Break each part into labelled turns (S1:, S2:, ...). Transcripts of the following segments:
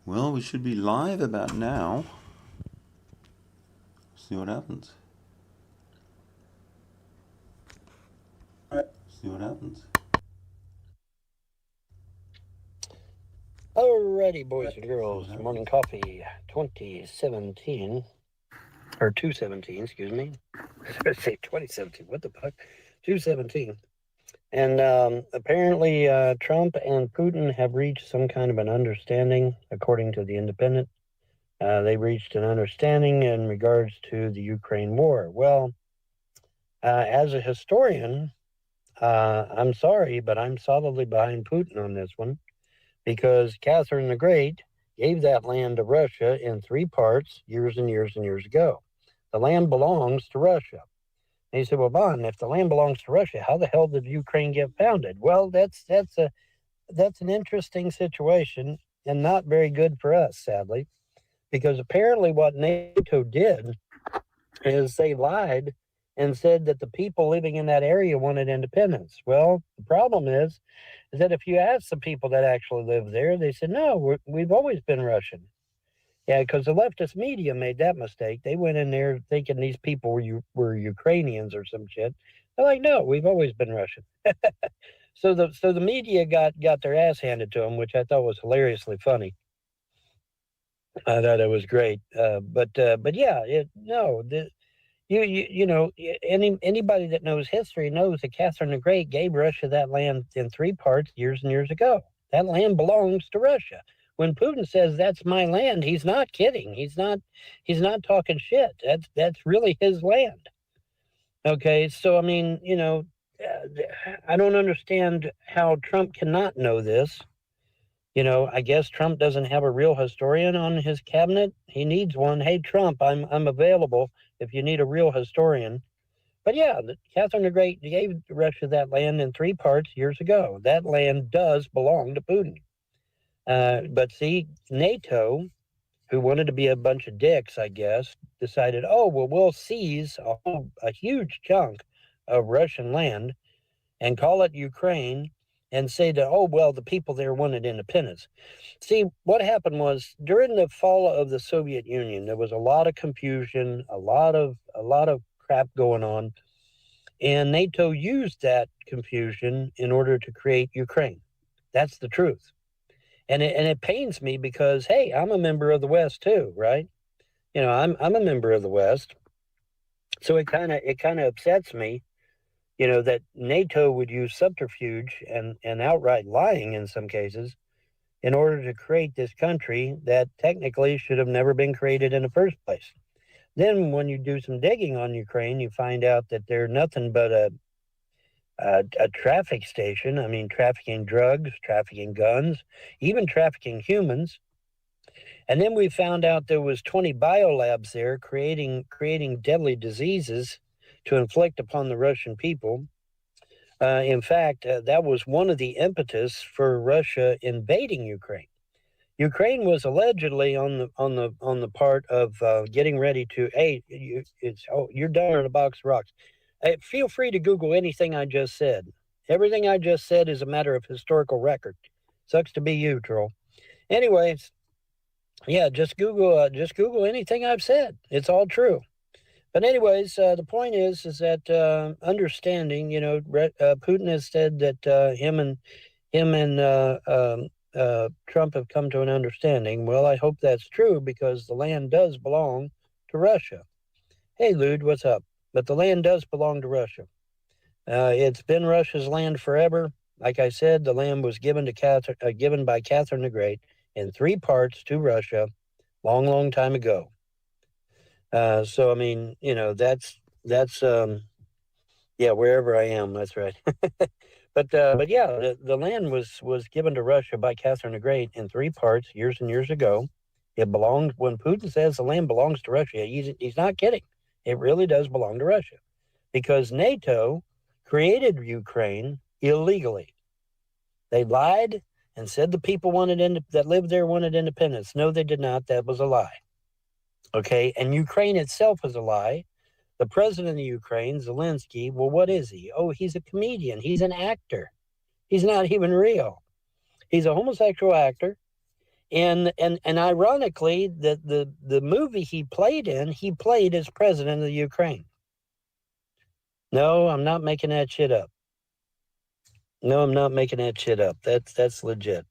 S1: Well, we should be live about now. See what happens. See what happens.
S2: Alrighty, boys and
S1: See
S2: girls,
S1: what
S2: Morning
S1: happens.
S2: Coffee 2017, or 217, excuse me. I was going to say 2017, what the fuck? 217. And apparently Trump and Putin have reached some kind of an understanding, according to The Independent. They reached an understanding in regards to the Ukraine war. Well, as a historian, I'm sorry, but I'm solidly behind Putin on this one, because Catherine the Great gave that land to Russia in three parts years and years and years ago. The land belongs to Russia. And he said, well, Bon, if the land belongs to Russia, how the hell did Ukraine get founded? Well, that's an interesting situation and not very good for us, sadly, because apparently what NATO did is they lied and said that the people living in that area wanted independence. Well, the problem is that if you ask the people that actually live there, they said, no, we've always been Russian. Yeah, because the leftist media made that mistake. They went in there thinking these people were Ukrainians or some shit. They're like, no, we've always been Russian. So the media got their ass handed to them, which I thought was hilariously funny. I thought it was great. But yeah, you know, anybody that knows history knows that Catherine the Great gave Russia that land in three parts years and years ago. That land belongs to Russia. When Putin says that's my land, he's not kidding. He's not talking shit. That's really his land. Okay, so I mean, I don't understand how Trump cannot know this. I guess Trump doesn't have a real historian on his cabinet. He needs one. Hey, Trump, I'm available if you need a real historian. But yeah, Catherine the Great gave Russia that land in three parts years ago. That land does belong to Putin. But see, NATO, who wanted to be a bunch of dicks, I guess, decided, oh, well, we'll seize a huge chunk of Russian land and call it Ukraine and say that, oh, well, the people there wanted independence. See, what happened was during the fall of the Soviet Union, there was a lot of confusion, a lot of crap going on, and NATO used that confusion in order to create Ukraine. That's the truth. And it pains me because, hey, I'm a member of the West too, right? I'm a member of the West. So it kind of upsets me, that NATO would use subterfuge and outright lying in some cases in order to create this country that technically should have never been created in the first place. Then when you do some digging on Ukraine, you find out that they're nothing but a traffic station. I mean, trafficking drugs, trafficking guns, even trafficking humans. And then we found out there was 20 biolabs there creating deadly diseases to inflict upon the Russian people. In fact, that was one of the impetus for Russia invading Ukraine. Ukraine was allegedly on the part of getting ready to. Hey, you're done in a box of rocks. Feel free to Google anything I just said. Everything I just said is a matter of historical record. Sucks to be you, troll. Anyways, yeah, just Google anything I've said. It's all true. But anyways, the point is that understanding. Putin has said that him and Trump have come to an understanding. Well, I hope that's true because the land does belong to Russia. Hey, Lude, what's up? But the land does belong to Russia. It's been Russia's land forever. Like I said, the land was given by Catherine the Great in three parts to Russia, long, long time ago. So I mean, that's yeah, wherever I am, that's right. But yeah, the land was given to Russia by Catherine the Great in three parts years and years ago. It belonged when Putin says the land belongs to Russia. He's not kidding. It really does belong to Russia because NATO created Ukraine illegally. They lied and said the people that lived there wanted independence. No, they did not. That was a lie. Okay, and Ukraine itself is a lie. The president of Ukraine, Zelenskyy, well, what is he? Oh, he's a comedian. He's an actor. He's not even real. He's a homosexual actor. And ironically, the movie he played as president of the Ukraine. No, I'm not making that shit up. No, I'm not making that shit up. That's legit.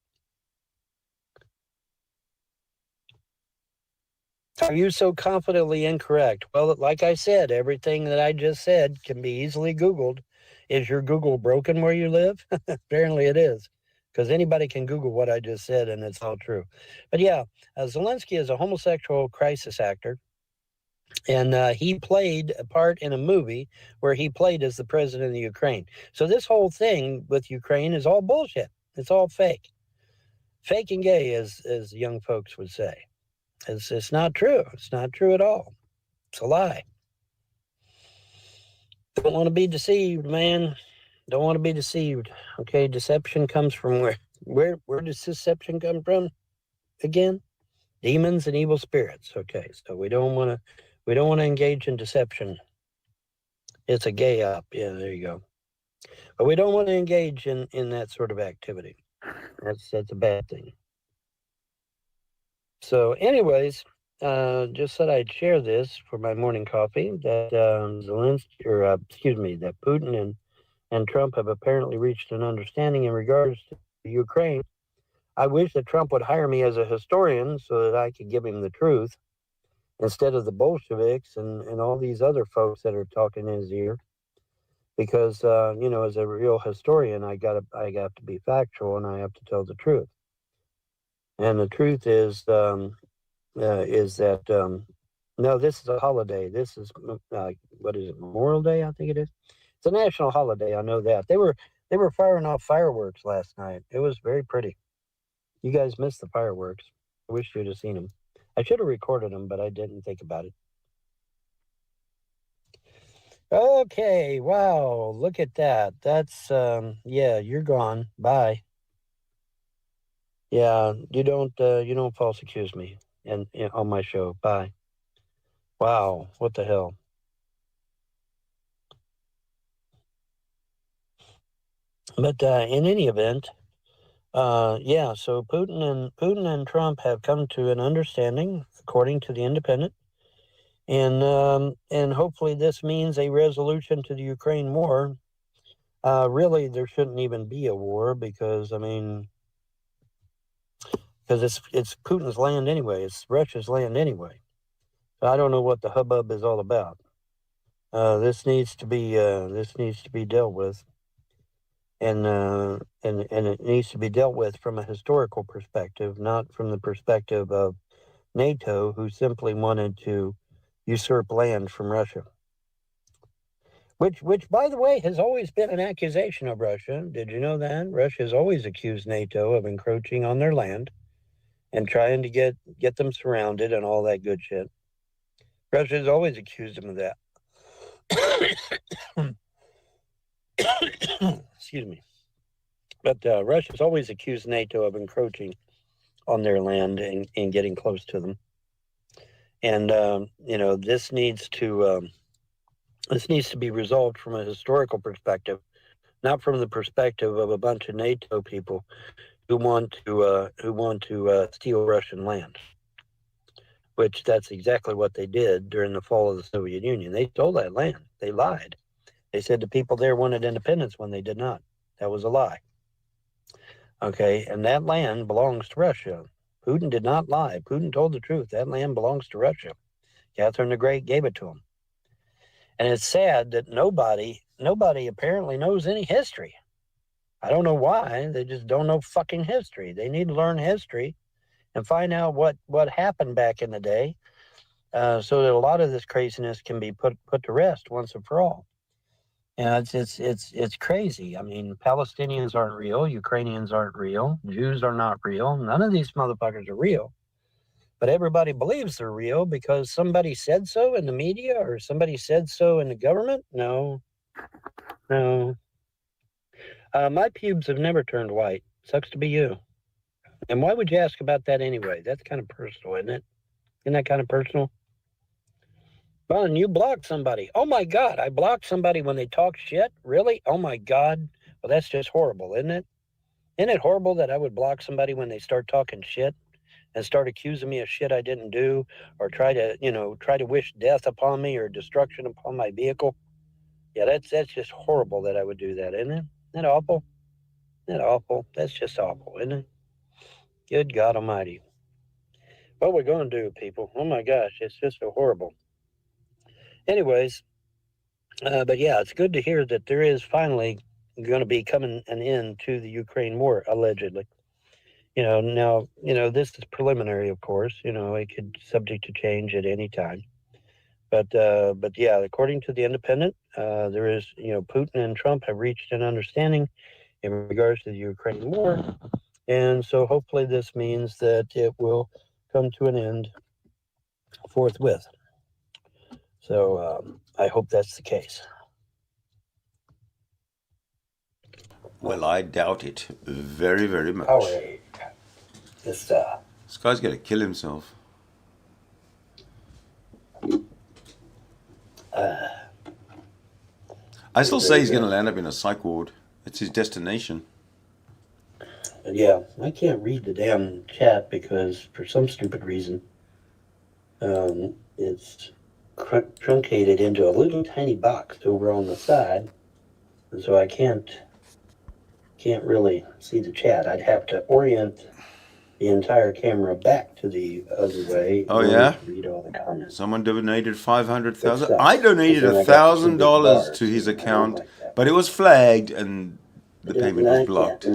S2: Are you so confidently incorrect? Well, like I said, everything that I just said can be easily Googled. Is your Google broken where you live? Apparently it is, because anybody can Google what I just said, and it's all true. But yeah, Zelenskyy is a homosexual crisis actor, and he played a part in a movie where he played as the president of the Ukraine. So this whole thing with Ukraine is all bullshit. It's all fake. Fake and gay, as young folks would say. It's not true. It's not true at all. It's a lie. Don't want to be deceived, man. Don't want to be deceived. Okay, deception comes from where? Where does deception come from? Again, demons and evil spirits. Okay, so we don't want to engage in deception. It's a gay up. Yeah, there you go. But we don't want to engage in that sort of activity. That's a bad thing. So, anyways, just thought I'd share this for my morning coffee. That that Putin and Trump have apparently reached an understanding in regards to Ukraine. I wish that Trump would hire me as a historian so that I could give him the truth instead of the Bolsheviks and all these other folks that are talking in his ear. Because as a real historian, I got to be factual and I have to tell the truth. And the truth is that no, this is a holiday. This is what is it? Memorial Day, I think it is. It's a national holiday. I know that. They were firing off fireworks last night. It was very pretty. You guys missed the fireworks. I wish you'd have seen them. I should have recorded them, but I didn't think about it. Okay, wow, look at that. That's yeah, you're gone. Bye. Yeah, you don't false accuse me and on my show. Bye. Wow, what the hell? But in any event, yeah. So Putin and Trump have come to an understanding, according to the Independent, and hopefully this means a resolution to the Ukraine war. Really, there shouldn't even be a war because it's Putin's land anyway. It's Russia's land anyway. So I don't know what the hubbub is all about. This needs to be dealt with, and it needs to be dealt with from a historical perspective, not from the perspective of NATO, who simply wanted to usurp land from Russia. Which, by the way, has always been an accusation of Russia. Did you know that? Russia has always accused NATO of encroaching on their land and trying to get them surrounded and all that good shit. Russia has always accused them of that. Excuse me. But Russia's always accused NATO of encroaching on their land and getting close to them. And this needs to be resolved from a historical perspective, not from the perspective of a bunch of NATO people who want to steal Russian land. Which that's exactly what they did during the fall of the Soviet Union. They stole that land. They lied. They said the people there wanted independence when they did not. That was a lie. Okay, and that land belongs to Russia. Putin did not lie. Putin told the truth. That land belongs to Russia. Catherine the Great gave it to him. And it's sad that nobody apparently knows any history. I don't know why. They just don't know fucking history. They need to learn history and find out what happened back in the day, so that a lot of this craziness can be put to rest once and for all. And it's crazy. I mean, Palestinians aren't real, Ukrainians aren't real, Jews are not real. None of these motherfuckers are real. But everybody believes they're real because somebody said so in the media or somebody said so in the government. No. My pubes have never turned white. Sucks to be you. And why would you ask about that anyway? That's kind of personal, isn't it? Isn't that kind of personal? Well, and you blocked somebody. Oh my God, I blocked somebody when they talk shit? Really? Oh my God. Well, that's just horrible, isn't it? Isn't it horrible that I would block somebody when they start talking shit? and start accusing me of shit I didn't do, or try to wish death upon me or destruction upon my vehicle. Yeah, that's just horrible that I would do that, isn't it? Isn't that awful? Isn't that awful? That's just awful, isn't it? Good God Almighty. What we're going to do, people? Oh my gosh, it's just so horrible. Anyways, but yeah, it's good to hear that there is finally going to be coming an end to the Ukraine war, allegedly. Now, this is preliminary, of course. It could subject to change at any time. But yeah, according to the Independent, there is, Putin and Trump have reached an understanding in regards to the Ukraine war. And so hopefully this means that it will come to an end forthwith. So I hope that's the case.
S1: Well, I doubt it very, very much.
S2: All right. This
S1: guy's going to kill himself. I still say he's going to land up in a psych ward. It's his destination.
S2: Yeah, I can't read the damn chat because for some stupid reason, it's truncated into a little tiny box over on the side, and so I can't really see the chat. I'd have to orient the entire camera back to the other way.
S1: Oh yeah.
S2: To read all the comments.
S1: Someone donated 500,000. I donated $1,000 to his account, but it was flagged and the payment was blocked.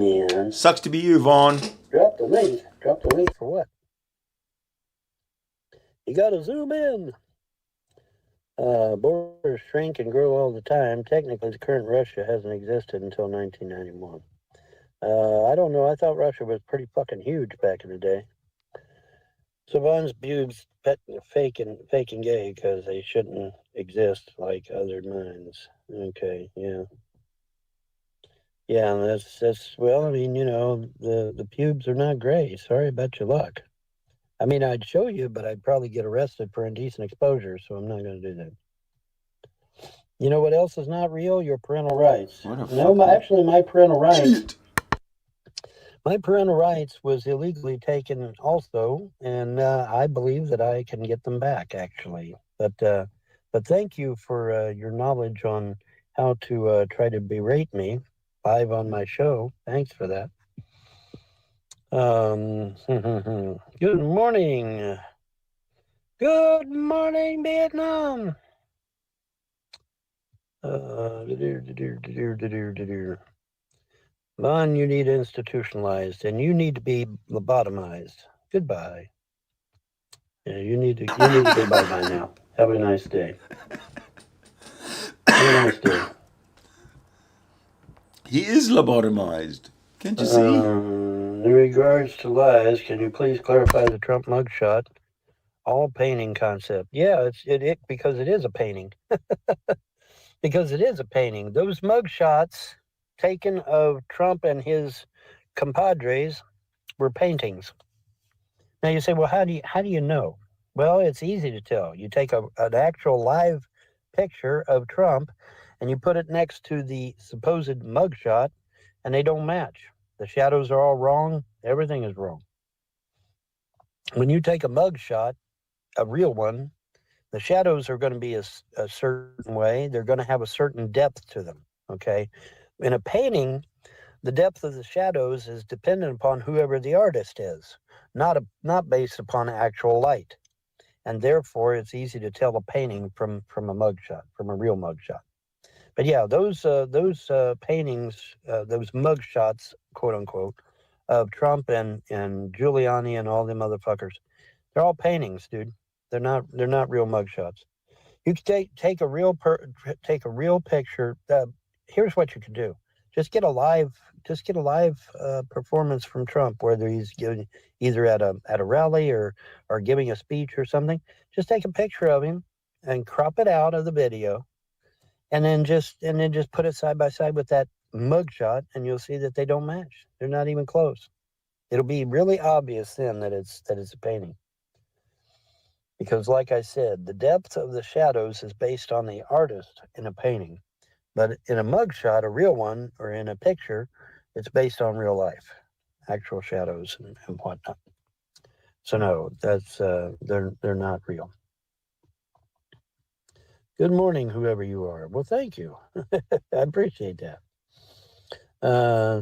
S1: Sucks to be you, Vaughn.
S2: Drop the link. Drop the link for what? You gotta zoom in. Borders shrink and grow all the time. Technically, the current Russia hasn't existed until 1991. I don't know. I thought Russia was pretty fucking huge back in the day. Savon's pubes fake and gay because they shouldn't exist like other minds. Okay, yeah. Yeah, that's well, I mean, the pubes are not gray. Sorry about your luck. I mean, I'd show you, but I'd probably get arrested for indecent exposure, so I'm not going to do that. You know what else is not real? Your parental rights. Actually, my parental rights.
S1: Idiot.
S2: My parental rights was illegally taken also, and I believe that I can get them back, actually. But thank you for your knowledge on how to try to berate me live on my show. Thanks for that. Good morning. Good morning, Vietnam. Vaughn, you need institutionalized, and you need to be lobotomized. Goodbye. Yeah, you need to go bye-bye now. Have a nice day. Have a nice day.
S1: He is lobotomized. Can't you see?
S2: In regards to lies, can you please clarify the Trump mugshot? All painting concept. Yeah, it because it is a painting. Because it is a painting. Those mugshots taken of Trump and his compadres were paintings. Now you say, well, how do you know? Well, it's easy to tell. You take an actual live picture of Trump and you put it next to the supposed mugshot, and they don't match. The shadows are all wrong. Everything is wrong. When you take a mugshot, a real one, the shadows are going to be a certain way. They're going to have a certain depth to them, okay? In a painting, the depth of the shadows is dependent upon whoever the artist is, not based upon actual light. And therefore, it's easy to tell a painting from a mugshot, from a real mugshot. But yeah, those paintings, those mugshots, quote unquote, of Trump and Giuliani and all them motherfuckers, they're all paintings, dude. They're not real mugshots. You can take a real picture. Here's what you can do: just get a live performance from Trump, whether he's giving either at a rally or giving a speech or something. Just take a picture of him and crop it out of the video. And then just put it side by side with that mugshot, and you'll see that they don't match. They're not even close. It'll be really obvious then that it's a painting. Because like I said, the depth of the shadows is based on the artist in a painting. But in a mugshot, a real one, or in a picture, it's based on real life, actual shadows and whatnot. So no, that's they're not real. Good morning, whoever you are. Well, thank you. I appreciate that.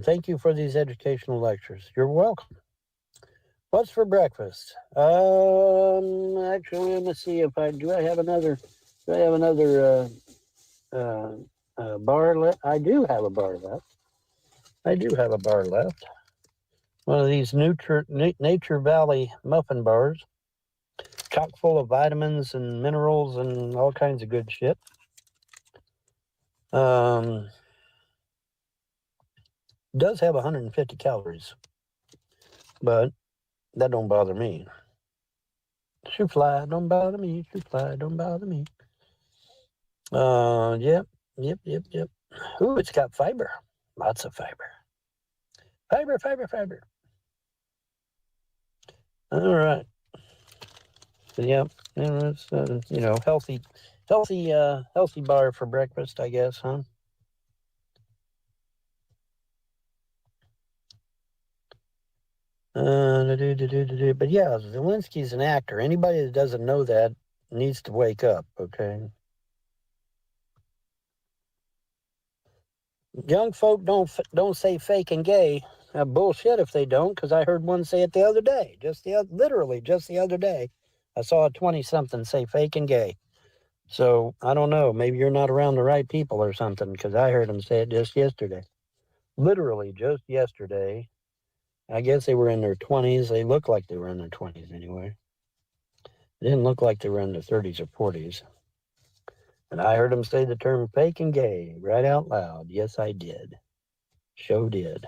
S2: Thank you for these educational lectures. You're welcome. What's for breakfast? Actually, let me see if I have another. Do I have another bar left? I do have a bar left. One of these Nature Valley muffin bars, chock full of vitamins and minerals and all kinds of good shit. Does have 150 calories, but that don't bother me. Shoe fly, don't bother me. Shoe fly, don't bother me. Yep. Ooh, it's got fiber. Lots of fiber. Fiber. All right. Yep. It's healthy bar for breakfast, I guess, huh? But yeah, Zelensky's an actor. Anybody that doesn't know that needs to wake up, okay? Young folk don't say fake and gay. Bullshit if they don't, because I heard one say it the other day. Literally just the other day. I saw a 20-something say fake and gay. So I don't know. Maybe you're not around the right people or something, because I heard them say it just yesterday. Literally just yesterday. I guess they were in their 20s. They looked like they were in their 20s anyway. They didn't look like they were in their 30s or 40s. And I heard them say the term fake and gay right out loud. Yes, I did. Sure did.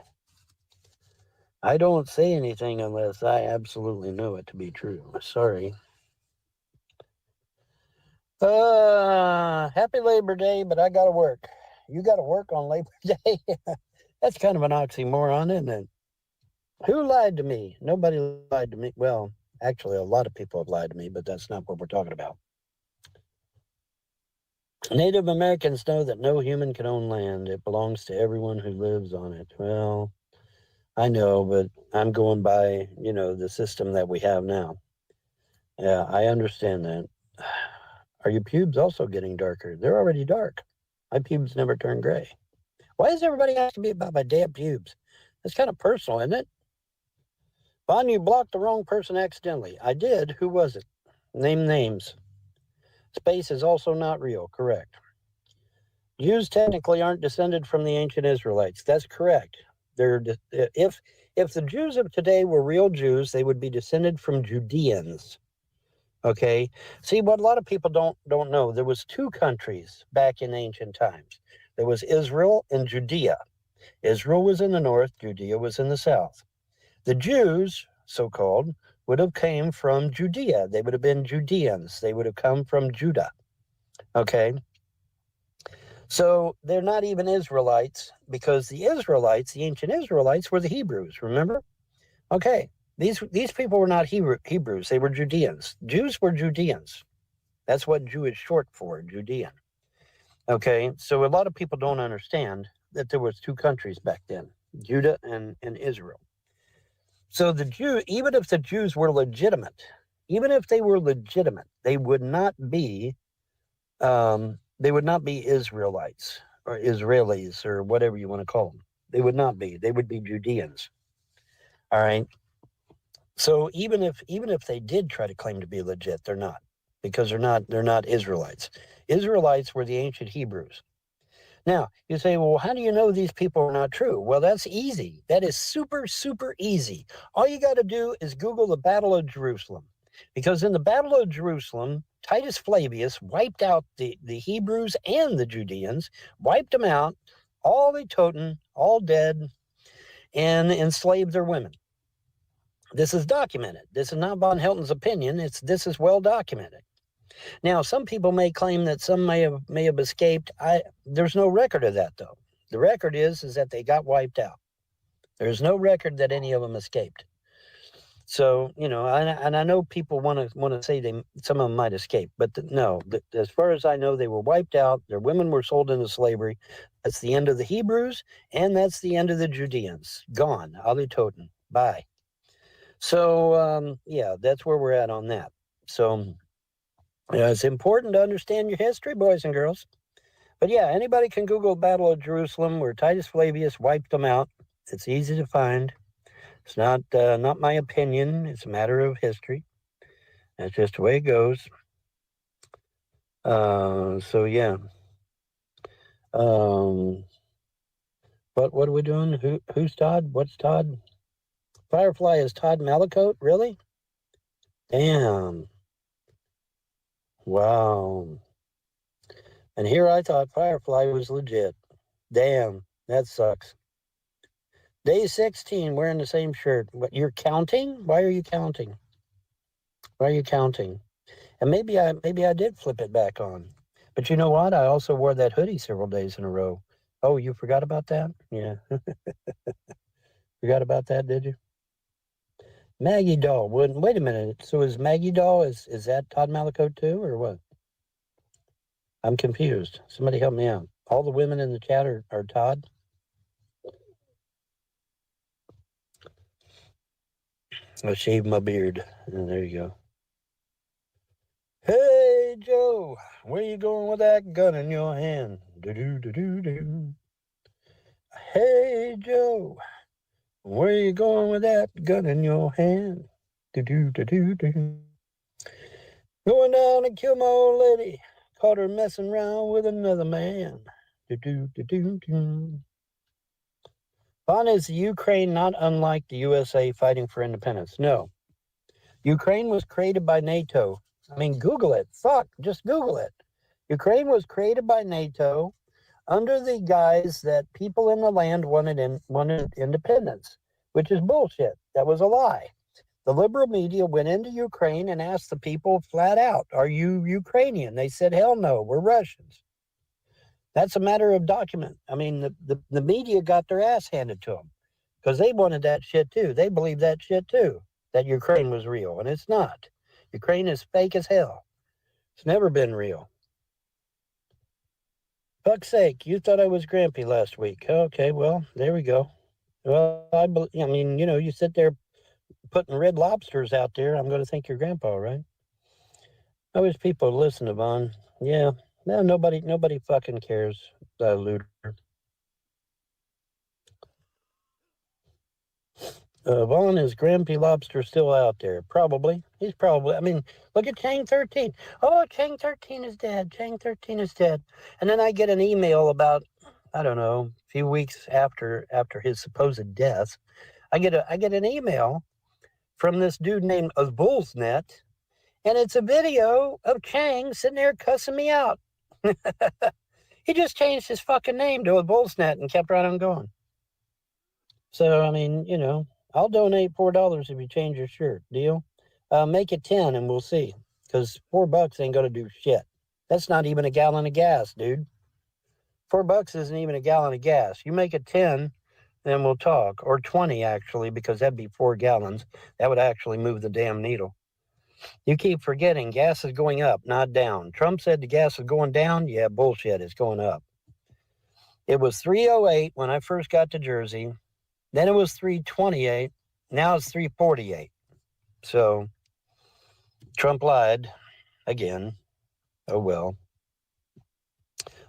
S2: I don't say anything unless I absolutely know it to be true. Sorry. Happy Labor Day, but I gotta work. You gotta work on Labor Day? That's kind of an oxymoron, isn't it? Who lied to me? Nobody lied to me. Well, actually, a lot of people have lied to me, but that's not what we're talking about. Native Americans know that no human can own land. It belongs to everyone who lives on it. Well, I know, but I'm going by, the system that we have now. Yeah, I understand that. Are your pubes also getting darker? They're already dark. My pubes never turn gray. Why does everybody have to be about my damn pubes? That's kind of personal, isn't it? Vaughn, you blocked the wrong person accidentally. I did. Who was it? Name names. Space is also not real. Correct. Jews technically aren't descended from the ancient Israelites. That's correct. If the Jews of today were real Jews, they would be descended from Judeans. Okay. See, what a lot of people don't know, there was two countries back in ancient times. There was Israel and Judea. Israel was in the north, Judea was in the south. The Jews, so-called, would have came from Judea. They would have been Judeans. They would have come from Judah. Okay. So they're not even Israelites, because the Israelites, the ancient Israelites, were the Hebrews, remember? Okay. These people were not Hebrews. They were Judeans. Jews were Judeans. That's what Jew is short for, Judean. Okay. So a lot of people don't understand that there was two countries back then, Judah and Israel. So even if the Jews were legitimate, even if they were legitimate, they would not be Israelites or Israelis or whatever you want to call them. They would not be. They would be Judeans. All right. So even if they did try to claim to be legit, they're not, because they're not Israelites. Israelites were the ancient Hebrews. Now, you say, well, how do you know these people are not true? Well, that's easy. That is super, super easy. All you got to do is Google the Battle of Jerusalem. Because in the Battle of Jerusalem, Titus Flavius wiped out the Hebrews and the Judeans, wiped them out, all they toten, all dead, and enslaved their women. This is documented. This is not von Helton's opinion. This is well documented. Now, some people may claim that some may have escaped. There's no record of that, though. The record is that they got wiped out. There's no record that any of them escaped. So, and I know people want to say some of them might escape, but no. As far as I know, they were wiped out. Their women were sold into slavery. That's the end of the Hebrews, and that's the end of the Judeans. Gone. Ali Toten. Bye. So, yeah, that's where we're at on that. So, it's important to understand your history, boys and girls. But yeah, anybody can Google Battle of Jerusalem where Titus Flavius wiped them out. It's easy to find. It's not my opinion. It's a matter of history. That's just the way it goes. So yeah. What are we doing? Who's Todd? What's Todd? Firefly is Todd Malicote? Really? Damn. Wow. And here I thought Firefly was legit. Damn, that sucks. Day 16, wearing the same shirt. What, you're counting? Why are you counting? Why are you counting? And maybe I did flip it back on. But you know what? I also wore that hoodie several days in a row. Oh, you forgot about that? Yeah. Forgot about that, did you? Maggie Doll. Wait a minute. So is Maggie Doll, is that Todd Malicote too, or what? I'm confused. Somebody help me out. All the women in the chat are Todd? I shaved my beard. And there you go. Hey, Joe, where you going with that gun in your hand? Do-do-do-do-do. Hey, Joe, where you going with that gun in your hand? Do-do-do-do-do. Going down to kill my old lady. Caught her messing around with another man. Do-do-do-do-do. Fun is the Ukraine not unlike the USA fighting for independence? No. Ukraine was created by NATO. I mean, Google it. Fuck, just Google it. Ukraine was created by NATO under the guise that people in the land wanted independence, which is bullshit. That was a lie. The liberal media went into Ukraine and asked the people flat out, are you Ukrainian? They said, hell no, we're Russians. That's a matter of document. I mean, the media got their ass handed to them because they wanted that shit too. They believed that shit too, that Ukraine was real, and it's not. Ukraine is fake as hell. It's never been real. Fuck's sake, you thought I was grumpy last week. Okay, well, there we go. Well, I mean, you sit there putting red lobsters out there, I'm going to think you're grandpa, right? I wish people would listen to Vaughn. Yeah, no, nobody fucking cares, Looter. Vaughn, is Grampy Lobster still out there? Probably. He's probably, I mean, look at Chang 13. Oh, Chang 13 is dead. Chang 13 is dead. And then I get an email about, I don't know, a few weeks after his supposed death. I get an email from this dude named Bullsnet, and it's a video of Chang sitting there cussing me out. He just changed his fucking name to a Bullsnet and kept right on going. So, I mean, I'll donate $4 if you change your shirt. Deal? Make it 10 and we'll see. Because $4 ain't going to do shit. That's not even a gallon of gas, dude. $4 isn't even a gallon of gas. You make it 10, then we'll talk. Or 20, actually, because that'd be 4 gallons. That would actually move the damn needle. You keep forgetting gas is going up, not down. Trump said the gas is going down. Yeah, bullshit. It's going up. It was 308 when I first got to Jersey. Then it was 328. Now it's 348. So Trump lied again. Oh, well.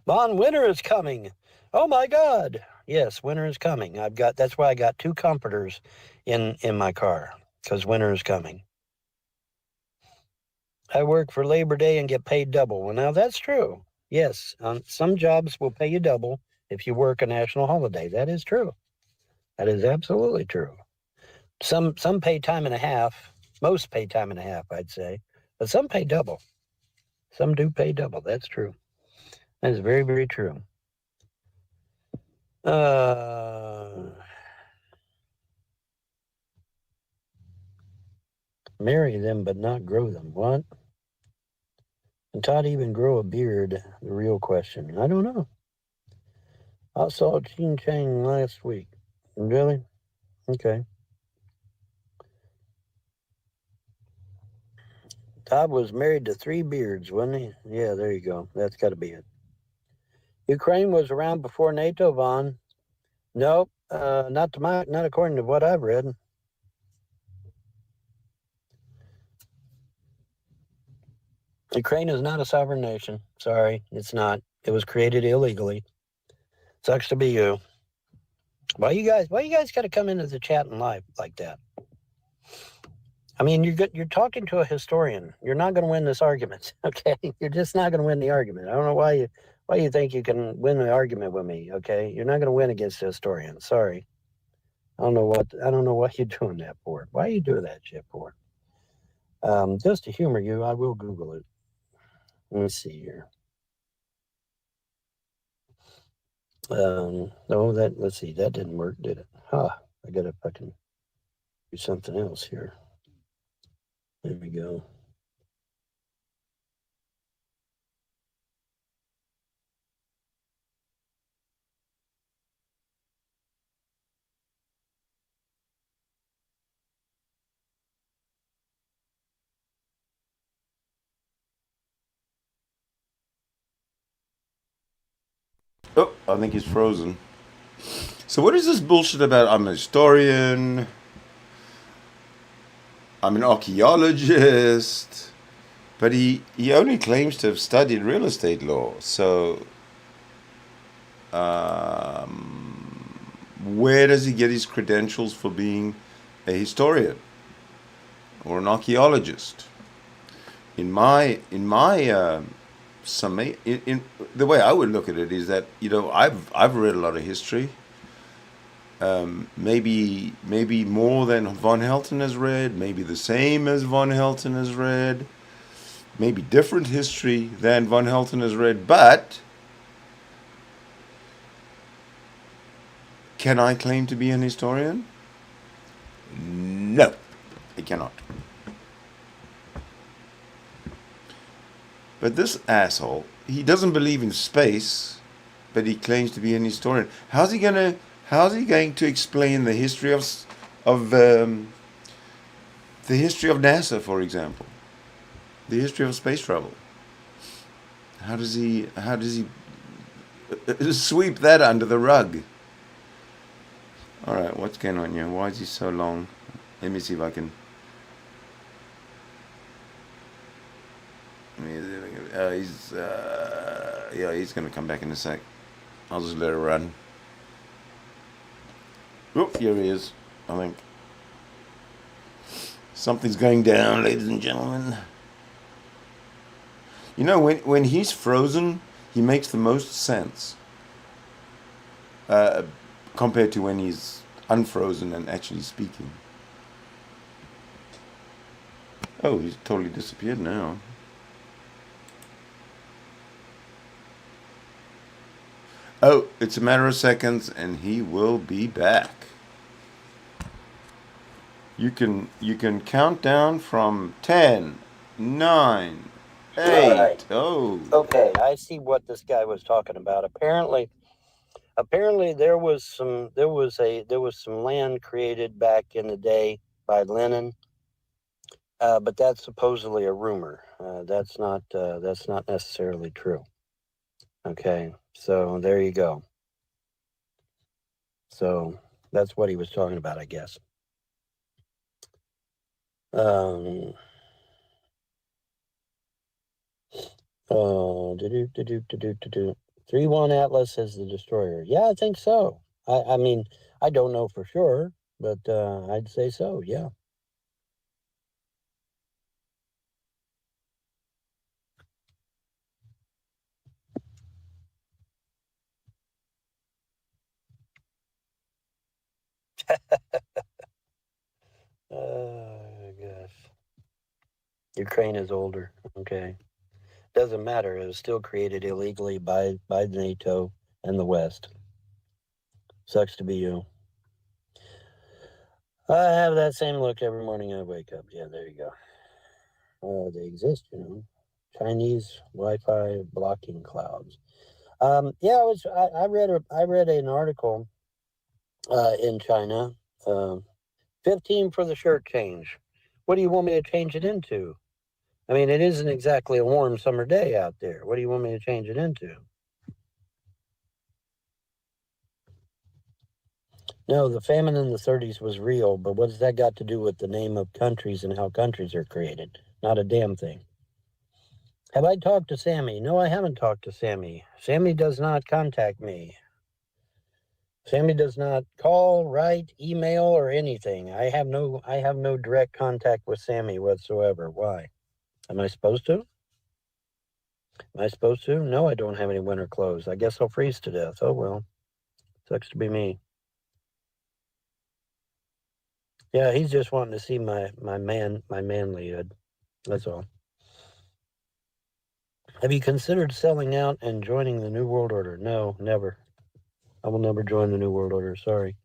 S2: Vaughn, winter is coming. Oh, my God. Yes, winter is coming. That's why I got 2 comforters in my car, because winter is coming. I work for Labor Day and get paid double. Well, now that's true. Yes, some jobs will pay you double if you work a national holiday. That is true. That is absolutely true. Some pay time and a half. Most pay time and a half, I'd say. But some pay double. Some do pay double. That's true. That is very, very true. Marry them, but not grow them. What? Can Todd even grow a beard? The real question. I don't know. I saw Ching Chang last week. Really? Okay. Todd was married to 3 beards, wasn't he? Yeah, there you go. That's got to be it. Ukraine was around before NATO, Vaughn. Nope, not according to what I've read. Ukraine is not a sovereign nation. Sorry, it's not. It was created illegally. Sucks to be you. Why you guys got to come into the chat and live like that? I mean, you're talking to a historian. You're not going to win this argument, okay? You're just not going to win the argument. I don't know why you think you can win the argument with me, okay? You're not going to win against a historian. Sorry. I don't know what you're doing that for. Why are you doing that shit for? Just to humor you, I will Google it. Let me see here. Let's see, that didn't work, did it? Huh, I gotta fucking do something else here. There we go.
S1: Oh, I think he's frozen. So what is this bullshit about? I'm a historian. I'm an archaeologist. But he only claims to have studied real estate law. So where does he get his credentials for being a historian or an archaeologist? In the way I would look at it is that I've read a lot of history. Maybe more than von Helton has read, maybe the same as von Helton has read, maybe different history than von Helton has read, but can I claim to be an historian? No, I cannot. But this asshole, he doesn't believe in space, but he claims to be an historian. How's he going to explain the history of NASA, for example? The history of space travel. How does he sweep that under the rug? All right, what's going on here? Why is he so long? Let me see if I can. He's gonna come back in a sec. I'll just let it run. Oh, here he is. I think something's going down, ladies and gentlemen. You know, when he's frozen, he makes the most sense compared to when he's unfrozen and actually speaking. Oh, he's totally disappeared now. Oh, it's a matter of seconds and he will be back. You can count down from 10, 9, 8. Right. Oh.
S2: Okay, I see what this guy was talking about. Apparently there was some land created back in the day by Lenin. But that's supposedly a rumor. That's not necessarily true. Okay, so there you go. So that's what he was talking about, I guess. 3-1 Atlas is the destroyer. Yeah, I think so. I mean, I don't know for sure, but I'd say so, yeah. Gosh. Ukraine is older. Okay. Doesn't matter. It was still created illegally by NATO and the West. Sucks to be you. I have that same look every morning I wake up. Yeah, there you go. They exist, you know. Chinese Wi-Fi blocking clouds. Yeah, I read an article in China. 15 for the shirt change. What do you want me to change it into? I mean, it isn't exactly a warm summer day out there. What do you want me to change it into? No, the famine in the 30s was real, but what's that got to do with the name of countries and how countries are created? Not a damn thing. Have I talked to Sammy? No, I haven't talked to Sammy. Sammy does not contact me. Sammy does not call, write, email, or anything. I have no direct contact with Sammy whatsoever. Why? Am I supposed to? Am I supposed to? No, I don't have any winter clothes. I guess I'll freeze to death. Oh well. Sucks to be me. Yeah, he's just wanting to see my manlyhood. That's all. Have you considered selling out and joining the New World Order? No, never. I will never join the New World Order. Sorry.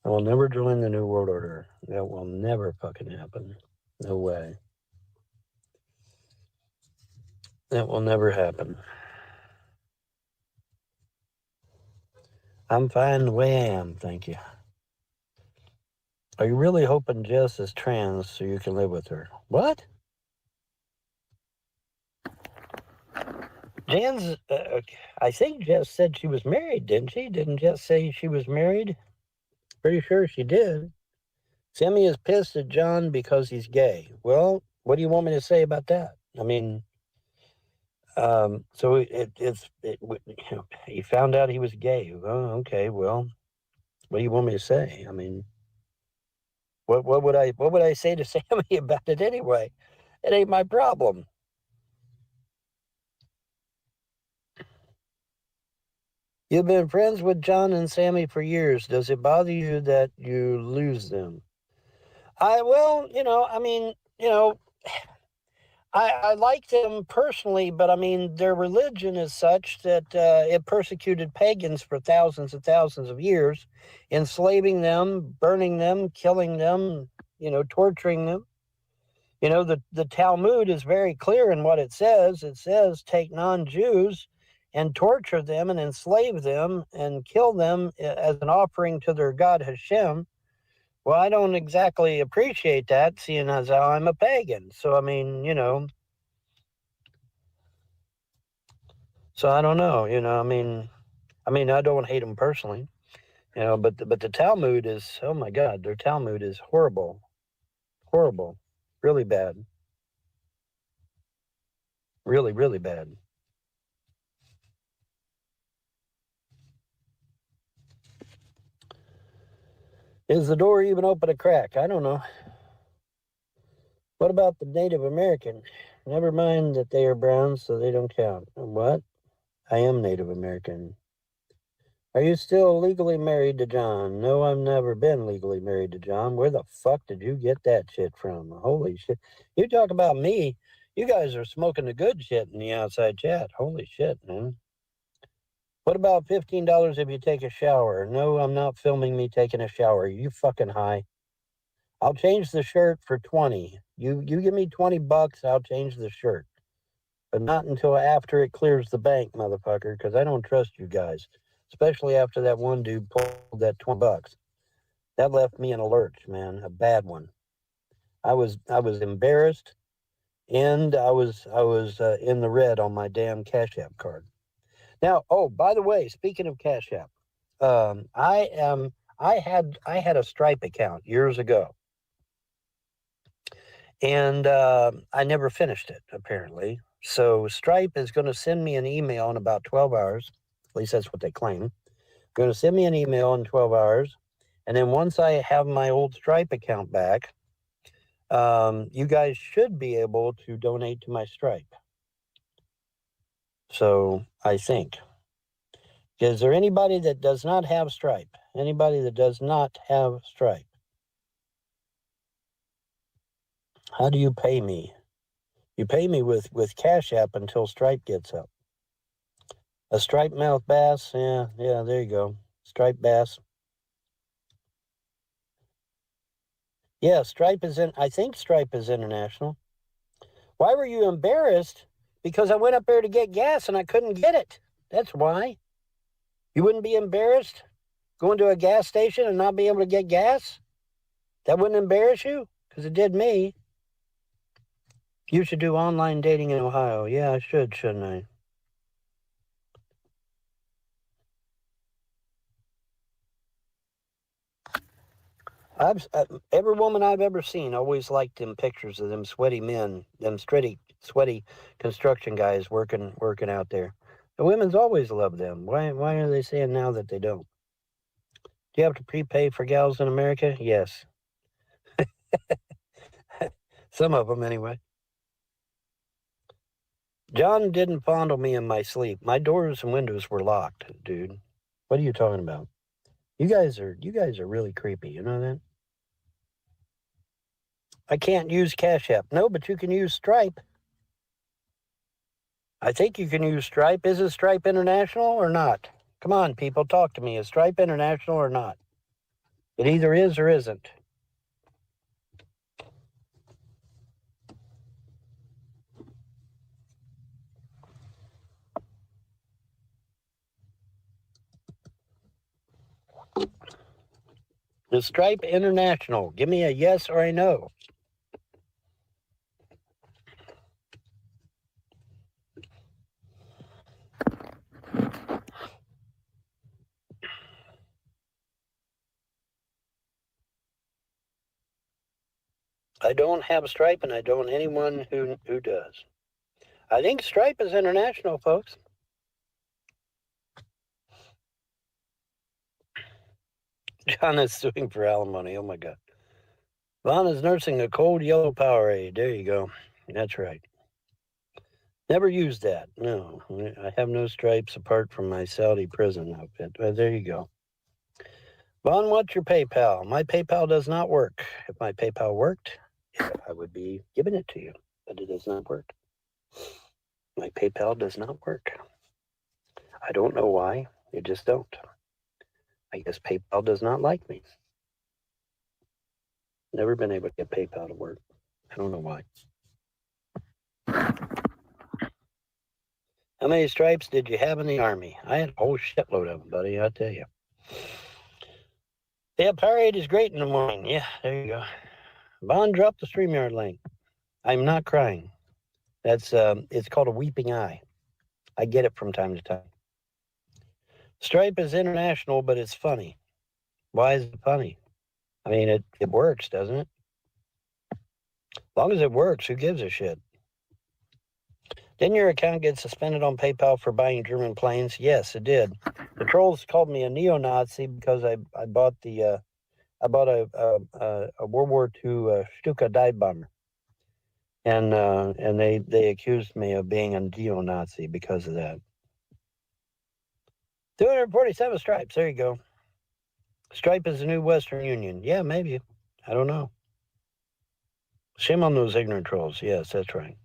S2: I will never join the New World Order. That will never fucking happen. No way. That will never happen. I'm fine the way I am, thank you. Are you really hoping Jess is trans so you can live with her? What? Jan's, I think Jess said she was married, didn't she? Didn't Jess say she was married? Pretty sure she did. Sammy is pissed at John because he's gay. Well, what do you want me to say about that? I mean, so he found out he was gay. Oh, okay. Well, what do you want me to say? I mean, what would I say to Sammy about it anyway? It ain't my problem. You've been friends with John and Sammy for years. Does it bother you that you lose them? I like them personally, but I mean, their religion is such that it persecuted pagans for thousands and thousands of years, enslaving them, burning them, killing them, torturing them. The Talmud is very clear in what it says. It says, take non-Jews and torture them and enslave them and kill them as an offering to their God Hashem. Well, I don't exactly appreciate that, seeing as how I'm a pagan. So, I mean, so I don't know, I mean, I don't hate them personally, but the Talmud is, oh my God, their Talmud is horrible, horrible, really bad, really, really bad. Is the door even open a crack? I don't know. What about the Native American? Never mind that they are brown, so they don't count. What? I am Native American. Are you still legally married to John? No, I've never been legally married to John. Where the fuck did you get that shit from? Holy shit. You talk about me. You guys are smoking the good shit in the outside chat. Holy shit, man. What about $15 if you take a shower? No, I'm not filming me taking a shower. You fucking high. I'll change the shirt for 20. You give me $20, I'll change the shirt. But not until after it clears the bank, motherfucker, because I don't trust you guys. Especially after that one dude pulled that $20. That left me in a lurch, man, a bad one. I was embarrassed, and I was in the red on my damn Cash App card. Now, oh, by the way, speaking of Cash App, I had a Stripe account years ago, and I never finished it apparently. So Stripe is going to send me an email in about 12 hours. At least that's what they claim. They're going to send me an email in 12 hours. And then once I have my old Stripe account back, you guys should be able to donate to my Stripe. So I think. Is there anybody that does not have Stripe? Anybody that does not have Stripe? How do you pay me? You pay me with Cash App until Stripe gets up. A striped mouth bass, yeah, there you go. Striped bass. Yeah, Stripe is I think Stripe is international. Why were you embarrassed? Because I went up there to get gas and I couldn't get it. That's why. You wouldn't be embarrassed going to a gas station and not be able to get gas? That wouldn't embarrass you? Because it did me. You should do online dating in Ohio. Yeah, I should, shouldn't I? Every woman I've ever seen always liked them pictures of them sweaty men, them sweaty construction guys working out there. The women's always loved them. Why are they saying now that they don't? Do you have to prepay for gals in America? Yes. Some of them, anyway. John didn't fondle me in my sleep. My doors and windows were locked, dude. What are you talking about? You guys are really creepy. You know that? I can't use Cash App. No, but you can use Stripe. I think you can use Stripe. Is it Stripe International or not? Come on, people, talk to me. Is Stripe International or not? It either is or isn't. Is Stripe International? Give me a yes or a no. I don't have Stripe, and I don't anyone who does. I think Stripe is international, folks. John is suing for alimony. Oh, my God. Vaughn is nursing a cold yellow Powerade. There you go. That's right. Never used that. No, I have no stripes apart from my Saudi prison outfit. But there you go. Vaughn, what's your PayPal? My PayPal does not work. If my PayPal worked, I would be giving it to you, but it does not work. My PayPal does not work. I don't know why. It just don't. I guess PayPal does not like me. Never been able to get PayPal to work. I don't know why. How many stripes did you have in the Army? I had a whole shitload of them, buddy, I tell you. Yeah, Powerade is great in the morning. Yeah, there you go. Vaughn dropped the StreamYard link. I'm not crying. That's it's called a weeping eye. I get it from time to time. Stripe is international, but it's funny. Why is it funny? I mean, it works, doesn't it? As long as it works, who gives a shit? Didn't your account get suspended on PayPal for buying German planes? Yes, it did. The trolls called me a neo-Nazi because I bought a World War II Stuka dive bomber, and they accused me of being a neo-Nazi because of that. 247 stripes. There you go. Stripe is the new Western Union. Yeah, maybe. I don't know. Shame on those ignorant trolls. Yes, that's right.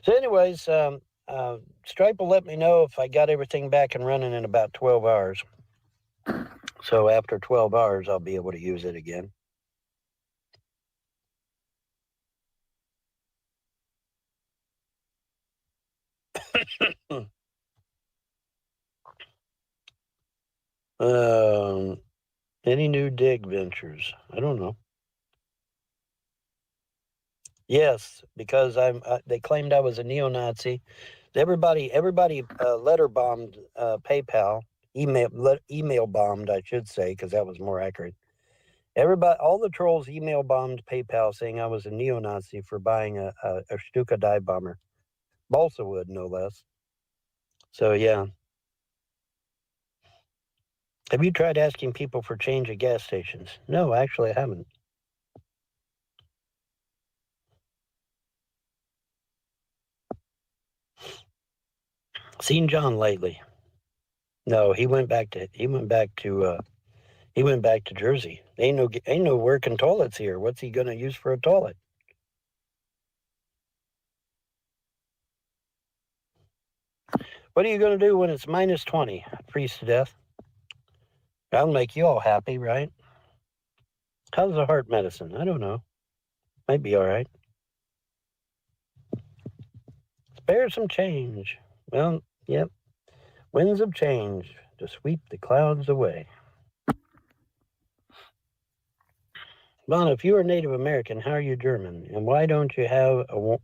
S2: So anyways, Stripe will let me know if I got everything back and running in about 12 hours. So after 12 hours, I'll be able to use it again. Any new dig ventures? I don't know. Yes, because they claimed I was a neo-Nazi. Everybody letter bombed PayPal, email bombed, I should say, because that was more accurate. All the trolls email bombed PayPal saying I was a neo-Nazi for buying a Stuka dive bomber, balsa wood, no less. So yeah. Have you tried asking people for change at gas stations? No, actually, I haven't. Seen John lately? No, he went back to Jersey. Ain't no working toilets here. What's he gonna use for a toilet? What are you gonna do when it's minus 20? Freeze to death? That'll make you all happy, right? How's the heart medicine? I don't know. Might be all right. Spare some change. Well, yep. Winds of change to sweep the clouds away. Bon, if you are Native American, how are you German? And why don't you have a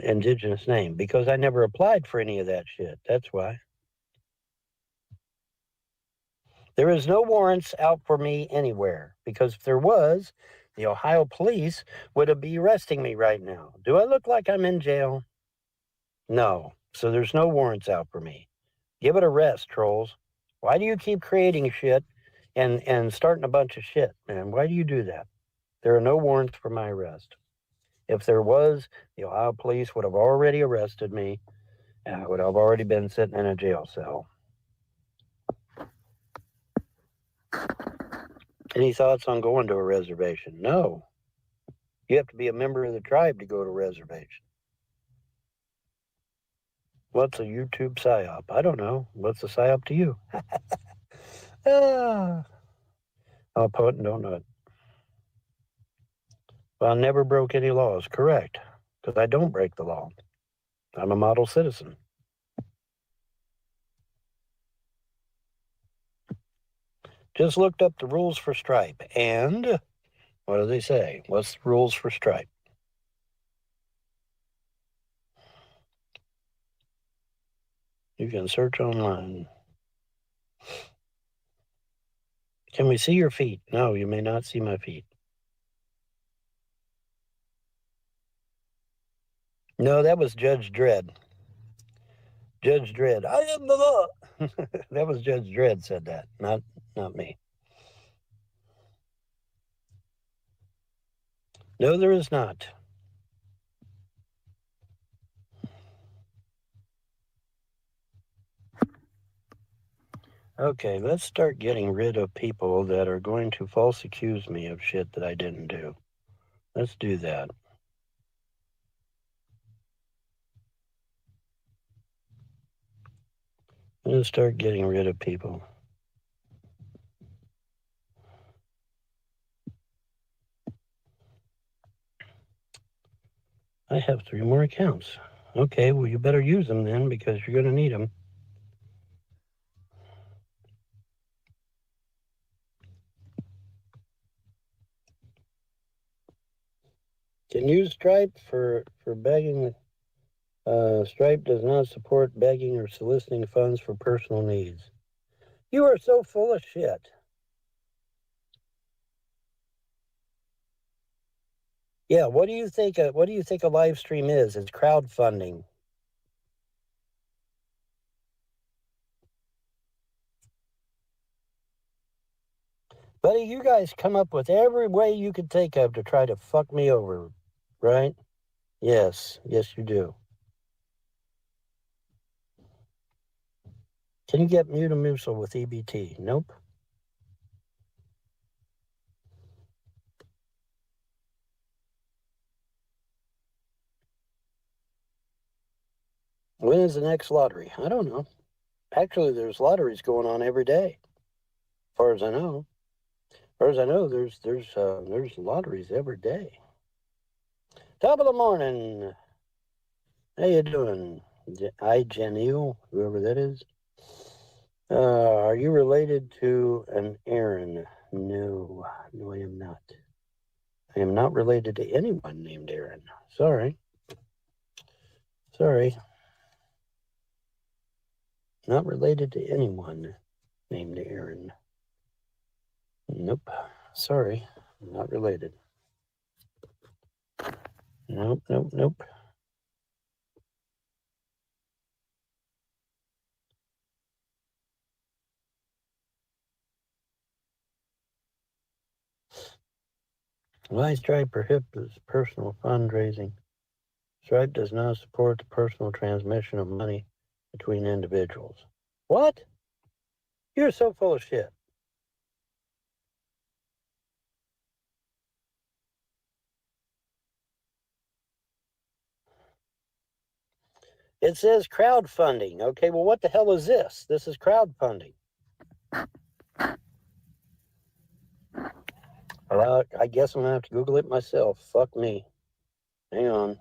S2: indigenous name? Because I never applied for any of that shit. That's why. There is no warrants out for me anywhere, because if there was, the Ohio police would be arresting me right now. Do I look like I'm in jail? No. So there's no warrants out for me. Give it a rest, trolls. Why do you keep creating shit and starting a bunch of shit, man? Why do you do that? There are no warrants for my arrest. If there was, the Ohio police would have already arrested me, and I would have already been sitting in a jail cell. Any thoughts on going to a reservation? No. You have to be a member of the tribe to go to a reservation. What's a YouTube psyop? I don't know. What's a psyop to you? I'll poet and don't know it. Well, I never broke any laws. Correct. Because I don't break the law. I'm a model citizen. Just looked up the rules for Stripe. And what do they say? What's the rules for Stripe? You can search online. Can we see your feet? No, you may not see my feet. No, that was Judge Dredd. Judge Dredd. I am the law. That was Judge Dredd said that, not me. No, there is not. Okay, let's start getting rid of people that are going to false accuse me of shit that I didn't do. Let's do that. Let's start getting rid of people. I have 3 more accounts. Okay, well, you better use them then because you're going to need them. Can use Stripe for begging. Stripe does not support begging or soliciting funds for personal needs. You are so full of shit. Yeah, what do you think? What do you think a live stream is? It's crowdfunding. Buddy, you guys come up with every way you could think of to try to fuck me over, right? Yes, you do. Can you get Mutamucil with EBT? Nope. When is the next lottery? I don't know. Actually, there's lotteries going on every day, as far as I know. As far as I know, there's lotteries every day. Top of the morning. How you doing? Janelle, whoever that is. Are you related to an Aaron? No, I am not. I am not related to anyone named Aaron. Sorry. Not related to anyone named Aaron. Nope. Sorry. Not related. Nope. Why Stripe prohibits personal fundraising? Stripe does not support the personal transmission of money between individuals. What? You're so full of shit. It says crowdfunding. Okay, well, what the hell is this? This is crowdfunding. Well, I guess I'm going to have to Google it myself. Fuck me. Hang on.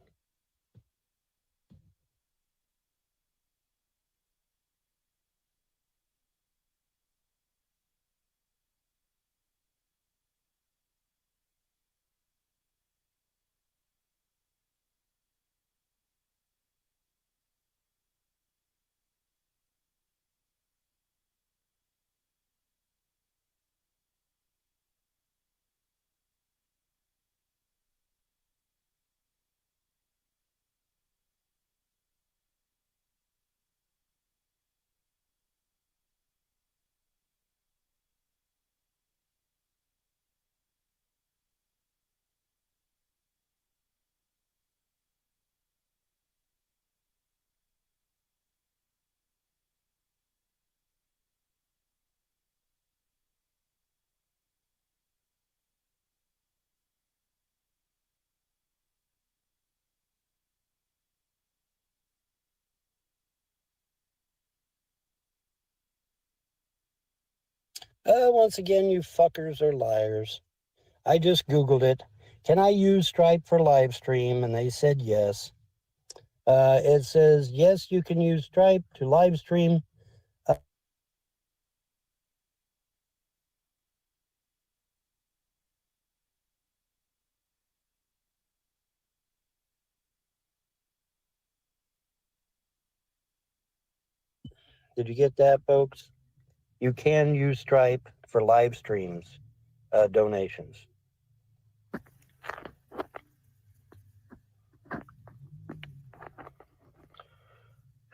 S2: Once again, you fuckers are liars. I just Googled it. Can I use Stripe for live stream? And they said yes. It says, yes, you can use Stripe to live stream. Did you get that, folks? You can use Stripe for live streams, donations.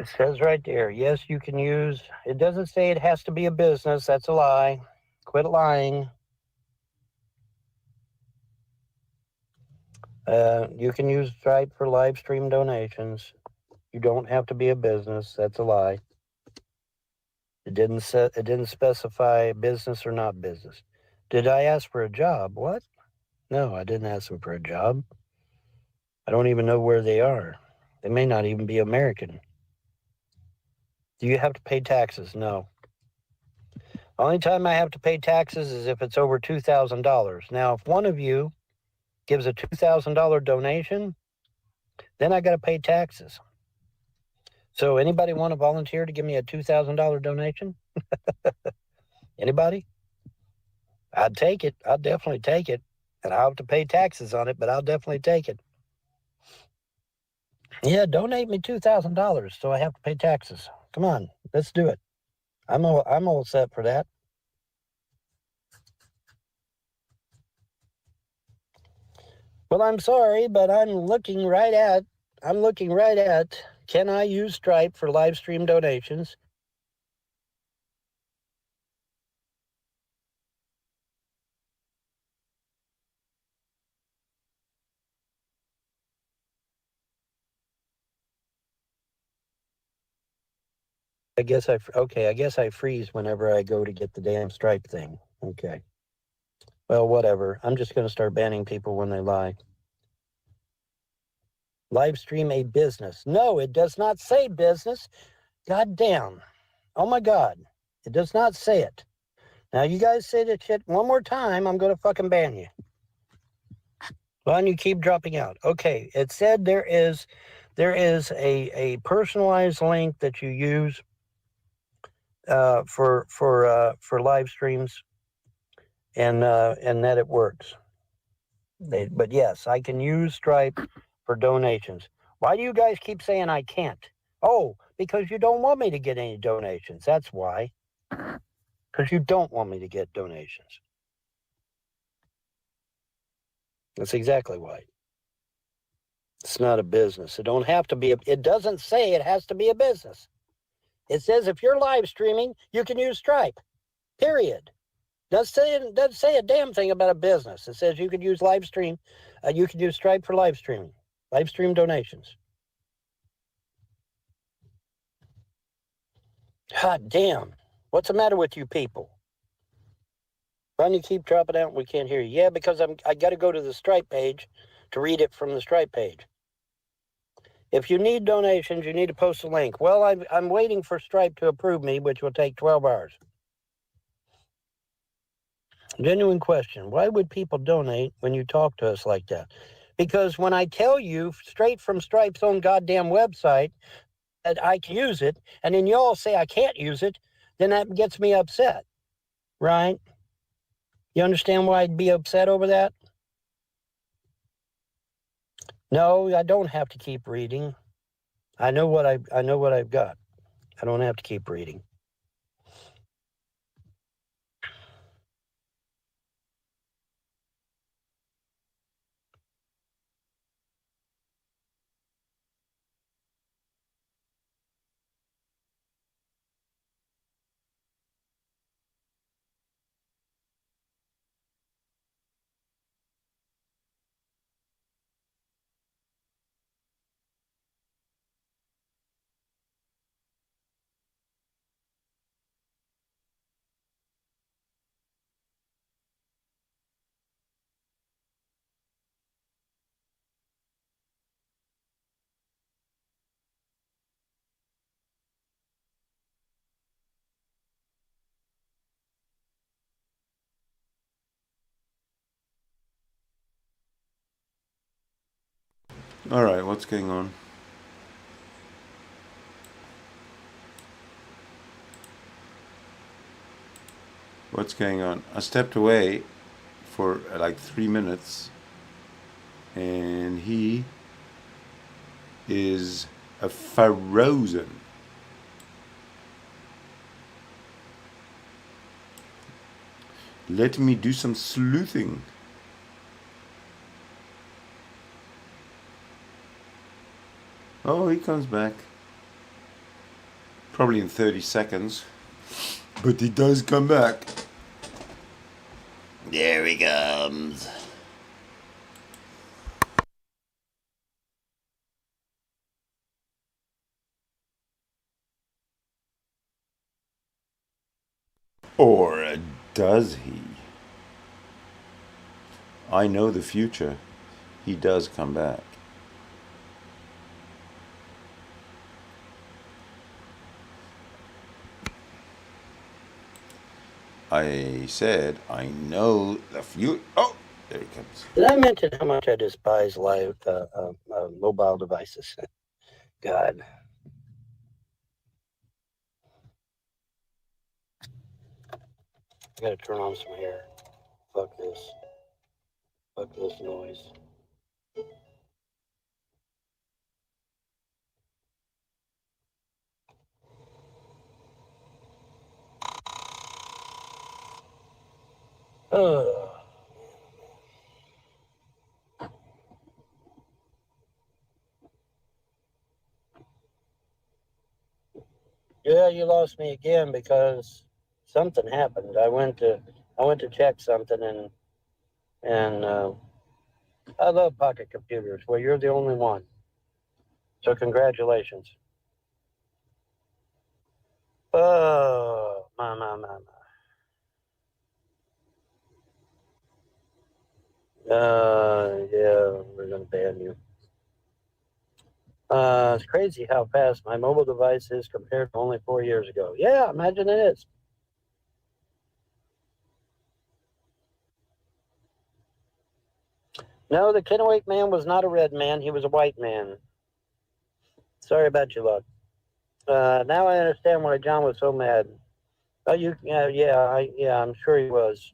S2: It says right there, yes, you can use. It doesn't say it has to be a business. That's a lie. Quit lying. You can use Stripe for live stream donations. You don't have to be a business. That's a lie. It didn't specify business or not business. Did I ask for a job? What? No, I didn't ask them for a job. I don't even know where they are. They may not even be American. Do you have to pay taxes? No. Only time I have to pay taxes is if it's over $2,000. Now, if one of you gives a $2,000 donation, then I got to pay taxes. So anybody want to volunteer to give me a $2,000 donation? Anybody? I'd take it. I'd definitely take it. And I'll have to pay taxes on it, but I'll definitely take it. Yeah, donate me $2,000 so I have to pay taxes. Come on, let's do it. I'm all set for that. Well, I'm sorry, but I'm looking right at, can I use Stripe for live stream donations? I guess I freeze whenever I go to get the damn Stripe thing. Okay. Well, whatever. I'm just going to start banning people when they lie. Live stream a business. No, it does not say business. God damn. Oh my God. It does not say it. Now you guys say that shit one more time, I'm going to fucking ban you. Well, and you keep dropping out. Okay, it said there is a personalized link that you use for live streams, and that it works. But yes, I can use Stripe for donations. Why do you guys keep saying I can't? Oh, because you don't want me to get any donations. That's why. Because you don't want me to get donations. That's exactly why. It's not a business. It don't have to be. It doesn't say it has to be a business. It says if you're live streaming, you can use Stripe. Period. Doesn't say a damn thing about a business. It says you could use live stream. You could use Stripe for live streaming, live stream donations. God damn. What's the matter with you people? Why don't you keep dropping out and we can't hear you? Yeah, because I got to go to the Stripe page to read it from the Stripe page. If you need donations, you need to post a link. Well, I'm waiting for Stripe to approve me, which will take 12 hours. Genuine question. Why would people donate when you talk to us like that? Because when I tell you straight from Stripe's own goddamn website that I can use it, and then you all say I can't use it, then that gets me upset, right? You understand why I'd be upset over that? No, I don't have to keep reading. I know what I've got. I don't have to keep reading.
S1: All right, what's going on? What's going on? I stepped away for like 3 minutes, and he is frozen. Let me do some sleuthing. Oh, he comes back. Probably in 30 seconds. But he does come back. There he comes. Or does he? I know the future. He does come back. I said, I know the future. Oh, there he comes.
S2: Did I mention how much I despise live mobile devices? God. I gotta turn on some air. Fuck this. Fuck this noise. Yeah, you lost me again because something happened. I went to check something and I love pocket computers. Well, you're the only one. So congratulations. Oh, my. Yeah, we're gonna ban you. It's crazy how fast my mobile device is compared to only 4 years ago. Yeah, imagine it is. No, the Kennewick man was not a red man. He was a white man. Sorry about your luck. Now I understand why John was so mad. Oh, I'm sure he was.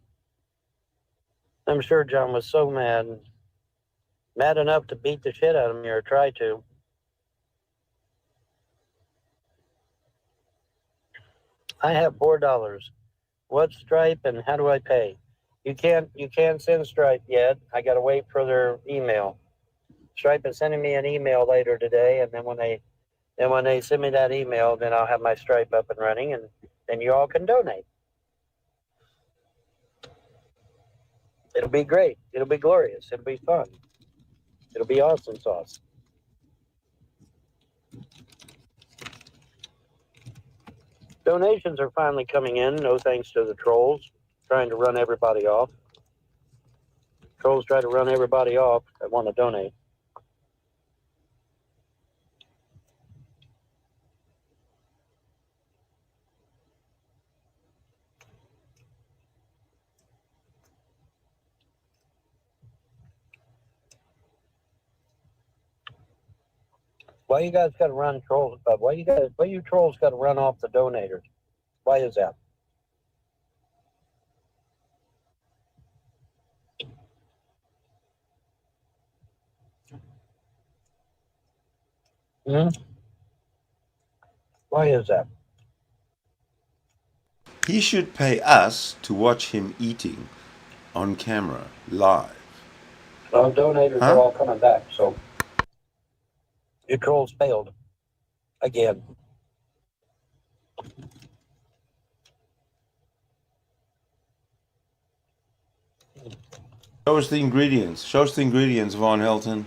S2: I'm sure John was so mad enough to beat the shit out of me or try to. I have $4. What Stripe and how do I pay? You can't send Stripe yet. I got to wait for their email. Stripe is sending me an email later today, and then when they send me that email, then I'll have my Stripe up and running, and then you all can donate. It'll be great. It'll be glorious. It'll be fun. It'll be awesome sauce. Donations are finally coming in, no thanks to the trolls trying to run everybody off. Trolls try to run everybody off that want to donate. Why you guys got to run trolls? Why you trolls got to run off the donators? Why is that? Hmm? Why is that?
S1: He should pay us to watch him eating on camera, live.
S2: Well, donators are
S1: Huh?
S2: all coming back, so your trolls failed again.
S1: Show us the ingredients. Show us the ingredients, Von Helton.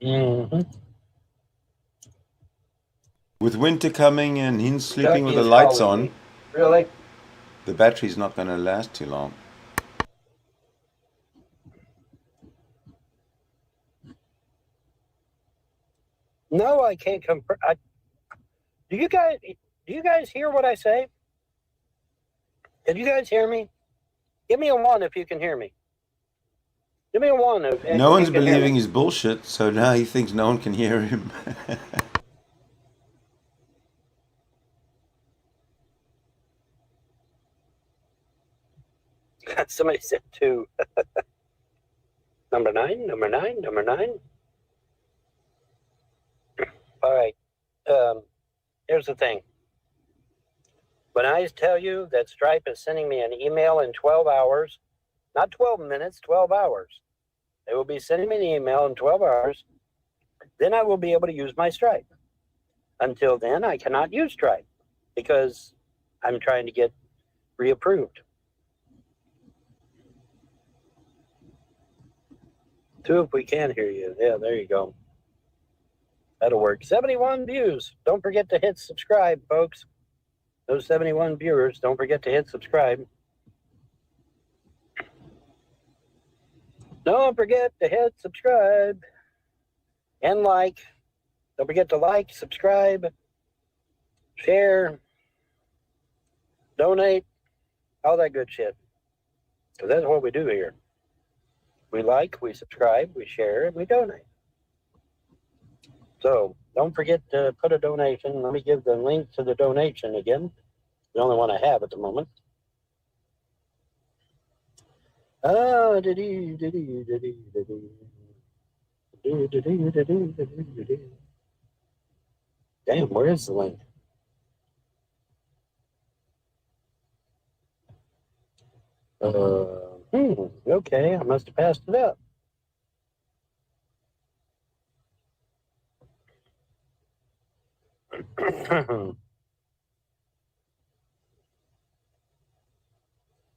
S2: Mm-hmm.
S1: With winter coming and him sleeping with
S2: Ducky
S1: the
S2: is
S1: lights
S2: calling
S1: on,
S2: me. Really?
S1: the battery's not going to last too long.
S2: No, I can't Do you guys hear what I say? Can you guys hear me? Give me a 1 if you can hear me. Give me a 1 if
S1: No one's
S2: you can hear
S1: believing
S2: me.
S1: his bullshit, so now he thinks no one can hear him.
S2: Somebody said 2. Number 9, number 9, number 9. All right. Here's the thing. When I tell you that Stripe is sending me an email in 12 hours, not 12 minutes, 12 hours. They will be sending me an email in 12 hours. Then I will be able to use my Stripe. Until then, I cannot use Stripe because I'm trying to get reapproved. 2 if we can hear you. Yeah, there you go. That'll work. 71 views. Don't forget to hit subscribe, folks. Those 71 viewers, don't forget to hit subscribe. Don't forget to hit subscribe and like. Don't forget to like, subscribe, share, donate, all that good shit. Because that's what we do here. We like, we subscribe, we share, and we donate. So don't forget to put a donation. Let me give the link to the donation again. The only one I have at the moment. Damn, where is the link? Okay, I must have passed it up.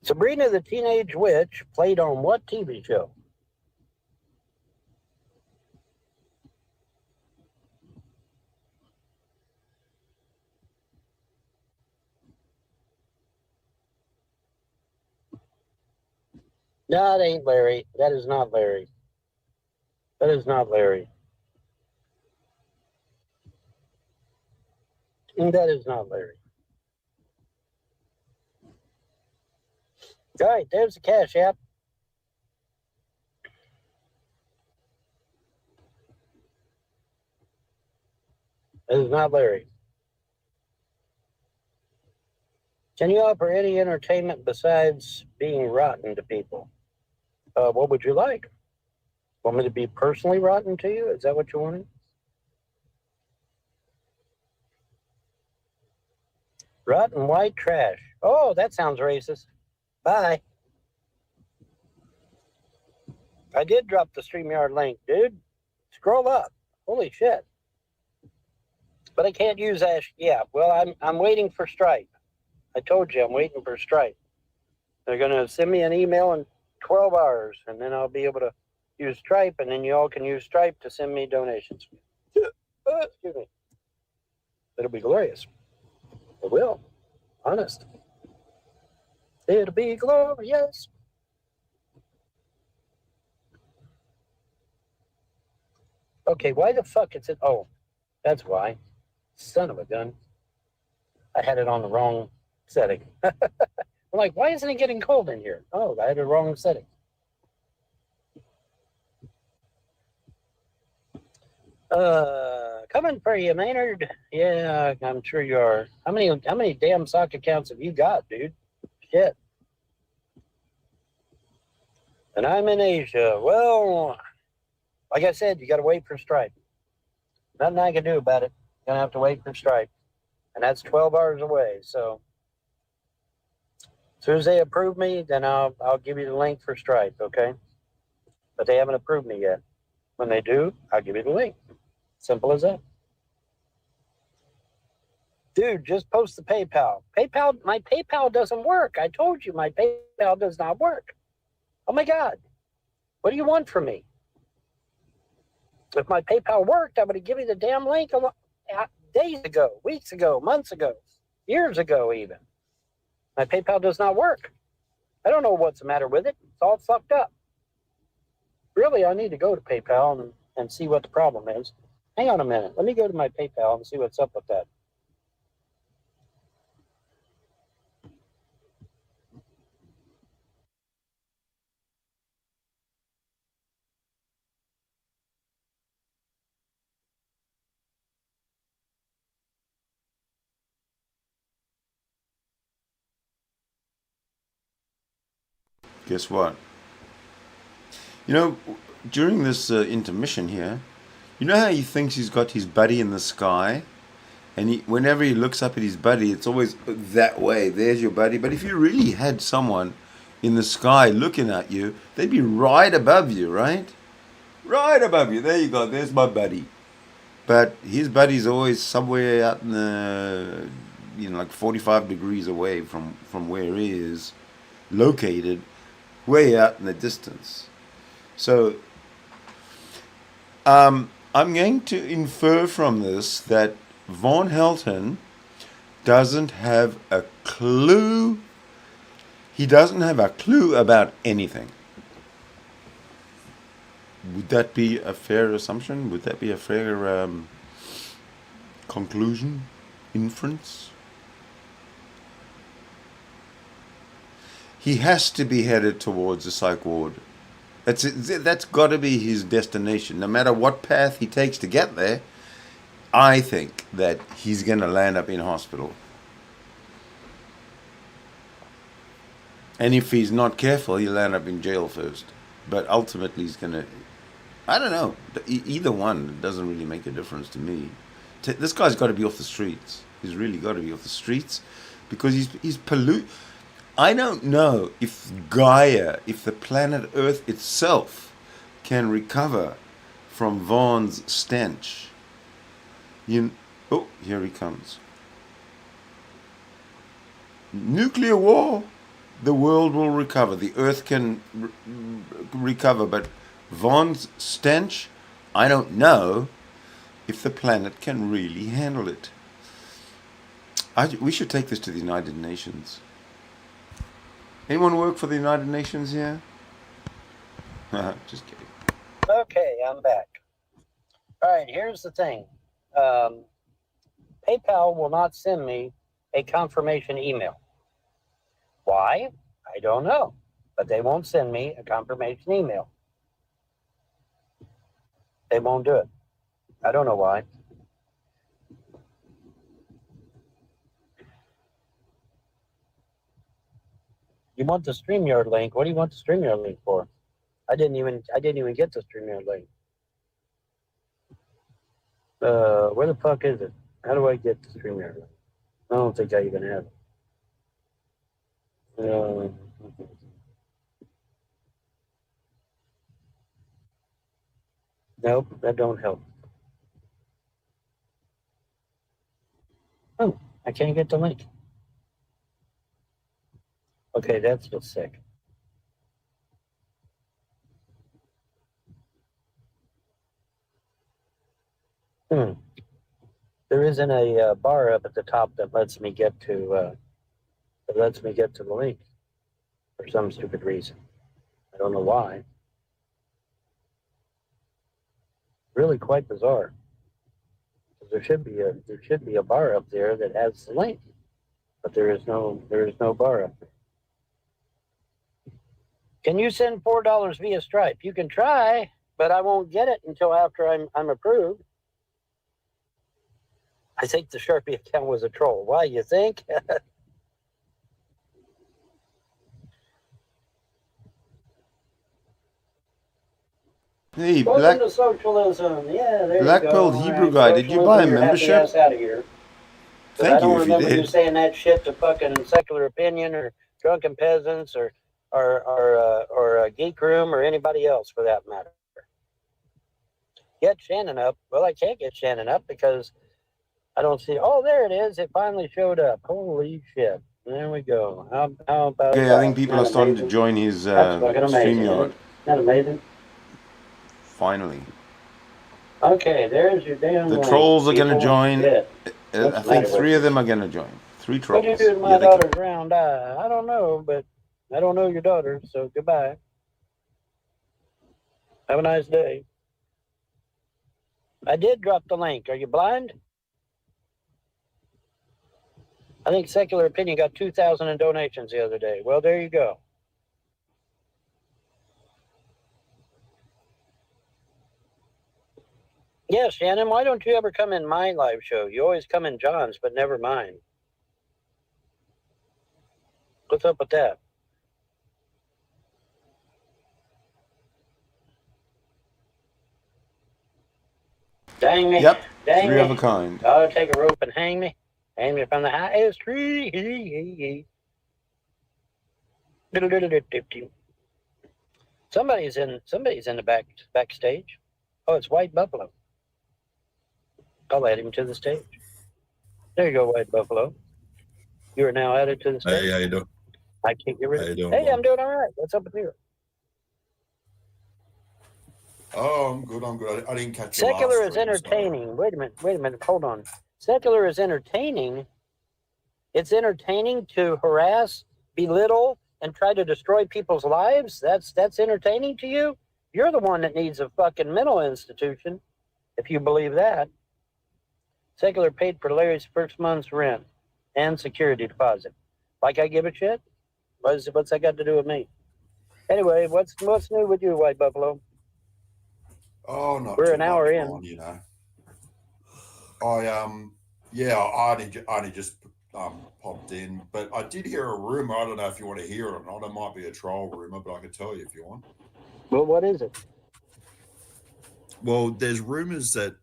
S2: Sabrina the Teenage Witch played on what TV show? No, it ain't Larry. That is not Larry. That is not Larry. That is not Larry. All right, there's the Cash App. That is not Larry. Can you offer any entertainment besides being rotten to people? What would you like? Want me to be personally rotten to you? Is that what you wanted? Rotten white trash. Oh, that sounds racist. Bye. I did drop the StreamYard link, dude. Scroll up. Holy shit. But I can't use Ash. Yeah, well, I'm waiting for Stripe. I told you I'm waiting for Stripe. They're going to send me an email in 12 hours, and then I'll be able to use Stripe, and then you all can use Stripe to send me donations. Excuse me. It'll be glorious. It will. Honest. It'll be glorious. Okay, why the fuck is it? Oh, that's why. Son of a gun. I had it on the wrong setting. I'm like, why isn't it getting cold in here? Oh, I had the wrong setting. Coming for you, Maynard. Yeah, I'm sure you are. How many damn sock accounts have you got, dude? Shit. And I'm in Asia. Well, like I said, you got to wait for Stripe. Nothing I can do about it. You're gonna have to wait for Stripe, and that's 12 hours away. So as soon as they approve me, then I'll give you the link for Stripe. Okay, but they haven't approved me yet. When they do, I'll give you the link. Simple as that. Dude, just post the PayPal. My PayPal doesn't work. I told you my PayPal does not work. Oh my God. What do you want from me? If my PayPal worked, I would have given you the damn link days ago, weeks ago, months ago, years ago even. My PayPal does not work. I don't know what's the matter with it. It's all fucked up. Really, I need to go to PayPal and see what the problem is. Hang on a minute. Let me go to my PayPal and see what's up with that.
S1: Guess what? You know, during this intermission here, you know how he thinks he's got his buddy in the sky? And whenever he looks up at his buddy, it's always that way. There's your buddy. But if you really had someone in the sky looking at you, they'd be right above you, right? Right above you. There you go. There's my buddy. But his buddy's always somewhere out in the, like 45 degrees away from where he is located, way out in the distance. So, I'm going to infer from this that Von Helton doesn't have a clue. He doesn't have a clue about anything. Would that be a fair assumption? Would that be a fair conclusion? Inference? He has to be headed towards a psych ward. That's got to be his destination. No matter what path he takes to get there, I think that he's going to land up in hospital. And if he's not careful, he'll end up in jail first. But ultimately, he's going to... I don't know. Either one doesn't really make a difference to me. This guy's got to be off the streets. He's really got to be off the streets because he's polluted. I don't know if Gaia, if the planet Earth itself can recover from Vaughn's stench. Oh, here he comes. Nuclear war, the world will recover. The Earth can recover, but Vaughn's stench, I don't know if the planet can really handle it. We should take this to the United Nations. Anyone work for the United Nations here? Just kidding.
S2: Okay, I'm back. All right, here's the thing. PayPal will not send me a confirmation email. Why? I don't know. But they won't send me a confirmation email. They won't do it. I don't know why. You want the StreamYard link? What do you want the StreamYard link for? I didn't even get the StreamYard link. Where the fuck is it? How do I get the StreamYard link? I don't think I even have it. Nope, that don't help. Oh, I can't get the link. Okay, that's what's sick. There isn't a bar up at the top that lets me get to the link for some stupid reason. I don't know why. Really quite bizarre. There should be a bar up there that has the link, but there is no bar up there. Can you send $4 via Stripe? You can try, but I won't get it until after I'm approved. I think the Sharpie account was a troll. Why, you think?
S1: Hey,
S2: Welcome to socialism. Yeah, there
S1: Black
S2: you go.
S1: Pill Hebrew guy, did you buy a membership?
S2: Out of here.
S1: Thank you if you
S2: I don't remember
S1: did.
S2: you saying that shit to fucking Secular Opinion or Drunken Peasants or Geek Room or anybody else for that matter. Get Shannon up. Well, I can't get Shannon up because I don't see. Oh, there it is. It finally showed up. Holy shit. There we go. How about
S1: Okay,
S2: that?
S1: I think people are starting to join his StreamYard.
S2: Isn't that amazing?
S1: Finally.
S2: Okay, there's your damn
S1: The
S2: link.
S1: trolls are going to join.
S2: What's
S1: I
S2: the
S1: think
S2: matter
S1: 3
S2: with
S1: of them are going to join. 3 trolls.
S2: What do you do with my daughter's round eye? I don't know, but I don't know your daughter, so goodbye. Have a nice day. I did drop the link. Are you blind? I think Secular Opinion got 2,000 in donations the other day. Well, there you go. Yeah, Shannon, why don't you ever come in my live show? You always come in John's, but never mine. What's up with that? Dang me.
S1: Yep,
S2: Dang
S1: three
S2: me.
S1: of a kind.
S2: Oh, take a rope and hang me. Hang me from the highest tree. Somebody's in the backstage. Oh, it's White Buffalo. I'll add him to the stage. There you go, White Buffalo. You are now added to the stage.
S3: Hey, how you doing?
S2: I can't get rid of
S3: How
S2: it.
S3: you doing,
S2: Hey,
S3: Bob?
S2: I'm doing all right. What's up with you?
S3: Oh, I'm good. I didn't catch your
S2: Secular
S3: last
S2: is
S3: stream,
S2: entertaining. Wait a minute. Hold on. Secular is entertaining. It's entertaining to harass, belittle, and try to destroy people's lives. That's entertaining to you? You're the one that needs a fucking mental institution, if you believe that. Secular paid for Larry's first month's rent and security deposit. Like I give a shit? What's that got to do with me? Anyway, what's new with you, White Buffalo?
S3: Oh, not
S2: We're
S3: too
S2: an hour
S3: much,
S2: in.
S3: man, you know. I only just popped in, but I did hear a rumor. I don't know if you want to hear it or not. It might be a troll rumor, but I can tell you if you want.
S2: Well, what is it?
S3: Well, there's rumors that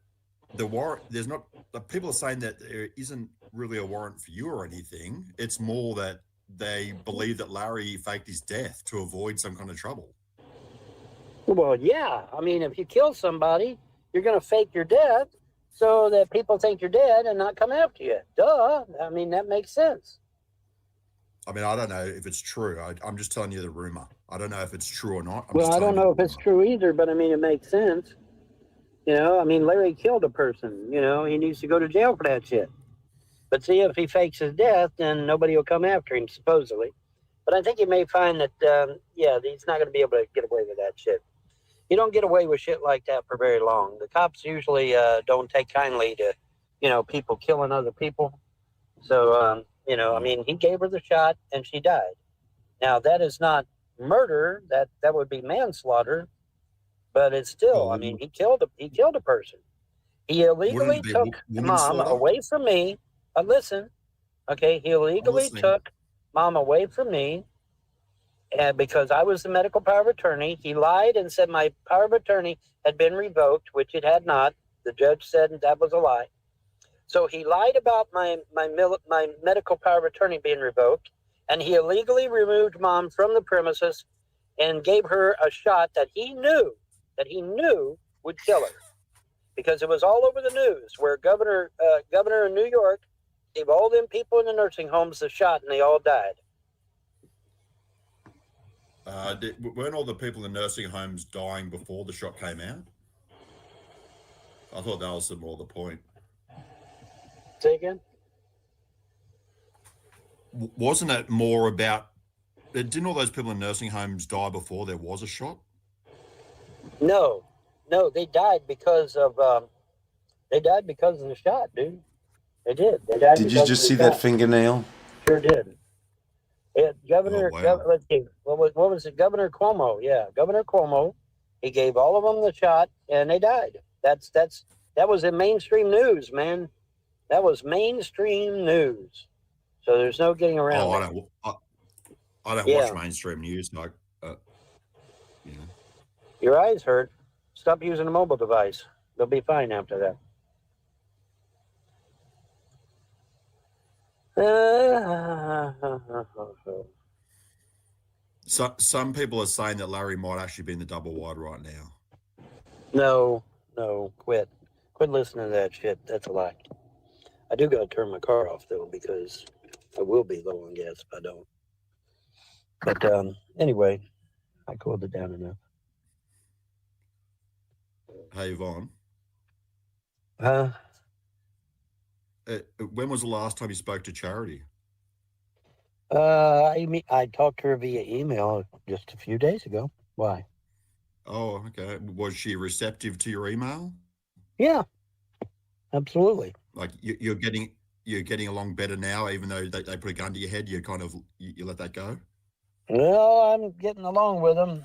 S3: the warrant, there's not, the people are saying that there isn't really a warrant for you or anything. It's more that they believe that Larry faked his death to avoid some kind of trouble.
S2: Well, yeah. I mean, if you kill somebody, you're going to fake your death so that people think you're dead and not come after you. Duh. I mean, that makes sense.
S3: I mean, I don't know if it's true. I'm just telling you the rumor. I don't know if it's true or not.
S2: Well, I don't know if it's true either, but I mean, it makes sense. You know, I mean, Larry killed a person. You know, he needs to go to jail for that shit. But see, if he fakes his death, then nobody will come after him, supposedly. But I think you may find that, he's not going to be able to get away with that shit. You don't get away with shit like that for very long. The cops usually don't take kindly to, people killing other people. So, I mean, he gave her the shot and she died. Now, that is not murder. That would be manslaughter. But it's still, I mean, he killed a person. He illegally took mom away from me. Listen, okay, he illegally took mom away from me. And because I was the medical power of attorney, he lied and said my power of attorney had been revoked, which it had not. The judge said that was a lie. So he lied about my medical power of attorney being revoked, and he illegally removed mom from the premises and gave her a shot that he knew would kill her, because it was all over the news where governor in New York gave all them people in the nursing homes the shot and they all died.
S3: Weren't all the people in nursing homes dying before the shot came out? I thought that was more the point.
S2: Say again?
S3: Wasn't it more about, didn't all those people in nursing homes die before there was a shot?
S2: No, they died because of the shot, dude. They did. They died.
S1: Did you just see that fingernail?
S2: Sure did. Let's see. What was it? Governor Cuomo. Yeah, Governor Cuomo. He gave all of them the shot, and they died. That was in mainstream news, man. That was mainstream news. So there's no getting around.
S3: I don't watch mainstream news. Like,
S2: Your eyes hurt. Stop using a mobile device. They'll be fine after that.
S3: So some people are saying that Larry might actually be in the double wide right now.
S2: No, quit listening to that shit. That's a lie. I do gotta turn my car off though, because I will be low on gas if I don't. But anyway, I cooled it down enough.
S3: Hey, Yvonne. When was the last time you spoke to Charity?
S2: I talked to her via email just a few days ago. Why?
S3: Oh, okay. Was she receptive to your email?
S2: Yeah, absolutely.
S3: Like you're getting along better now, even though they put a gun to your head. You kind of you let that go.
S2: Well, I'm getting along with them.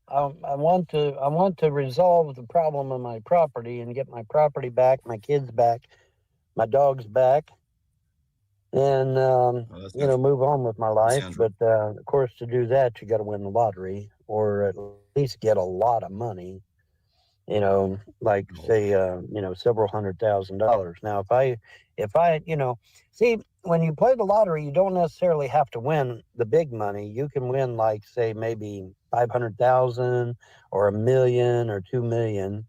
S2: I want to resolve the problem of my property and get my property back, my kids back, my dogs back, and move on with my life. But of course, to do that, you got to win the lottery or at least get a lot of money. Like say, several $100,000. Now, if I, see, when you play the lottery, you don't necessarily have to win the big money. You can win, like, say, maybe 500,000 or $1 million or 2 million.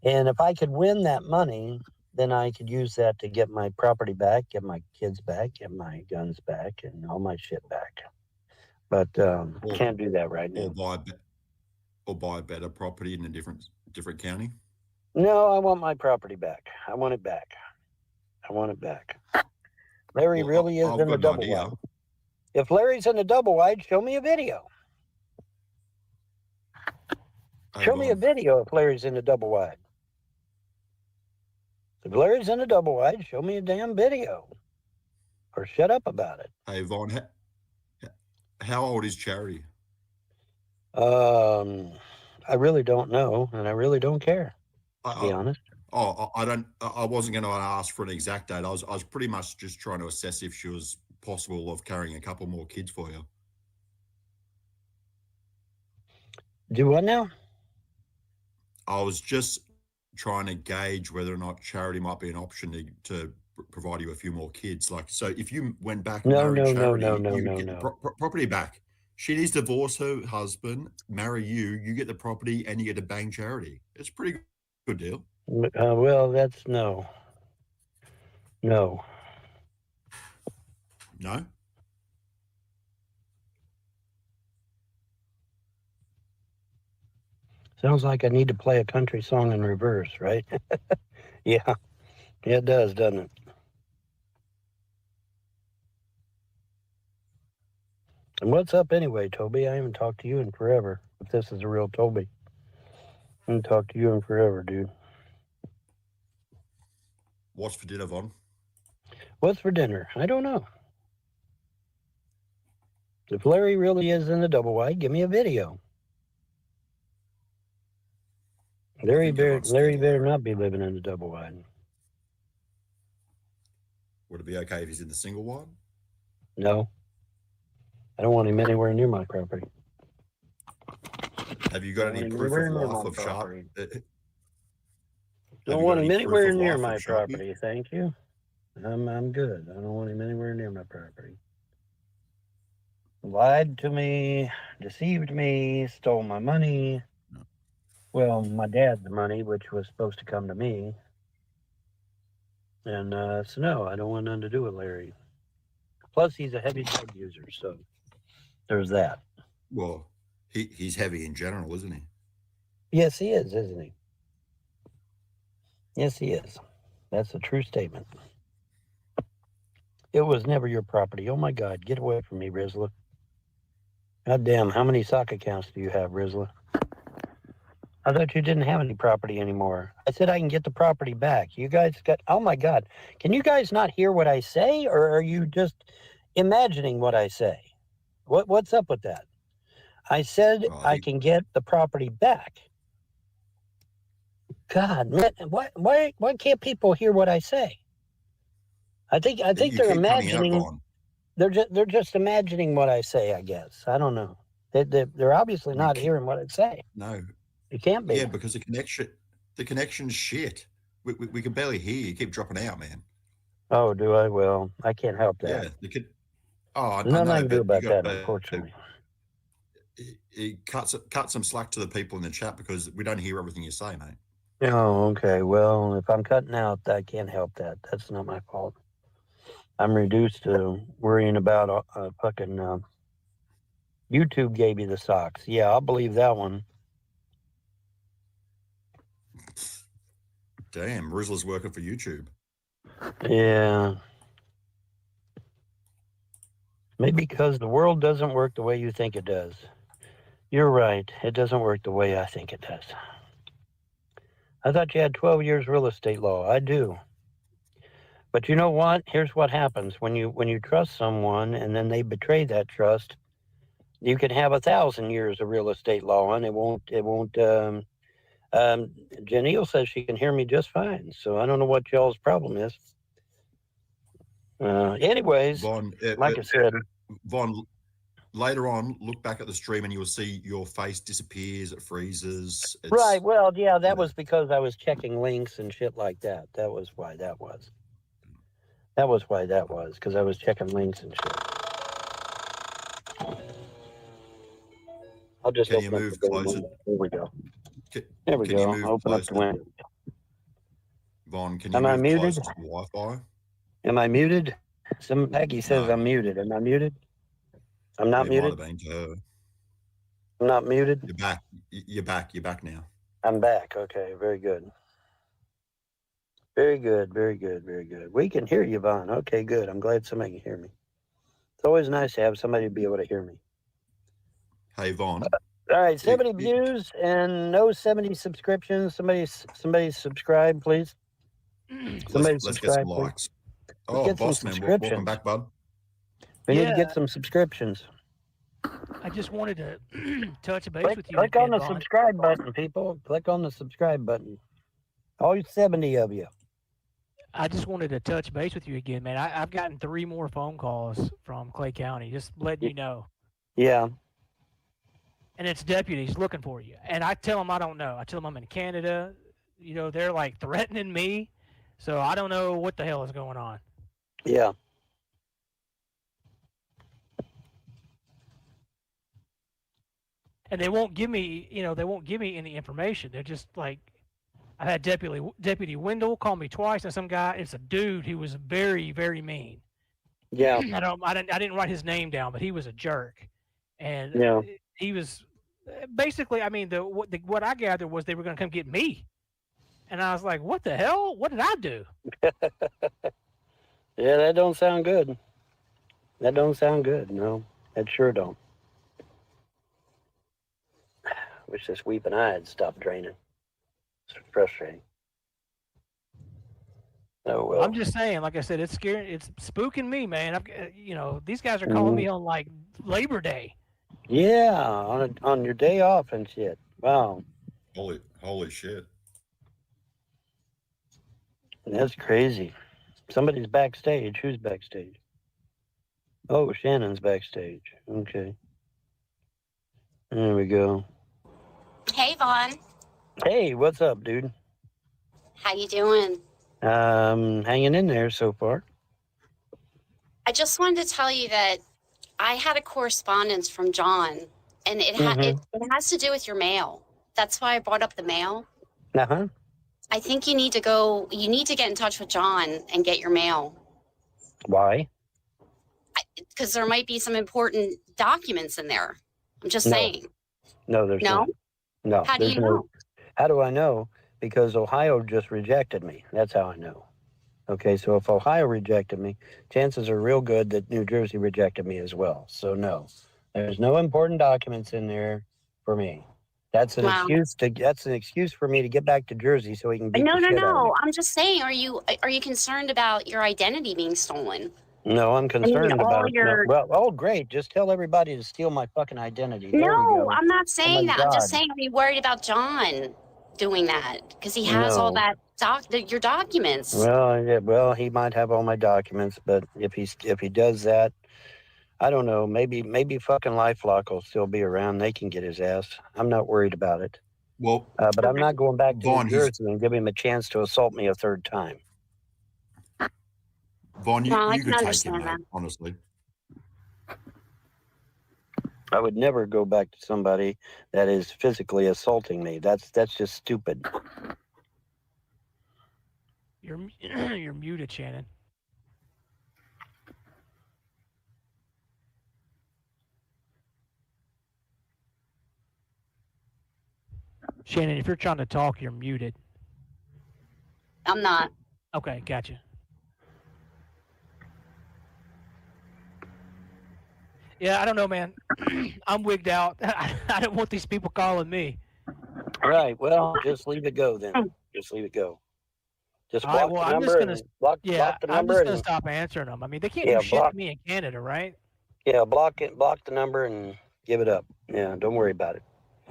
S2: And if I could win that money, then I could use that to get my property back, get my kids back, get my guns back, and all my shit back. But can't do that right now.
S3: Or buy a better property in a different county.
S2: No, I want my property back. I want it back. Larry really is in the double wide. If Larry's in the double wide, show me a video. Show me a video if Larry's in the double wide. If Larry's in the double wide, show me a damn video. Or shut up about it.
S3: Hey, Vaughn, how old is Charity?
S2: I really don't know, and I really don't care, to be honest.
S3: I wasn't going to ask for an exact date. I was pretty much just trying to assess if she was possible of carrying a couple more kids for you.
S2: Do what now?
S3: I was just trying to gauge whether or not Charity might be an option to provide you a few more kids. Like, so if you went back and married Charity, you get the property back. She needs to divorce her husband, marry you, you get the property, and you get to bang Charity. It's a pretty good deal.
S2: Well, that's no.
S3: No?
S2: Sounds like I need to play a country song in reverse, right? Yeah, it does, doesn't it? And what's up anyway, Toby? I haven't talked to you in forever. If this is a real Toby. I haven't talked to you in forever, dude.
S3: What's for dinner, Vaughn?
S2: What's for dinner? I don't know. If Larry really is in the double wide, give me a video. Larry better not be living in the double wide.
S3: Would it be okay if he's in the single wide?
S2: No. I don't want him anywhere near my property.
S3: Have you got any proof of life of sharp?
S2: Don't want him anywhere near my property, thank you. I'm good. I don't want him anywhere near my property. Lied to me, deceived me, stole my money. No. Well, my dad's money, which was supposed to come to me. And so no, I don't want nothing to do with Larry. Plus, he's a heavy drug user, so there's that.
S3: Well, he's heavy in general, isn't he?
S2: Yes, he is, isn't he? Yes, he is. That's a true statement. It was never your property. Oh, my God. Get away from me, Rizla. God damn, how many sock accounts do you have, Rizla? I thought you didn't have any property anymore. I said I can get the property back. You guys got... Oh, my God. Can you guys not hear what I say, or are you just imagining what I say? What's up with that? I said I can get the property back. God, man, why can't people hear what I say? I think they're imagining. They're just imagining what I say. I guess I don't know. They're obviously not hearing what I say.
S3: No,
S2: it can't be.
S3: Yeah, because the connection's shit. We can barely hear you. Keep dropping out, man.
S2: Oh, do I? Well, I can't help that.
S3: Yeah,
S2: nothing I can do about that, unfortunately.
S3: Cut some slack to the people in the chat because we don't hear everything you say, mate.
S2: Oh, okay. Well, if I'm cutting out, I can't help that. That's not my fault. I'm reduced to worrying about fucking YouTube gave you the socks. Yeah, I'll believe that one.
S3: Damn, Rizla's working for YouTube.
S2: Yeah. Maybe because the world doesn't work the way you think it does. You're right. It doesn't work the way I think it does. I thought you had 12 years real estate law. I do. But you know what? Here's what happens when you trust someone and then they betray that trust. You can have 1,000 years of real estate law and it won't. Janelle says she can hear me just fine. So I don't know what y'all's problem is. Anyways,
S3: Vaughn,
S2: like I said,
S3: Vaughn, later on, look back at the stream and you'll see your face disappears, it freezes.
S2: Right. Well, yeah, that was because I was checking links and shit like that. That was why that was. That was why that was, because I was checking links and shit. I'll just
S3: Can you
S2: open
S3: move
S2: up the
S3: closer?
S2: window. Here we go.
S3: Can,
S2: There we
S3: can you
S2: go.
S3: move
S2: Open up the
S3: closer?
S2: window.
S3: Vaughn, can you
S2: Am I
S3: move
S2: muted?
S3: closer to the Wi-Fi?
S2: Am I muted? Some Maggie says
S3: No.
S2: I'm muted. Am I muted? I'm not
S3: You might
S2: muted.
S3: have been to her.
S2: I'm not muted.
S3: You're back. You're back. You're back now.
S2: I'm back. Okay, very good. Very good, very good, very good. We can hear you, Vaughn. Okay, good. I'm glad somebody can hear me. It's always nice to have somebody be able to hear me.
S3: Hey, Vaughn.
S2: All right, 70 views and no 70 subscriptions. Somebody subscribe, please.
S3: Let's get some likes. Oh,
S2: get some
S3: Bossman, welcome back, bud.
S2: We need to get some subscriptions.
S4: I just wanted to touch base with you.
S2: Click on the subscribe button, people. Click on the subscribe button. All 70 of you.
S4: I just wanted to touch base with you again, man. I've gotten 3 more phone calls from Clay County, just letting you know.
S2: Yeah.
S4: And it's deputies looking for you. And I tell them I don't know. I tell them I'm in Canada. You know, they're like threatening me. So I don't know what the hell is going on.
S2: Yeah.
S4: And they won't give me, any information. They're just like, I had Deputy Wendell call me twice, and some guy, it's a dude who was very, very mean.
S2: Yeah.
S4: I didn't write his name down, but he was a jerk. And he was basically, I mean, what I gathered was they were going to come get me. And I was like, what the hell? What did I do?
S2: Yeah, that don't sound good. That don't sound good. No, that sure don't. Wish this weeping eye had stopped draining. It's frustrating. Oh, well.
S4: I'm just saying, like I said, it's scary. It's spooking me, man. These guys are calling me on like Labor Day.
S2: Yeah, on your day off and shit. Wow.
S3: Holy shit.
S2: That's crazy. Somebody's backstage. Who's backstage? Oh, Shannon's backstage. Okay. There we go.
S5: Hey, Vaughn.
S2: Hey, what's up, dude?
S5: How you doing?
S2: Hanging in there so far.
S5: I just wanted to tell you that I had a correspondence from John, and it has to do with your mail. That's why I brought up the mail.
S2: Uh-huh.
S5: I think you need to get in touch with John and get your mail.
S2: Why?
S5: Because there might be some important documents in there. I'm just saying.
S2: No, there's not. No.
S5: How do you know?
S2: How do I know? Because Ohio just rejected me. That's how I know. Okay, so if Ohio rejected me, chances are real good that New Jersey rejected me as well. So no, there's no important documents in there for me. That's an excuse for me to get back to Jersey so he can beat the shit out of me.
S5: I'm just saying, are you concerned about your identity being stolen?
S2: No, I'm concerned about it. Well, oh, great. Just tell everybody to steal my fucking identity.
S5: No, I'm not saying that. I'm just saying, are you worried about John doing that? Because he has all that your documents.
S2: Well, yeah, well, he might have all my documents, but if he does that, I don't know. Maybe fucking LifeLock will still be around. They can get his ass. I'm not worried about it.
S3: Well,
S2: but I'm not going back to New Jersey and give him a chance to assault me a third time.
S3: Vaughn, you could take him, mate, honestly.
S2: I would never go back to somebody that is physically assaulting me. That's just stupid.
S4: You're muted, Shannon. Shannon, if you're trying to talk, you're muted.
S5: I'm not.
S4: Okay, gotcha. Yeah, I don't know, man. I'm wigged out. I don't want these people calling me.
S2: Right. Well, just leave it go then. Just leave it go. Just block the number. Block the number.
S4: I'm just gonna stop answering them. I mean, they can't do shit to me in Canada, right?
S2: Yeah, block the number and give it up. Yeah, don't worry about it.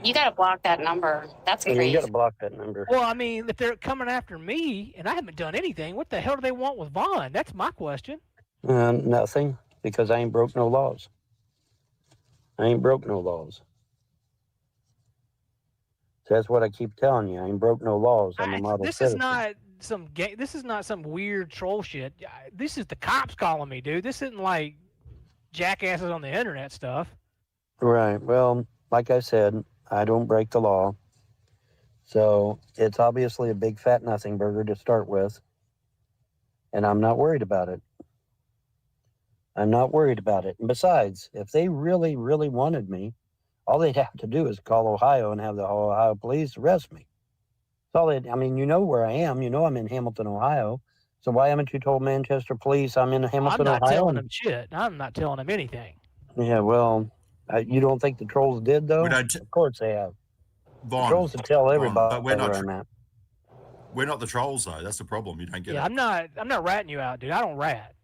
S5: You gotta block that number. That's crazy.
S2: You gotta block that number.
S4: Well, I mean, if they're coming after me and I haven't done anything, what the hell do they want with Vaughn? That's my question.
S2: Nothing, because I ain't broke no laws. I ain't broke no laws. So that's what I keep telling you. I ain't broke no laws. I'm a model
S4: This
S2: citizen.
S4: is not This is not some weird troll shit. This is the cops calling me, dude. This isn't like jackasses on the internet stuff.
S2: Right. Well, like I said, I don't break the law. So it's obviously a big fat nothing burger to start with. And I'm not worried about it. I'm not worried about it. And besides, if they really, really wanted me, all they'd have to do is call Ohio and have the Ohio police arrest me. That's all I mean, you know where I am. You know I'm in Hamilton, Ohio. So why haven't you told Manchester Police I'm in Hamilton, Ohio?
S4: I'm not telling them shit. I'm not telling them anything.
S2: Yeah, well, you don't think the trolls did, though? Of course they have.
S3: Vaughn,
S2: the trolls would tell everybody
S3: but we're not
S2: where I'm at.
S3: We're not the trolls, though. That's the problem. You don't get it.
S4: I'm not ratting you out, dude. I don't rat.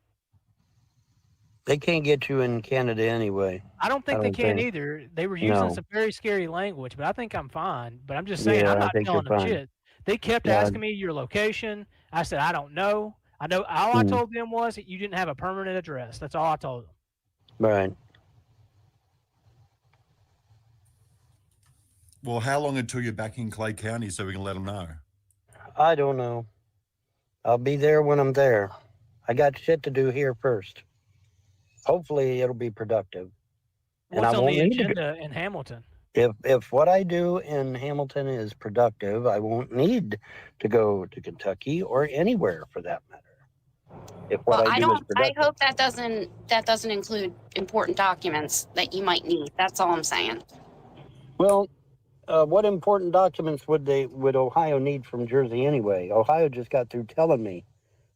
S2: They can't get you in Canada anyway.
S4: I don't think they can either. They were using some very scary language, but I think I'm fine. But I'm just saying, I'm not telling them shit. They kept asking me your location. I said, I don't know. I know all I told them was that you didn't have a permanent address. That's all I told them.
S2: Right.
S3: Well, how long until you're back in Clay County so we can let them know?
S2: I don't know. I'll be there when I'm there. I got shit to do here first. Hopefully it'll be productive.
S4: What's on the agenda in Hamilton?
S2: If what I do in Hamilton is productive, I won't need to go to Kentucky or anywhere for that matter. If what I do is productive.
S5: I hope that doesn't include important documents that you might need. That's all I'm saying.
S2: Well, what important documents would Ohio need from Jersey anyway? Ohio just got through telling me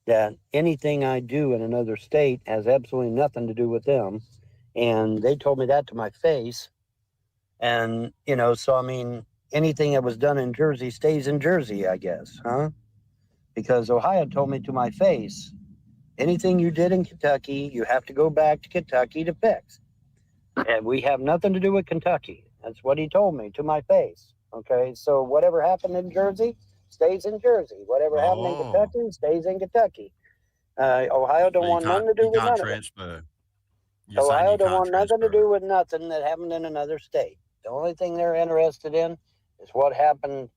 S2: that anything I do in another state has absolutely nothing to do with them. And they told me that to my face. And, so I mean, anything that was done in Jersey stays in Jersey, I guess, huh? Because Ohio told me to my face, anything you did in Kentucky, you have to go back to Kentucky to fix. And we have nothing to do with Kentucky. That's what he told me to my face. Okay, so whatever happened in Jersey stays in Jersey. Whatever happened in Kentucky stays in Kentucky. Ohio don't want nothing to do with none of it. Ohio don't want nothing to do with nothing that happened in another state. The only thing they're interested in is what happens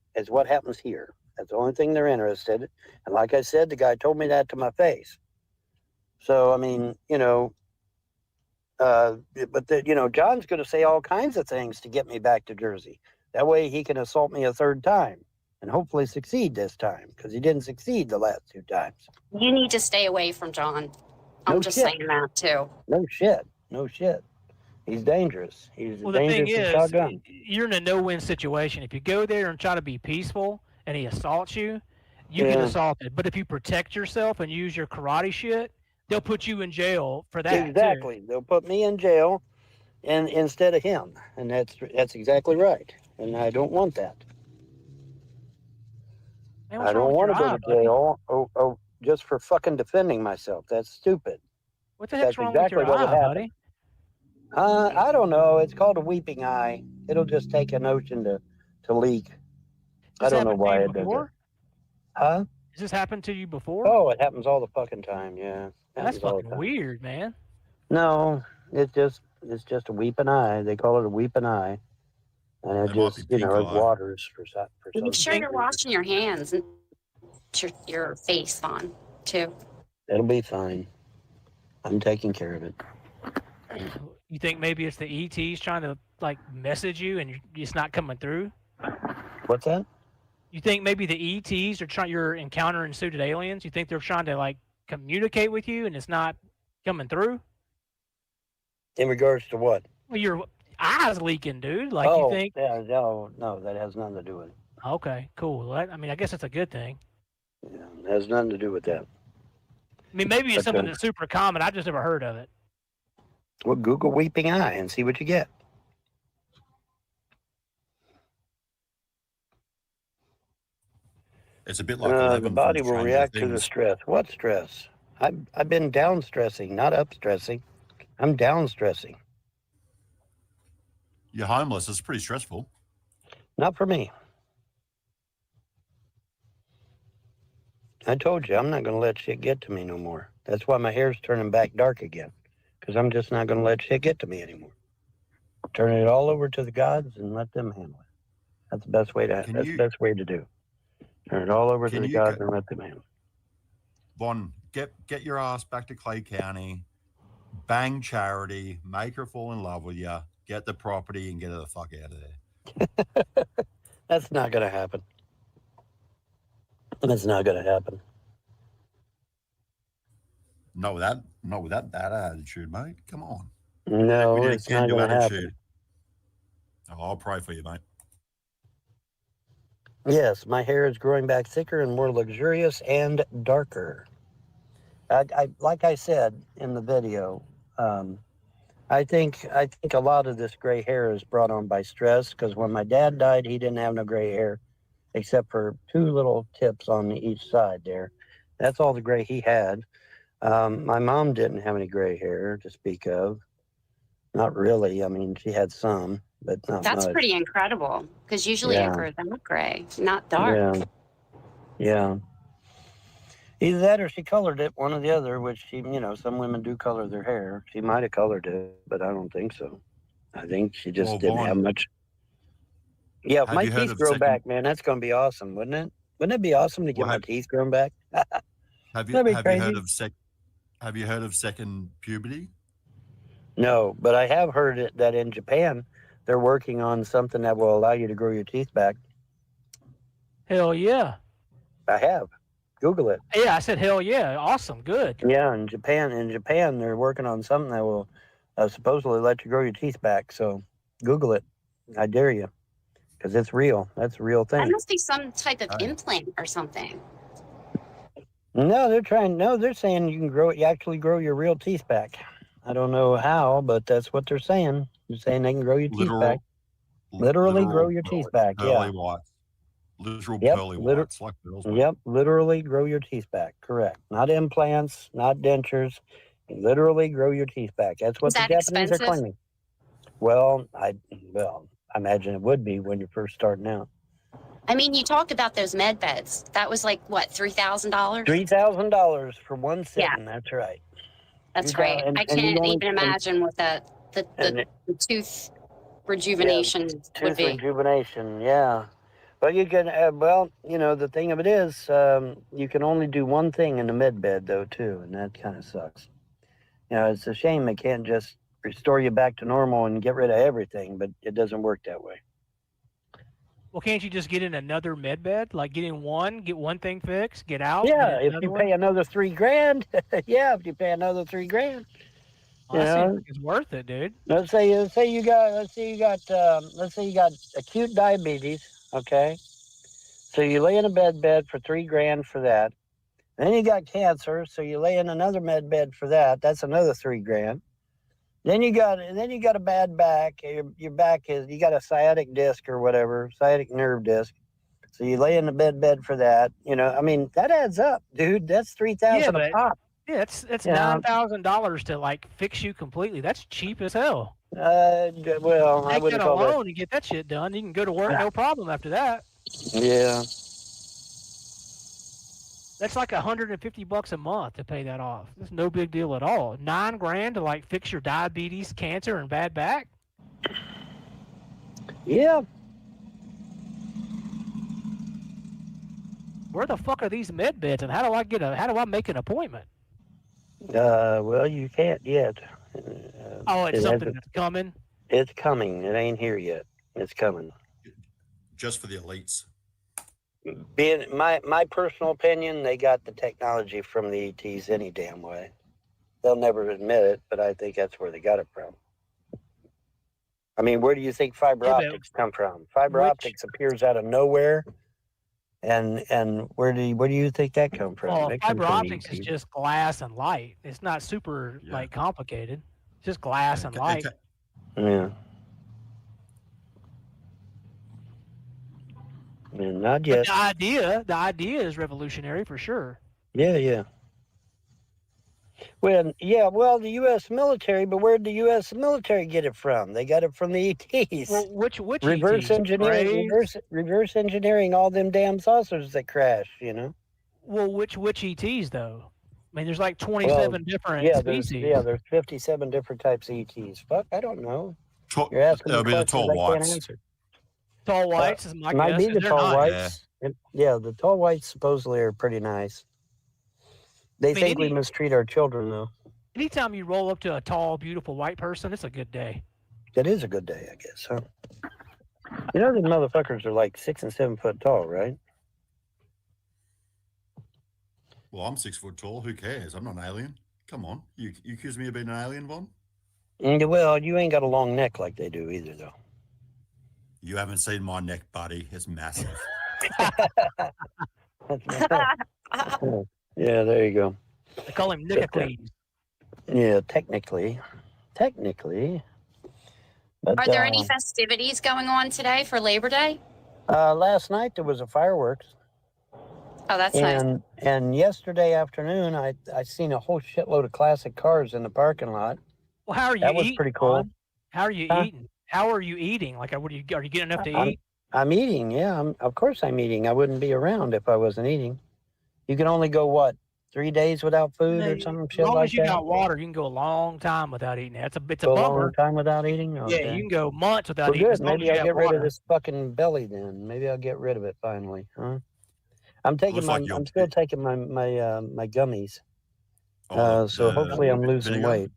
S2: here. That's the only thing they're interested in. And like I said, the guy told me that to my face. So, I mean, John's going to say all kinds of things to get me back to Jersey. That way he can assault me a third time and hopefully succeed this time because he didn't succeed the last two times.
S5: You need to stay away from John. I'm just saying that too.
S2: No shit. He's dangerous. He's
S4: well,
S2: dangerous.
S4: The thing is, you're in a no-win situation. If you go there and try to be peaceful and he assaults you, you get assaulted. But if you protect yourself and use your karate shit, they'll put you in jail for that.
S2: Exactly. They'll put me in jail and instead of him. And that's exactly right. And I don't want that.
S4: Man,
S2: I don't want to go to jail just for fucking defending myself. That's stupid.
S4: What the heck's wrong with your eye, buddy?
S2: I don't know. It's called a weeping eye. It'll just take an ocean to leak. I don't know why it does it. Huh?
S4: Has this happened to you before?
S2: Oh, it happens all the fucking time, yeah.
S4: That's fucking weird, man.
S2: No, it's just a weeping eye. They call it a weeping eye. And it just, it waters for some.
S5: Make sure you're washing your hands and your face on, too.
S2: It'll be fine. I'm taking care of it.
S4: You think maybe it's the ETs trying to, message you and it's not coming through?
S2: What's that?
S4: You think maybe the ETs are you're encountering suited aliens? You think they're trying to, communicate with you and it's not coming through?
S2: In regards to what?
S4: Well, your eyes leaking, dude. You think?
S2: Yeah, no, that has nothing to do with it.
S4: Okay, cool. I guess it's a good thing.
S2: Yeah, it has nothing to do with that.
S4: I mean, maybe it's something that's super common. I just never heard of it.
S2: Well, Google weeping eye and see what you get.
S3: It's a bit like
S2: the body will react to the stress. What stress? I've been down stressing, not up stressing. I'm down stressing.
S3: You're homeless. It's pretty stressful.
S2: Not for me. I told you, I'm not going to let shit get to me no more. That's why my hair's turning back dark again. Because I'm just not going to let shit get to me anymore. Turn it all over to the gods and let them handle it. That's the best way to. The best way to do. Turn it all over to the gods and let them handle it.
S3: Von, get your ass back to Clay County, bang Charity, make her fall in love with you, get the property, and get her the fuck out of there.
S2: That's not going to happen. That's not going to happen.
S3: Not with that attitude, mate. Come on.
S2: No, it's not going to happen.
S3: Oh, I'll pray for you, mate.
S2: Yes, my hair is growing back thicker and more luxurious and darker. I like I said in the video, I think a lot of this gray hair is brought on by stress, because when my dad died, he didn't have no gray hair except for 2 little tips on each side there. That's all the gray he had. My mom didn't have any gray hair to speak of. Not really. I mean, she had some, but not
S5: That's
S2: much.
S5: pretty incredible, because usually Amber, they're not gray, not dark.
S2: Yeah. Either that or she colored it, one or the other, which she, some women do color their hair. She might have colored it, but I don't think so. I think she just didn't have much. Yeah, if my teeth grow back, man, that's going to be awesome, wouldn't it? Wouldn't it be awesome to get my teeth grown back?
S3: Have you heard of second puberty?
S2: No, but I have heard that in Japan, they're working on something that will allow you to grow your teeth back.
S4: Hell yeah.
S2: I have. Google it.
S4: Yeah, I said hell yeah. Awesome. Good.
S2: Yeah, in Japan, they're working on something that will supposedly let you grow your teeth back. So Google it. I dare you. Because it's real. That's a real thing.
S5: That must be some type of implant or something.
S2: No, they're saying you actually grow your real teeth back. I don't know how, but that's what they're saying. They're saying they can grow your teeth back. Literally grow your teeth back. Yeah.
S3: Whites. Literal pearly whites, like girls.
S2: Yep, literally grow your teeth back. Correct. Not implants, not dentures. Literally grow your teeth back. That's what the Japanese are claiming. Well, I imagine it would be when you're first starting out.
S5: I mean, you talked about those med beds. That was like what, $3,000?
S2: $3,000 for one sitting. Yeah. That's right.
S5: That's right. I can't even imagine what the tooth rejuvenation would be.
S2: Tooth rejuvenation, yeah. But you can, the thing of it is, you can only do one thing in the med bed, though, too, and that kind of sucks. It's a shame they can't just restore you back to normal and get rid of everything, but it doesn't work that way.
S4: Well, can't you just get in another med bed? Like get one thing fixed, get out?
S2: Yeah, if you pay another $3,000. Yeah, if you pay another $3,000.
S4: It's worth it, dude.
S2: Let's say you got acute diabetes. Okay, so you lay in a bed for $3,000 for that. Then you got cancer, so you lay in another med bed for that. That's another $3,000. Then you got a bad back. Your back you got a sciatic disc or whatever, sciatic nerve disc. So you lay in the bed for that. I mean that adds up, dude. That's $3,000 a pop.
S4: Yeah, it's $9,000 to like fix you completely. That's cheap as hell.
S2: Well, I wouldn't call that.
S4: And get that shit done. You can go to work, no problem after that.
S2: Yeah.
S4: That's like $150 a month to pay that off. That's no big deal at all. $9,000 to like fix your diabetes, cancer, and bad back.
S2: Yeah.
S4: Where the fuck are these med beds, and how do I make an appointment?
S2: Well, you can't yet.
S4: It's something that's coming?
S2: It's coming. It ain't here yet. It's coming.
S3: Just for the elites.
S2: Being my personal opinion, they got the technology from the ETs any damn way. They'll never admit it, but I think that's where they got it from. I mean, where do you think fiber optics come from? Fiber optics appears out of nowhere. And where do you think that come from?
S4: Well, fiber optics is just glass and light. It's not super complicated. It's just glass and light.
S2: Yeah. I mean, not yet.
S4: The idea is revolutionary for sure.
S2: Yeah. Well, the U.S. military, but where'd the U.S. military get it from? They got it from the ETs.
S4: Well, which
S2: reverse
S4: ETs?
S2: engineering, reverse engineering all them damn saucers that crash.
S4: Well, which ETs though? I mean, there's like 27 different species.
S2: There's 57 different types of ETs. Fuck, I don't know. You're asking
S3: It'll
S2: me
S3: be the
S2: questions
S3: tall
S2: I can't
S3: whites.
S2: answer.
S4: Tall whites is my
S2: Might
S4: guess.
S2: be the
S4: They're
S2: tall
S4: nice.
S2: whites. Yeah, the tall whites supposedly are pretty nice. They think we mistreat our children, though.
S4: Anytime you roll up to a tall, beautiful white person, it's a good day.
S2: It is a good day, I guess, huh? You know, these motherfuckers are like 6 and 7 foot tall, right?
S3: Well, I'm 6 foot tall. Who cares? I'm not an alien. Come on. You accuse me of being an alien, Von?
S2: Well, you ain't got a long neck like they do either, though.
S3: You haven't seen my neck, buddy. It's massive.
S2: Yeah, there you go.
S4: They call him Nicocles.
S2: Yeah, technically. But,
S5: Are there any festivities going on today for Labor Day?
S2: Last night there was a fireworks.
S5: Oh, that's nice.
S2: And yesterday afternoon, I seen a whole shitload of classic cars in the parking lot.
S4: Well, how are you
S2: That was
S4: eating,
S2: pretty cool.
S4: Ron? How are you eating? How are you eating? Like, are you getting enough to eat?
S2: I'm eating, yeah. Of course I'm eating. I wouldn't be around if I wasn't eating. You can only go, what, 3 days without food or some shit like that?
S4: As long as you got water, you can go a long time without eating. It's a
S2: Go
S4: bummer.
S2: a long time without eating? Okay.
S4: Yeah, you can go months without eating.
S2: Good.
S4: As long
S2: Maybe
S4: as you
S2: I'll
S4: have
S2: get rid of
S4: water.
S2: this fucking belly then. Maybe I'll get rid of it finally, huh? I'm taking my. I'm still taking my gummies. So hopefully I'm losing weight.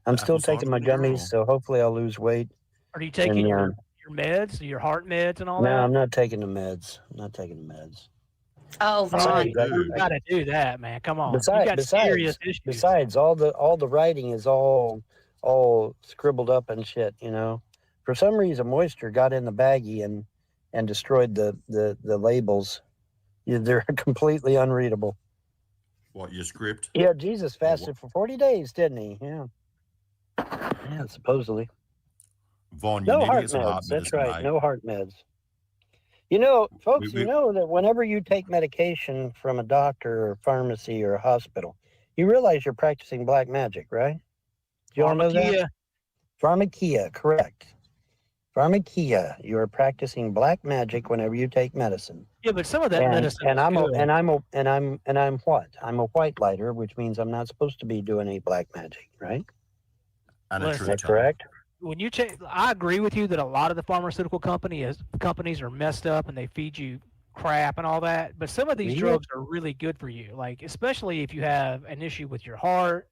S2: I'm still taking my gummies, so hopefully I'll lose weight.
S4: Are you taking your meds, your heart meds, and all that?
S2: No, I'm not taking the meds. I'm not taking the meds.
S5: Oh, Vaughn.
S4: You got to do that, man. Come on. You got serious issues.
S2: Besides, all the writing is all scribbled up and shit. You know, for some reason, moisture got in the baggie and destroyed the labels. They're completely unreadable.
S3: What, your script?
S2: Yeah, Jesus fasted for 40 days, didn't he? Yeah. Yeah, supposedly.
S3: Vaughn, you need to get some heart medicine.
S2: That's right.
S3: Mate.
S2: No heart meds. You know, folks, you know that whenever you take medication from a doctor or pharmacy or a hospital, you realize you're practicing black magic, right? Do you all know that? Pharmakia, correct. Pharmakia, you are practicing black magic whenever you take medicine.
S4: Yeah, but some of that medicine.
S2: And I'm what? I'm a white lighter, which means I'm not supposed to be doing any black magic, right?
S3: And
S2: is that correct?
S4: When you I agree with you that a lot of the pharmaceutical companies are messed up and they feed you crap and all that. But some of these drugs are really good for you, like especially if you have an issue with your heart,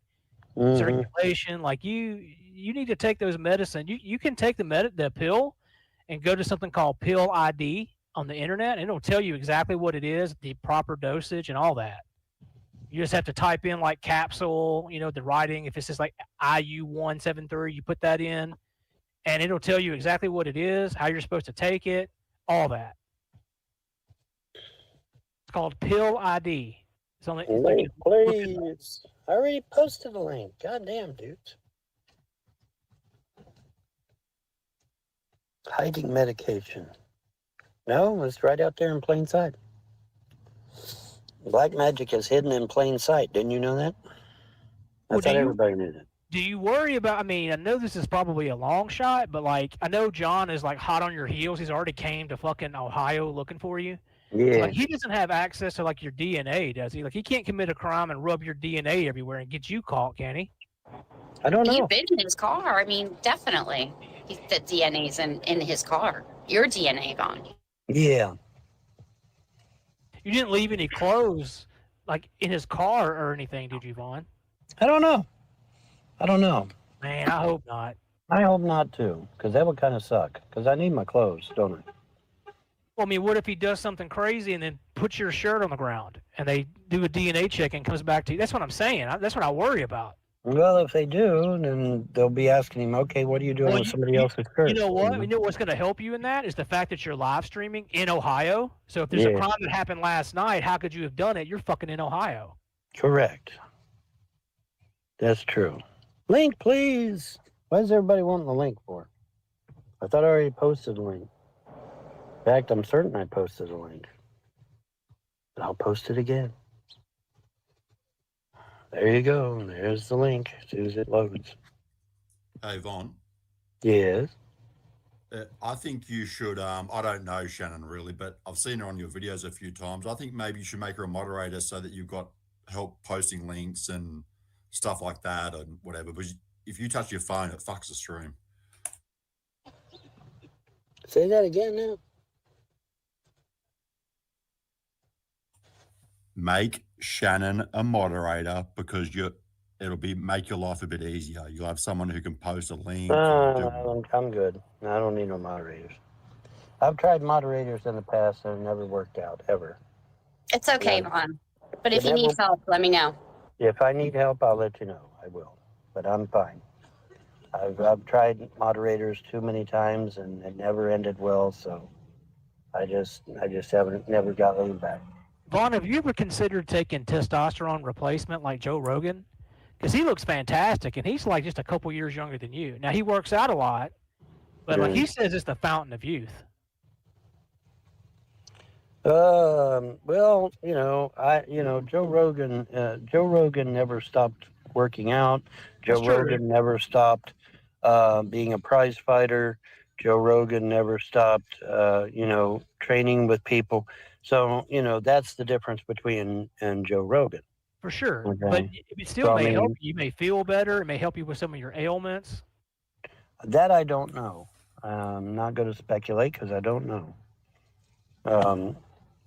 S4: circulation. Like you need to take those medicine. You can take the pill and go to something called Pill ID on the internet, and it'll tell you exactly what it is, the proper dosage, and all that. You just have to type in like capsule, you know, the writing. If it's just like IU173, you put that in, and it'll tell you exactly what it is, how you're supposed to take it, all that. It's called Pill ID. It's only.
S2: Link, please. I already posted a link. Goddamn, dudes. Hiding medication. No, it's right out there in plain sight. Black magic is hidden in plain sight. Didn't you know that? I thought everybody knew that.
S4: Do you worry about, I mean, I know this is probably a long shot, but like, I know John is like hot on your heels. He's already came to fucking Ohio looking for you.
S2: Yeah.
S4: Like, he doesn't have access to like your DNA, does he? Like, he can't commit a crime and rub your DNA everywhere and get you caught, can he?
S2: I don't know.
S5: He's been in his car. I mean, definitely. The DNA's in his car. Your DNA, Vaughn.
S2: Yeah.
S4: You didn't leave any clothes like in his car or anything, did you, Vaughn?
S2: I don't know.
S4: Man, I hope not.
S2: I hope not too, because that would kind of suck. Because I need my clothes, don't I?
S4: Well, I mean, what if he does something crazy and then puts your shirt on the ground and they do a DNA check and comes back to you? That's what I'm saying. That's what I worry about.
S2: Well, if they do, then they'll be asking him, okay, what are you doing with somebody else's shirt?
S4: You know what? You know what's going to help you in that is the fact that you're live streaming in Ohio. So if there's a crime that happened last night, how could you have done it? You're fucking in Ohio.
S2: Correct. That's true. Link, please. Why is everybody wanting the link for? I thought I already posted a link. In fact, I'm certain I posted a link. But I'll post it again. There you go. There's the link as soon as it loads.
S3: Hey, Vaughn.
S2: Yes?
S3: I think you should, I don't know Shannon really, but I've seen her on your videos a few times. I think maybe you should make her a moderator so that you've got help posting links and stuff like that and whatever. But if you touch your phone, it fucks the stream.
S2: Say that again now.
S3: Make Shannon a moderator because it'll make your life a bit easier. You'll have someone who can post a link.
S2: I'm good. I don't need no moderators. I've tried moderators in the past and it never worked out, ever.
S5: It's okay,
S2: Yeah.
S5: Vaughn. But if you need help, let me know.
S2: If I need help, I'll let you know. I will. But I'm fine. I've tried moderators too many times and it never ended well, so I just haven't never got laid back.
S4: Vaughn, have you ever considered taking testosterone replacement like Joe Rogan? Because he looks fantastic, and he's like just a couple years younger than you. Now, he works out a lot, but like he says it's the fountain of youth.
S2: Well, Joe Rogan never stopped working out. Joe Rogan never stopped being a prize fighter. Joe Rogan never stopped, training with people. So, that's the difference between and Joe Rogan.
S4: For sure.
S2: Okay.
S4: But it still may help you. You may feel better. It may help you with some of your ailments.
S2: That I don't know. I'm not going to speculate because I don't know.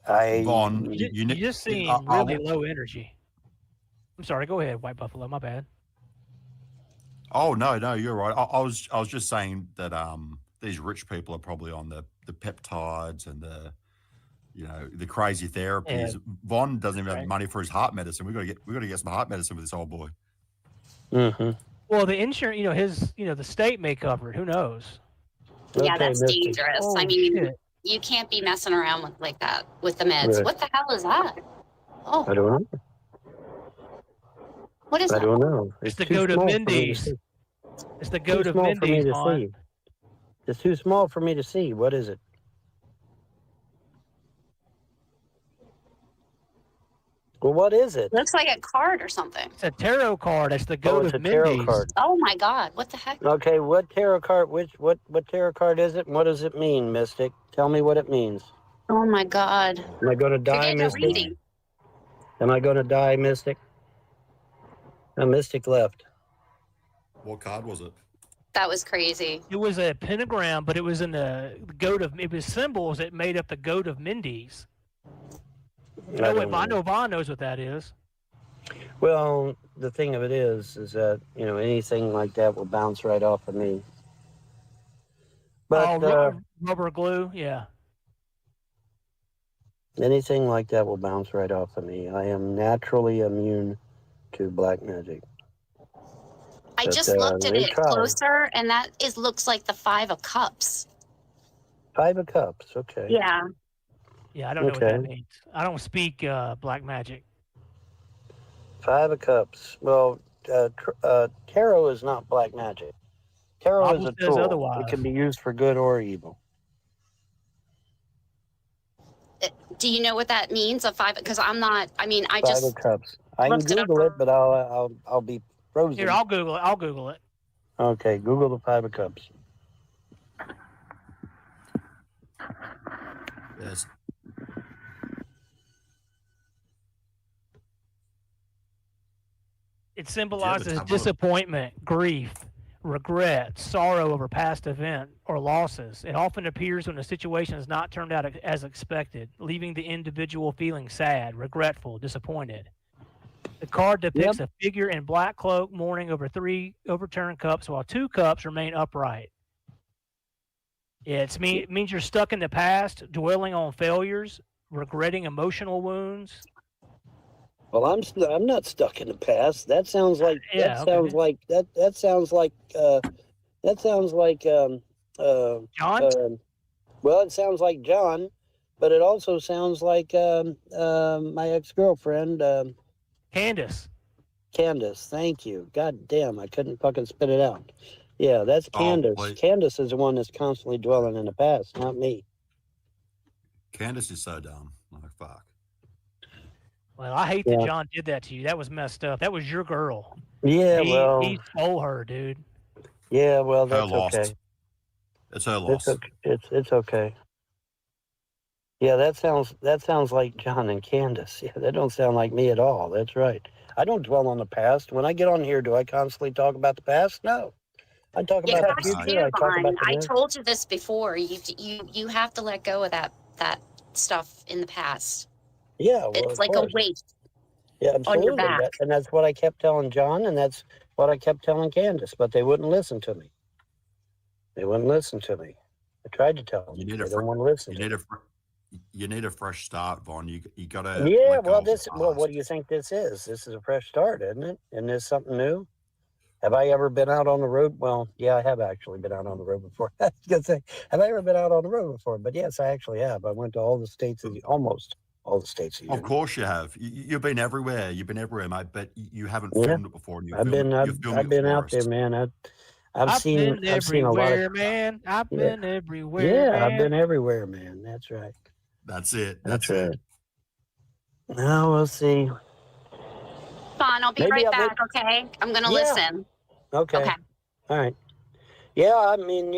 S3: Vaughn,
S4: you just seem really low energy. I'm sorry. Go ahead, White Buffalo. My bad.
S3: Oh no, you're right. I was just saying that these rich people are probably on the peptides and the crazy therapies. Yeah. Vaughn doesn't even have money for his heart medicine. We got to get some heart medicine for this old boy.
S2: Mm-hmm.
S4: Well, the insurance, the state may cover it. Who knows?
S5: Yeah, that's dangerous.
S4: Oh,
S5: I mean,
S4: shit.
S5: You can't be messing around like that with the meds.
S2: Right.
S5: What the hell is that? Oh,
S2: I don't know.
S5: What is that?
S2: I don't know.
S4: It's the goat of Mendes. It's the goat of Mendes.
S2: It's too small for me to see. What is it? Well, what is it?
S5: Looks like a card or something.
S4: It's a tarot card. It's the goat of Mendes.
S2: Tarot card.
S5: Oh my God! What the heck?
S2: Okay, what tarot card? What tarot card is it? And what does it mean, Mystic? Tell me what it means.
S5: Oh my God!
S2: Am I going to die, Mystic? Am I going to die, Mystic? A Mystic left.
S3: What card was it?
S5: That was crazy.
S4: It was a pentagram, but it was in the goat of. It was symbols that made up the goat of Mendes. I know Vaughn knows what that is.
S2: Well, the thing of it is that anything like that will bounce right off of me. But
S4: rubber glue, yeah.
S2: Anything like that will bounce right off of me. I am naturally immune to black magic.
S5: I just looked at it closer, and that looks like the 5 of Cups.
S2: 5 of Cups, okay.
S5: Yeah.
S4: Yeah, I don't know what that means. I don't speak black magic.
S2: 5 of Cups. Well, tarot is not black magic. Tarot is a tool. Otherwise. It can be used for good or evil.
S5: Do you know what that means? A 5? Because I'm not. I mean, I
S2: 5
S5: just.
S2: 5 of Cups. I can Google it, but I'll be frozen.
S4: Here, I'll Google it.
S2: Okay, Google the 5 of Cups.
S3: Yes.
S4: It symbolizes disappointment, grief, regret, sorrow over past event or losses. It often appears when a situation has not turned out as expected, leaving the individual feeling sad, regretful, disappointed. The card depicts a figure in black cloak mourning over 3 overturned cups while 2 cups remain upright. It means you're stuck in the past, dwelling on failures, regretting emotional wounds.
S2: Well, I'm not stuck in the past. That sounds like John. Well, it sounds like John, but it also sounds like my ex-girlfriend,
S4: Candace.
S2: Candace, thank you. God damn, I couldn't fucking spit it out. Yeah, that's Candace. Candace is the one that's constantly dwelling in the past, not me.
S3: Candace is so dumb. Like, fuck.
S4: Well, I hate that John did that to you. That was messed up. That was your girl.
S2: Yeah,
S4: he stole her, dude.
S2: Yeah, well, that's okay.
S3: It's her loss.
S2: It's okay. Yeah, that sounds like John and Candace. Yeah, that don't sound like me at all. That's right. I don't dwell on the past. When I get on here, do I constantly talk about the past? No. I talk
S5: You
S2: about the
S5: have
S2: future.
S5: to,
S2: I talk
S5: Vaughn.
S2: about the
S5: I
S2: news.
S5: told you this before. You have to let go of that stuff in the past.
S2: Yeah, well,
S5: It's
S2: of
S5: like a
S2: course.
S5: weight
S2: Yeah,
S5: on your
S2: absolutely.
S5: back.
S2: And that's what I kept telling John, and that's what I kept telling Candace, but they wouldn't listen to me. They wouldn't listen to me. I tried to tell them.
S3: You need
S2: They
S3: a
S2: don't want to listen to me.
S3: you need a fresh start, Vaughn. You got to
S2: Yeah,
S3: let go
S2: well,
S3: of the
S2: what
S3: past.
S2: do you think this is? This is a fresh start, isn't it? Isn't this something new? Have I ever been out on the road? Well, yeah, I have actually been out on the road before. I was going to say, have I ever been out on the road before? But yes, I actually have. I went to all the states, almost all the states.
S3: Of course you have. You've been everywhere. You've been everywhere, mate. But you haven't
S2: Yeah,
S3: filmed it before, and you're
S2: I've
S3: filming
S2: been
S3: it
S2: out
S3: for
S2: there,
S3: us.
S2: man. I've seen
S4: been
S2: a lot of.
S4: everywhere, man. I've
S2: Yeah,
S4: been everywhere, man.
S2: I've been everywhere, man. That's right.
S3: That's it.
S2: That's
S3: That's
S2: right.
S3: it.
S2: Now we'll see.
S5: Fine, I'll be
S2: Maybe
S5: right back, okay? I'm going to listen.
S2: Okay.
S5: Okay.
S2: All right. Yeah, I mean,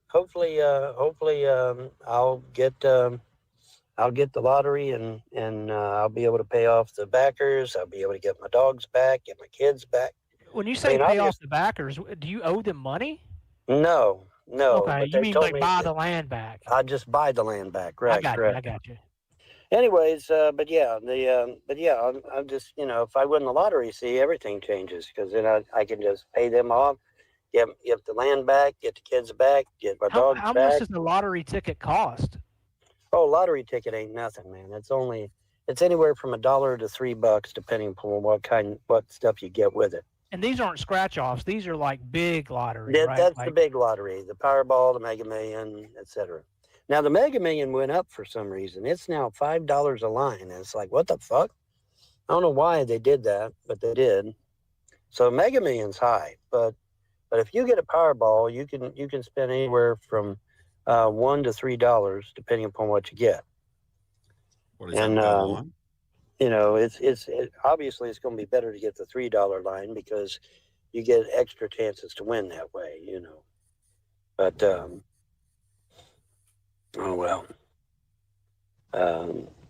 S2: hopefully, I'll get the lottery, and I'll be able to pay off the backers. I'll be able to get my dogs back, get my kids back.
S4: When you say pay off the backers, do you owe them money?
S2: No.
S4: Okay,
S2: But
S4: you
S2: they
S4: mean
S2: told
S4: like
S2: me
S4: buy the land back?
S2: I'll just buy the land back. Right.
S4: I
S2: Correct.
S4: got you.
S2: Anyways, but yeah, I'm just, if I win the lottery, see, everything changes, because then I can just pay them off, get the land back, get the kids back, get my dogs
S4: How
S2: back.
S4: much does the lottery ticket cost?
S2: Oh, lottery ticket ain't nothing, man. It's anywhere from $1 to $3, depending upon what stuff you get with it.
S4: And these aren't scratch offs; these are like big lottery, right?
S2: That's the big lottery, the Powerball, the Mega Million, etc. Now the Mega Million went up for some reason. It's now $5 a line, and it's like, what the fuck? I don't know why they did that, but they did. So Mega Million's high, but if you get a Powerball, you can spend anywhere from $1 to $3, depending upon what you get.
S3: What is that per line?
S2: It's obviously it's going to be better to get the $3 line, because you get extra chances to win that way. But oh well.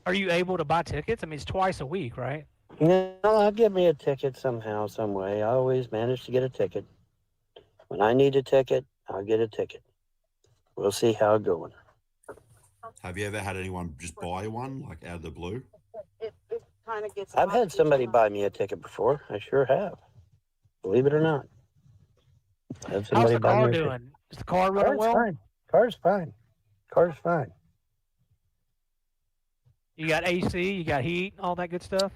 S4: Are you able to buy tickets? I mean, it's twice a week, right?
S2: No, I'll get me a ticket somehow, some way. I always manage to get a ticket. When I need a ticket, I'll get a ticket. We'll see how it's going.
S3: Have you ever had anyone just buy one, like out of the blue?
S2: I've had somebody buy me a ticket before. I sure have. Believe it or not.
S4: How's the car doing? Is the car running well?
S2: Fine. Car's fine.
S4: You got AC, you got heat, all that good stuff?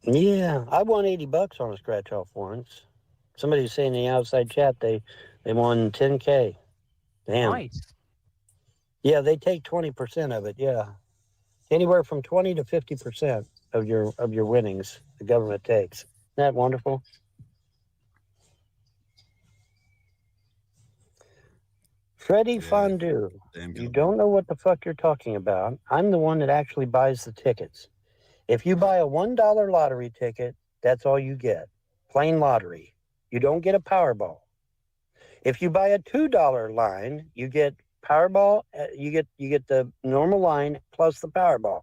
S2: Yeah, I won $80 on a scratch off once. Somebody was saying in the outside chat they won $10K. Damn.
S4: Nice.
S2: Yeah, they take 20% of it. Yeah, anywhere from 20 to 50% of your winnings the government takes. Isn't that wonderful? Freddie Fondue, you don't know what the fuck you're talking about. I'm the one that actually buys the tickets. If you buy a $1 lottery ticket, that's all you get. Plain lottery. You don't get a Powerball. If you buy a $2 line, you get Powerball. You get the normal line plus the Powerball.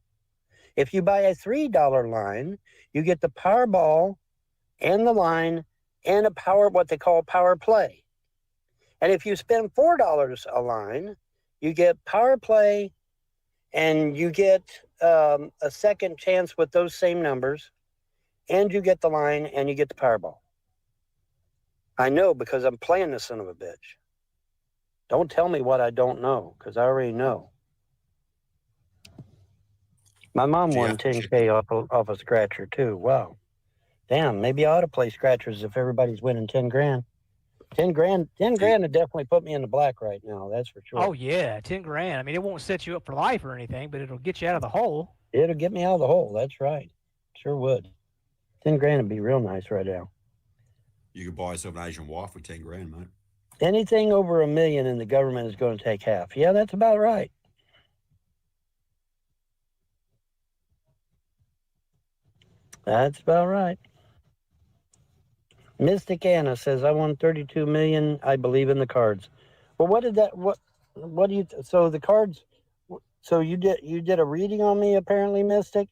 S2: If you buy a $3 line, you get the Powerball and the line and what they call Power Play. And if you spend $4 a line, you get Power Play, and you get a second chance with those same numbers, and you get the line, and you get the Powerball. I know, because I'm playing the son of a bitch. Don't tell me what I don't know, because I already know. My mom won $10K off a scratcher too. Wow. Damn, maybe I ought to play scratchers if everybody's winning 10 grand. 10 grand would definitely put me in the black right now. That's for sure.
S4: Oh yeah, 10 grand. I mean, it won't set you up for life or anything, but it'll get you out of the hole.
S2: It'll get me out of the hole. That's right. Sure would. 10 grand would be real nice right now.
S3: You could buy yourself an Asian wife with 10 grand, mate.
S2: Anything over $1 million, and the government is going to take half. Yeah, that's about right. That's about right. Mystic Anna says, I won 32 million. I believe in the cards. Well, what do you, so the cards, so you did a reading on me, apparently, Mystic?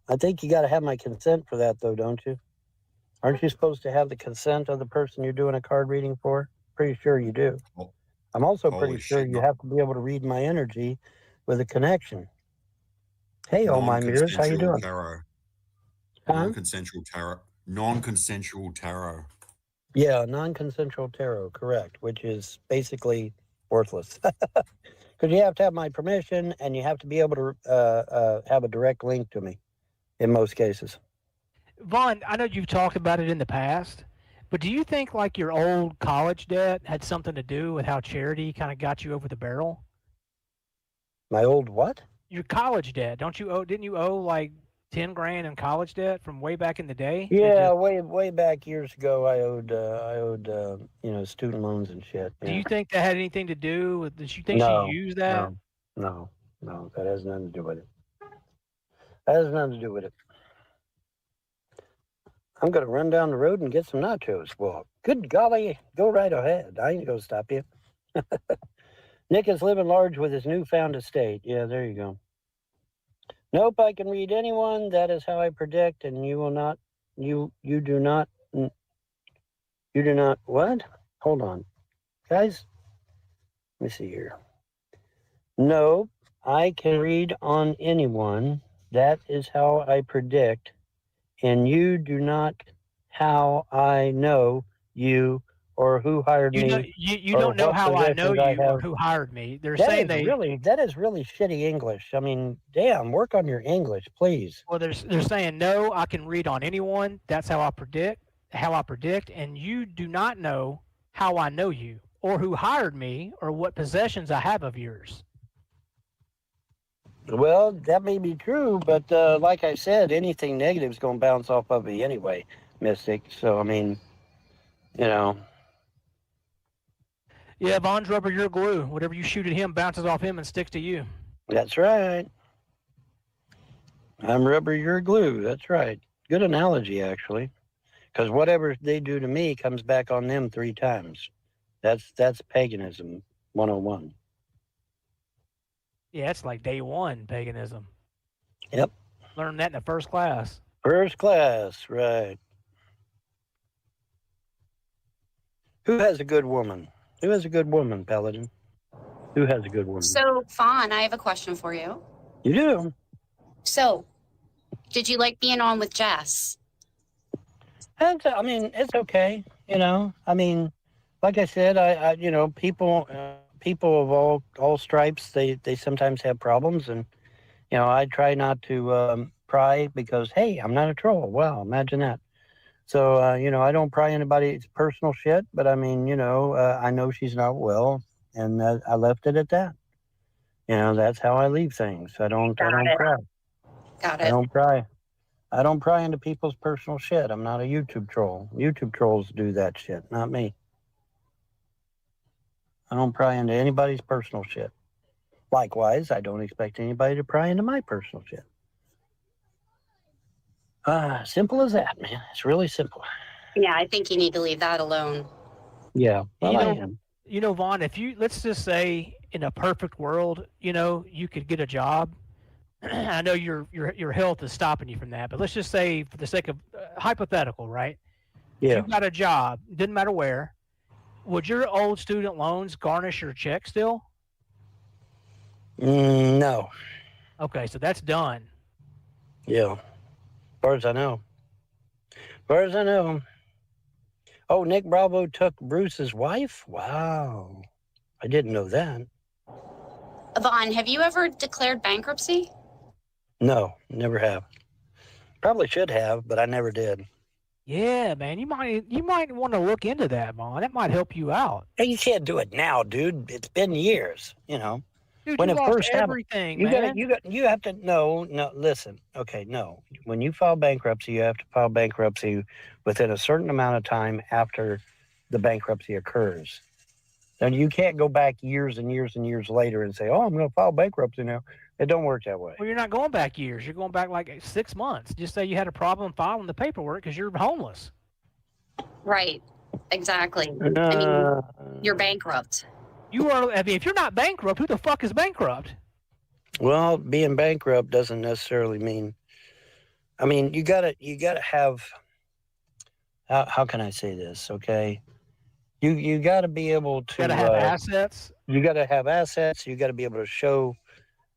S2: I think you got to have my consent for that, though, don't you? Aren't you supposed to have the consent of the person you're doing a card reading for? Pretty sure you do.
S3: Oh,
S2: I'm also pretty
S3: holy
S2: sure
S3: shit!
S2: you have to be able to read my energy with a connection. Hey, all my mirrors, how you
S3: Non-consensual
S2: doing?
S3: tarot.
S2: Huh?
S3: Non-consensual tarot. Non-consensual tarot.
S2: Yeah, non-consensual tarot, correct, which is basically worthless. Because you have to have my permission, and you have to be able to have a direct link to me in most cases.
S4: Vaughn, I know you've talked about it in the past, but do you think like your old college debt had something to do with how charity kind of got you over the barrel?
S2: My old what?
S4: Your college debt, don't you owe? Didn't you owe like 10 grand in college debt from way back in the day?
S2: Yeah, way back years ago, I owed student loans and shit.
S4: Do
S2: Yeah.
S4: you think that had anything to do with? Did you think
S2: No,
S4: she used that?
S2: no, that has nothing to do with it. That has nothing to do with it. I'm gonna run down the road and get some nachos. Well, good golly, go right ahead. I ain't gonna stop you. Nick is living large with his newfound estate. Yeah, there you go. Nope, I can read anyone. That is how I predict, and you will not. You do not. You do not. What? Hold on, guys. Let me see here. Nope, I can read on anyone. That is how I predict, and you do not. How I know you or who hired me.
S4: You don't know how I know you or who hired me. They're saying
S2: that is really shitty English. I mean, damn, work on your English, please.
S4: Well, they're saying no, I can read on anyone. That's how I predict, and you do not know how I know you or who hired me or what possessions I have of yours.
S2: Well, that may be true, but like I said, anything negative is going to bounce off of me anyway, Mystic. So, I mean, you know.
S4: Yeah, Vaughn's rubber, you're glue. Whatever you shoot at him bounces off him and sticks to you.
S2: That's right. I'm rubber, you're glue. That's right. Good analogy, actually. Because whatever they do to me comes back on them 3 times. That's paganism 101.
S4: Yeah, it's like day one paganism.
S2: Yep.
S4: Learned that in the first class.
S2: First class, right. Who has a good woman? Who has a good woman, Paladin? Who has a good woman?
S5: So, Fawn, I have a question for you.
S2: You do?
S5: So, did you like being on with Jess?
S2: I mean, it's okay. You know, I mean, like I said, I people of all stripes, they sometimes have problems, and I try not to pry because, hey, I'm not a troll. Wow, imagine that. So I don't pry anybody's personal shit, but I mean, I know she's not well, and I left it at that. That's how I leave things. I don't pry.
S5: Got it.
S2: I don't pry into people's personal shit. I'm not a YouTube troll. YouTube trolls do that shit, not me. I don't pry into anybody's personal shit. Likewise, I don't expect anybody to pry into my personal shit. Simple as that, man. It's really simple.
S5: Yeah, I think you need to leave that alone.
S2: Yeah, well, I am.
S4: Vaughn, if let's just say in a perfect world, you could get a job. I know your health is stopping you from that, but let's just say for the sake of hypothetical, right?
S2: Yeah.
S4: You got a job, didn't matter where. Would your old student loans garnish your check still?
S2: No.
S4: Okay, so that's done.
S2: Yeah. As far as I know. Oh, Nick Bravo took Bruce's wife? Wow. I didn't know that.
S5: Vaughn, have you ever declared bankruptcy?
S2: No, never have. Probably should have, but I never did.
S4: Yeah, man, you might want to look into that, Vaughn. That might help you out.
S2: Hey, you can't do it now, dude. It's been years,
S4: Dude,
S2: when
S4: you
S2: it
S4: lost
S2: first
S4: everything,
S2: happened,
S4: man.
S2: you have to no, listen. Okay, no. When you file bankruptcy, you have to file bankruptcy within a certain amount of time after the bankruptcy occurs. And you can't go back years and years and years later and say, "Oh, I'm going to file bankruptcy now." It don't work that way.
S4: Well, you're not going back years. You're going back like 6 months. Just say you had a problem filing the paperwork because you're homeless.
S5: Right. Exactly. I mean, you're bankrupt.
S2: You are.
S4: I mean, if you're not bankrupt, who the fuck is bankrupt?
S2: Well, being bankrupt doesn't necessarily mean. I mean, you gotta have how can I say this? Okay, you got to be able to.
S4: Got to have assets.
S2: You got to have assets. You got to be able to show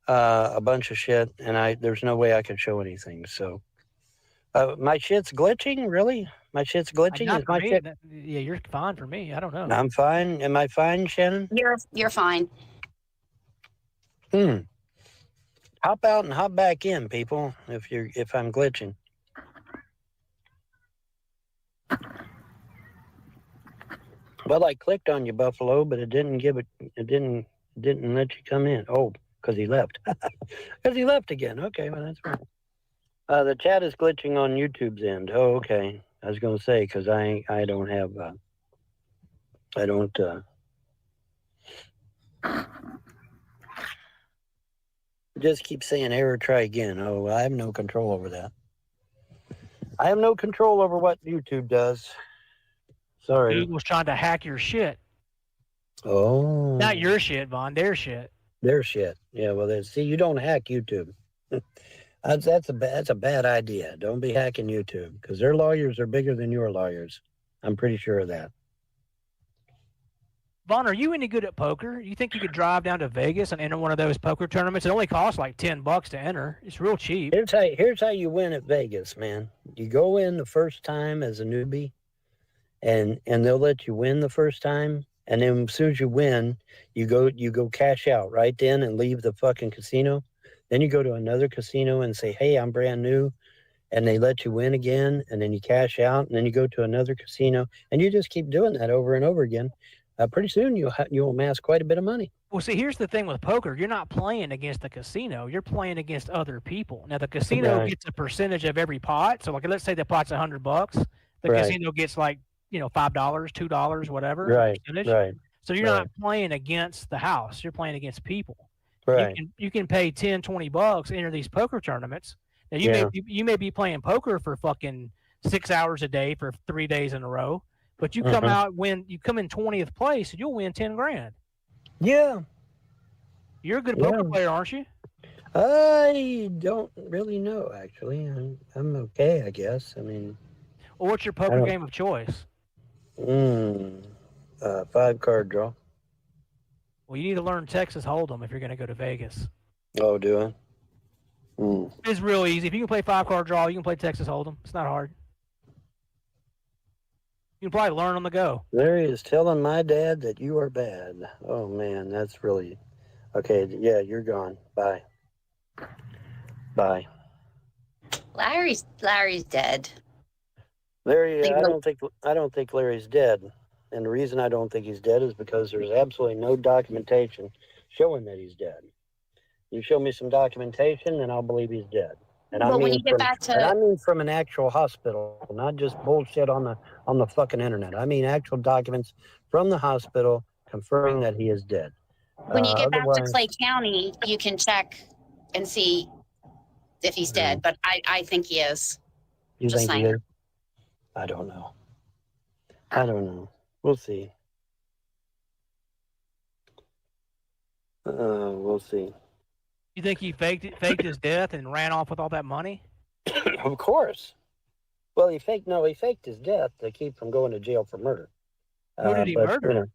S2: a bunch of shit, and there's no way I could show anything. So my shit's glitching. Really, my shit's glitching.
S4: Not
S2: Is
S4: for
S2: my
S4: me.
S2: shit?
S4: Yeah, you're fine for me. I don't know.
S2: I'm fine. Am I fine, Shannon?
S5: You're fine.
S2: Hop out and hop back in, people. If I'm glitching. Well, I clicked on you, Buffalo, but it didn't give it. It didn't let you come in. Oh, because he left. Because he left again. Okay, well that's fine. The chat is glitching on YouTube's end. Oh, okay. I was going to say because I don't have. I don't. Just keep saying error. Try again. Oh, I have no control over that. I have no control over what YouTube does. Sorry.
S4: Google's trying to hack your shit.
S2: Oh.
S4: Not your shit, Vaughn. Their shit.
S2: Their shit. Yeah. Well, see, you don't hack YouTube. That's a bad idea. Don't be hacking YouTube because their lawyers are bigger than your lawyers. I'm pretty sure of that.
S4: Vaughn, are you any good at poker? You think you could drive down to Vegas and enter one of those poker tournaments? It only costs like $10 to enter. It's real cheap.
S2: Here's how you win at Vegas, man. You go in the first time as a newbie, and they'll let you win the first time, and then as soon as you win, you go cash out right then and leave the fucking casino. Then you go to another casino and say, "Hey, I'm brand new," and they let you win again, and then you cash out, and then you go to another casino, and you just keep doing that over and over again. Pretty soon you'll amass quite a bit of money.
S4: Well, see, here's the thing with poker. You're not playing against the casino. You're playing against other people. Now, the casino gets a percentage of every pot. So, like, let's say the pot's $100. The casino gets like, $5, $2, whatever.
S2: Right.
S4: So you're not playing against the house. You're playing against people.
S2: Right.
S4: You can pay $10, $20 to enter these poker tournaments. Now, you may be playing poker for fucking 6 hours a day for 3 days in a row. But you come out you come in 20th place and you'll win 10 grand.
S2: Yeah.
S4: You're a good poker player, aren't you?
S2: I don't really know, actually. I'm okay, I guess. I mean.
S4: Well, what's your poker game of choice?
S2: 5-card draw.
S4: Well, you need to learn Texas Hold'em if you're going to go to Vegas.
S2: Oh, do I?
S4: It's real easy. If you can play 5-card draw, you can play Texas Hold'em. It's not hard. You can probably learn on the go.
S2: Larry is telling my dad that you are bad. Oh, man, that's really... Okay, yeah, you're gone. Bye. Bye.
S5: Larry's dead.
S2: Larry, I don't think Larry's dead. And the reason I don't think he's dead is because there's absolutely no documentation showing that he's dead. You show me some documentation, and I'll believe he's dead. And
S5: well, when you get back to,
S2: I mean from an actual hospital, not just bullshit on the fucking internet. I mean actual documents from the hospital confirming that he is dead.
S5: When you get back to Clay County, you can check and see if he's dead. But I think he is.
S2: You think he is? I don't know. We'll see. We'll see.
S4: You think he faked his death and ran off with all that money?
S2: Of course. Well, he faked his death to keep from going to jail for murder.
S4: Who did he murder?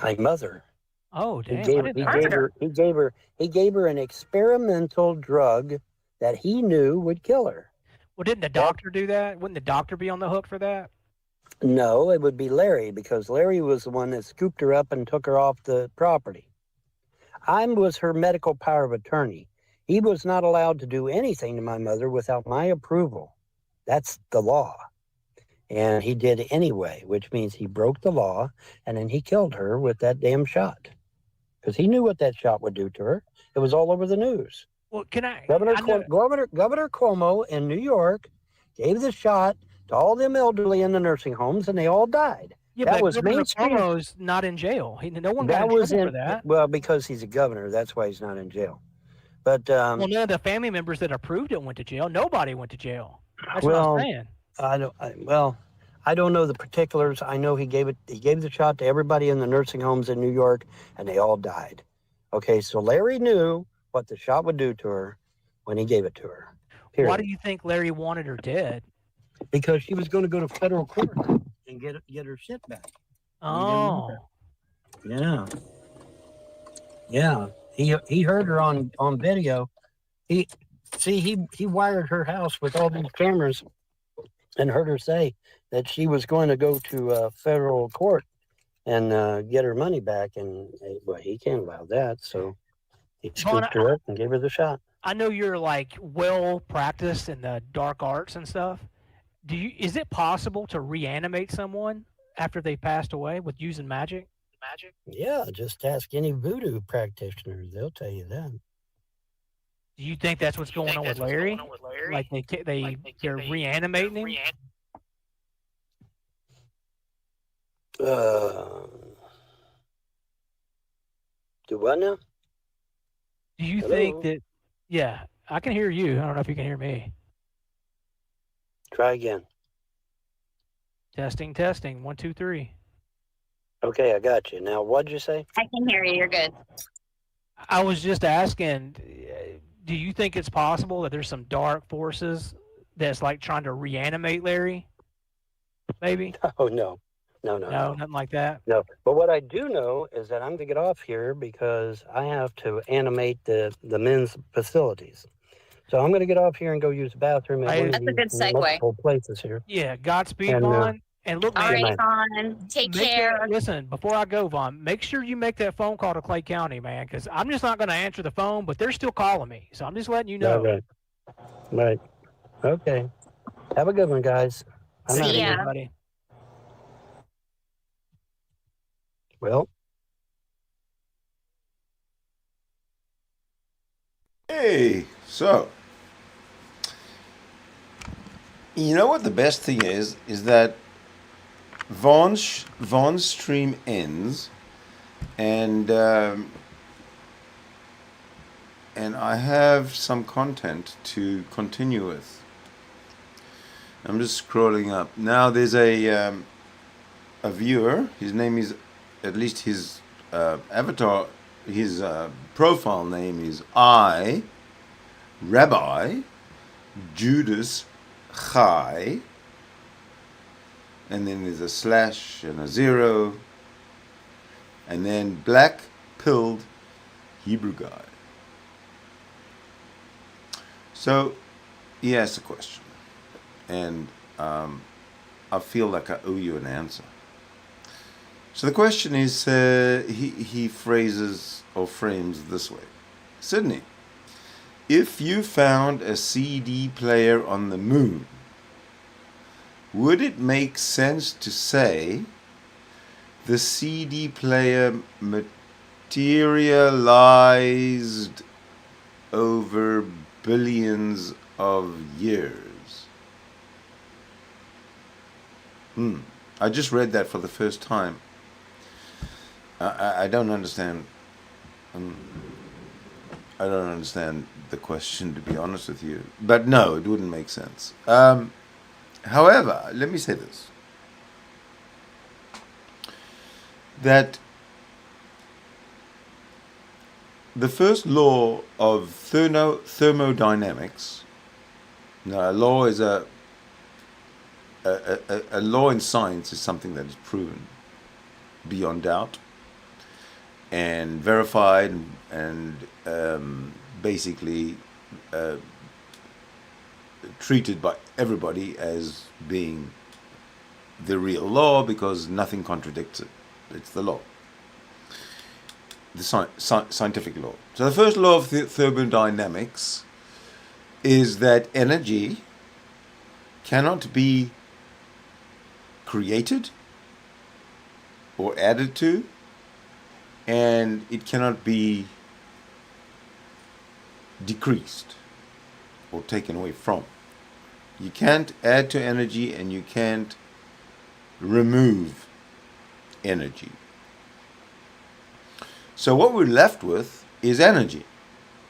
S2: My mother.
S4: Oh, damn.
S2: He gave her an experimental drug that he knew would kill her.
S4: Well, didn't the doctor do that? Wouldn't the doctor be on the hook for that?
S2: No, it would be Larry, because Larry was the one that scooped her up and took her off the property. I was her medical power of attorney. He was not allowed to do anything to my mother without my approval. That's the law. And he did anyway, which means he broke the law, and then he killed her with that damn shot. Because he knew what that shot would do to her. It was all over the news.
S4: Well,
S2: Governor Cuomo in New York gave the shot to all them elderly in the nursing homes, and they all died.
S4: Yeah,
S2: that
S4: but
S2: was
S4: Governor
S2: mainstream.
S4: Cuomo's not in jail. No one got in trouble for that.
S2: Well, because he's a governor, that's why he's not in jail. But
S4: well, none of the family members that approved it went to jail. Nobody went to jail. That's what I'm saying.
S2: I don't know the particulars. I know he gave the shot to everybody in the nursing homes in New York, and they all died. Okay, so Larry knew what the shot would do to her when he gave it to her. Period.
S4: Why do you think Larry wanted her dead?
S2: because she was going to go to federal court and get her shit back.
S4: Oh.
S2: Yeah. Yeah. He heard her on video. He wired her house with all these cameras and heard her say that she was going to go to federal court and get her money back, and well, he can't allow that, so he scooped her up and gave her the shot.
S4: I know you're like well practiced in the dark arts and stuff. Is it possible to reanimate someone after they passed away with using magic?
S2: Yeah, just ask any voodoo practitioners; they'll tell you that.
S4: Do you think that's what's going on with Larry? Like they're reanimating him?
S2: Do what now?
S4: Do you think that? Yeah, I can hear you. I don't know if you can hear me.
S2: Try again.
S4: Testing. 1, 2, 3.
S2: Okay, I got you. Now, what'd you say?
S5: I can hear you. You're good.
S4: I was just asking, do you think it's possible that there's some dark forces that's like trying to reanimate Larry? Maybe?
S2: Oh, no. No,
S4: nothing like that.
S2: No, but what I do know is that I'm going to get off here because I have to animate the men's facilities. So I'm going to get off here and go use the bathroom at one of these multiple places here.
S4: Yeah, Godspeed, Vaughn. And look,
S5: all right, Vaughn, take care.
S4: Listen, before I go, Vaughn, make sure you make that phone call to Clay County, man, because I'm just not going to answer the phone, but they're still calling me. So I'm just letting you know.
S2: Right. Okay. Have a good one, guys.
S5: See ya.
S4: Buddy.
S2: Well.
S1: Hey, so you know what the best thing is that Vaughn's stream ends, and I have some content to continue with. I'm just scrolling up now. There's a viewer. His name is, at least his avatar, his profile name is Rabbi Judas Chai, and then there's a slash and a 0, and then black pilled Hebrew guy. So he asked a question, and I feel like I owe you an answer. So the question is, he phrases or frames this way: Sydney, if you found a CD player on the moon, would it make sense to say the CD player materialized over billions of years? I just read that for the first time. I don't understand. I don't understand the question, to be honest with you. But no, it wouldn't make sense. However, let me say this. That the first law of thermodynamics, now a law is a law in science is something that is proven beyond doubt and verified and basically treated by everybody as being the real law because nothing contradicts it. It's the law, the scientific law. So the first law of thermodynamics is that energy cannot be created or added to, and it cannot be decreased or taken away from. You can't add to energy and you can't remove energy. So what we're left with is energy.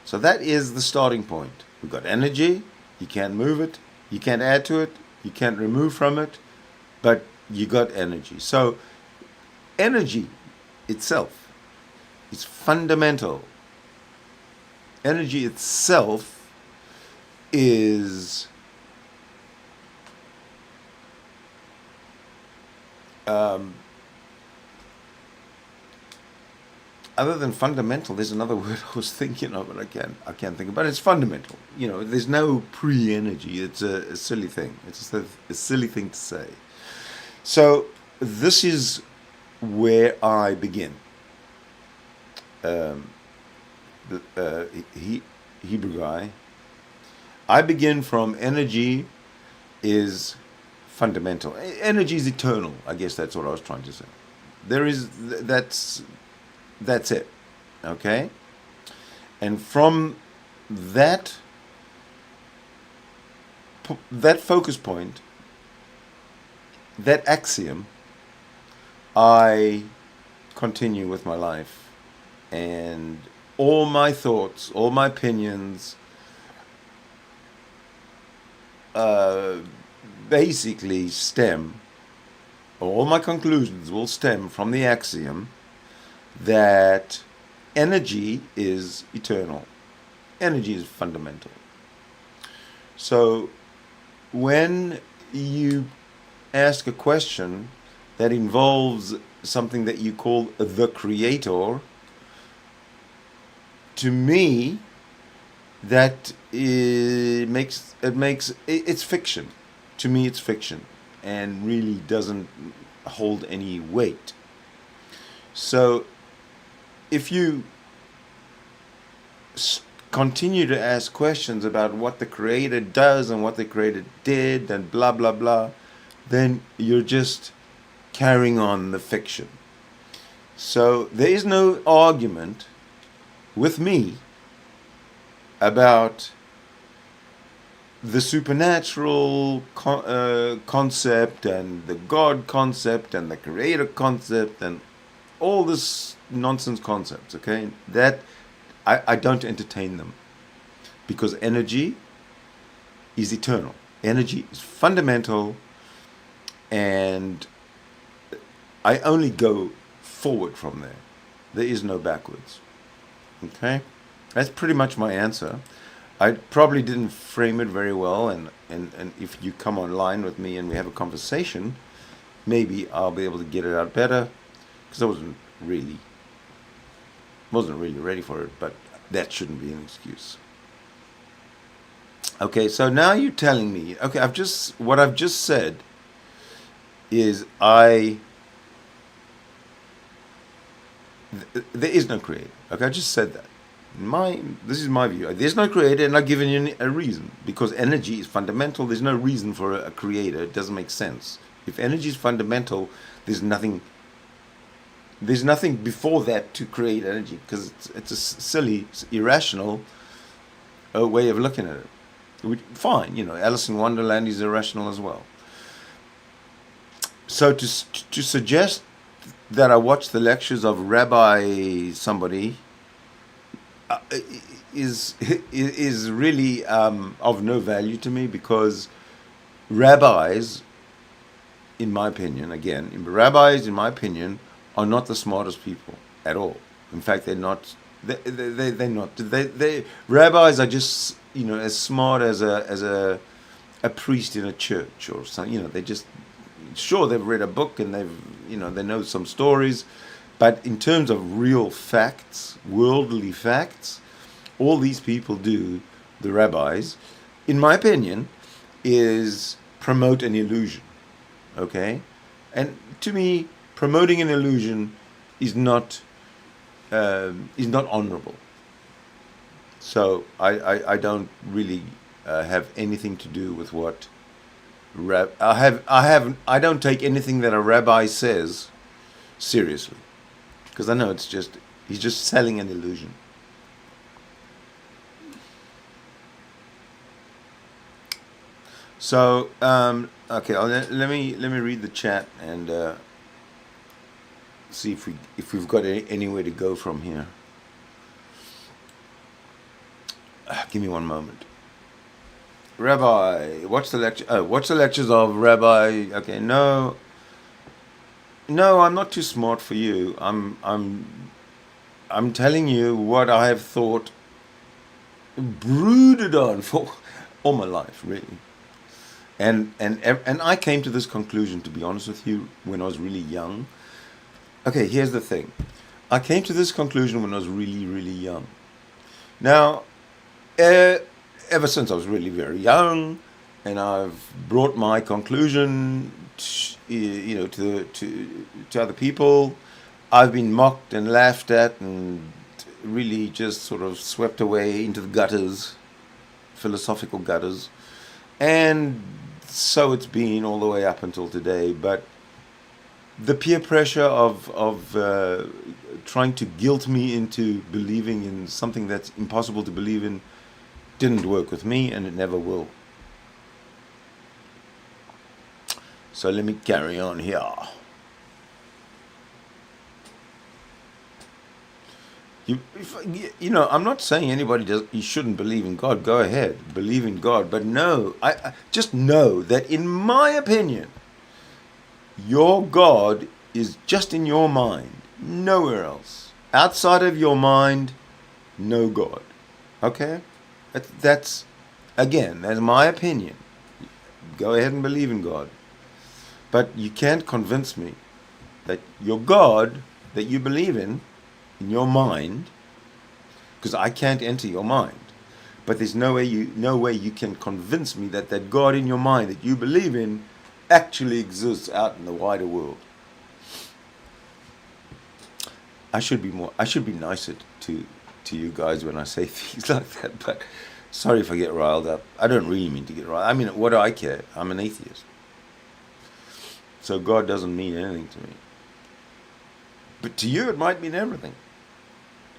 S1: So that is the starting point. We've got energy, you can't move it, you can't add to it, you can't remove from it, but you got energy. So energy itself is fundamental. Energy itself is um, other than fundamental, there's another word I was thinking of, but I can't think of. But it's fundamental. There's no pre-energy. It's a silly thing. It's just a silly thing to say. So this is where I begin. Hebrew guy. I begin from energy is fundamental. Energy is eternal. I guess that's what I was trying to say. That's it. Okay? And from that focus point, that axiom, I continue with my life. And all my thoughts, all my opinions, basically stem, all my conclusions will stem from the axiom that energy is eternal. Energy is fundamental. So when you ask a question that involves something that you call the creator, to me, that it's fiction. To me, it's fiction, and really doesn't hold any weight. So, if you continue to ask questions about what the Creator does and what the Creator did and blah blah blah, then you're just carrying on the fiction. So there is no argument with me about the supernatural concept and the God concept and the Creator concept and all this nonsense concepts, okay? That I don't entertain them, because energy is eternal. Energy is fundamental, and I only go forward from there. There is no backwards. Okay? That's pretty much my answer. I probably didn't frame it very well, and if you come online with me and we have a conversation, maybe I'll be able to get it out better, because I wasn't really ready for it, but that shouldn't be an excuse. Okay, so now you're telling me, okay, what I've just said is there is no creator. Okay, I just said that. This is my view. There's no creator, and I've given you a reason. Because energy is fundamental, there's no reason for a creator. It doesn't make sense. If energy is fundamental, there's nothing before that to create energy, because it's a silly, irrational way of looking at it. Fine, Alice in Wonderland is irrational as well. So to suggest that I watch the lectures of Rabbi somebody is really of no value to me, because rabbis, in my opinion, are not the smartest people at all. In fact, they're not. They're not. Rabbis are just as smart as a priest in a church or something. They just, sure, they've read a book and they know some stories, but in terms of real facts, worldly facts, all these people do, the rabbis, in my opinion, is promote an illusion. Okay, and to me, promoting an illusion is not honorable. So I don't really have anything to do with what I don't take anything that a rabbi says seriously, because I know he's just selling an illusion. So okay, let me read the chat and see if we've got anywhere to go from here. Give me one moment. Rabbi, watch the lecture. Oh, watch the lectures of Rabbi. Okay, no, I'm not too smart for you. I'm telling you what I have thought, brooded on for all my life, really. And I came to this conclusion, to be honest with you, when I was really young. Okay, here's the thing. I came to this conclusion when I was really, really young. Now, ever since I was really very young, and I've brought my conclusion, to other people, I've been mocked and laughed at, and really just sort of swept away into the gutters, philosophical gutters, and so it's been all the way up until today. But the peer pressure of trying to guilt me into believing in something that's impossible to believe in didn't work with me, and it never will. So let me carry on here. I'm not saying you shouldn't believe in God. Go ahead, believe in God. But no, I just know that in my opinion, your God is just in your mind, nowhere else. Outside of your mind, no God. Okay? That's my opinion. Go ahead and believe in God. But you can't convince me that your God that you believe in your mind, because I can't enter your mind. But there's no way you can convince me that God in your mind that you believe in actually exists out in the wider world. I should be nicer to you guys when I say things like that, but sorry if I get riled up. I don't really mean to get riled. I mean, what do I care? I'm an atheist. So God doesn't mean anything to me. But to you it might mean everything.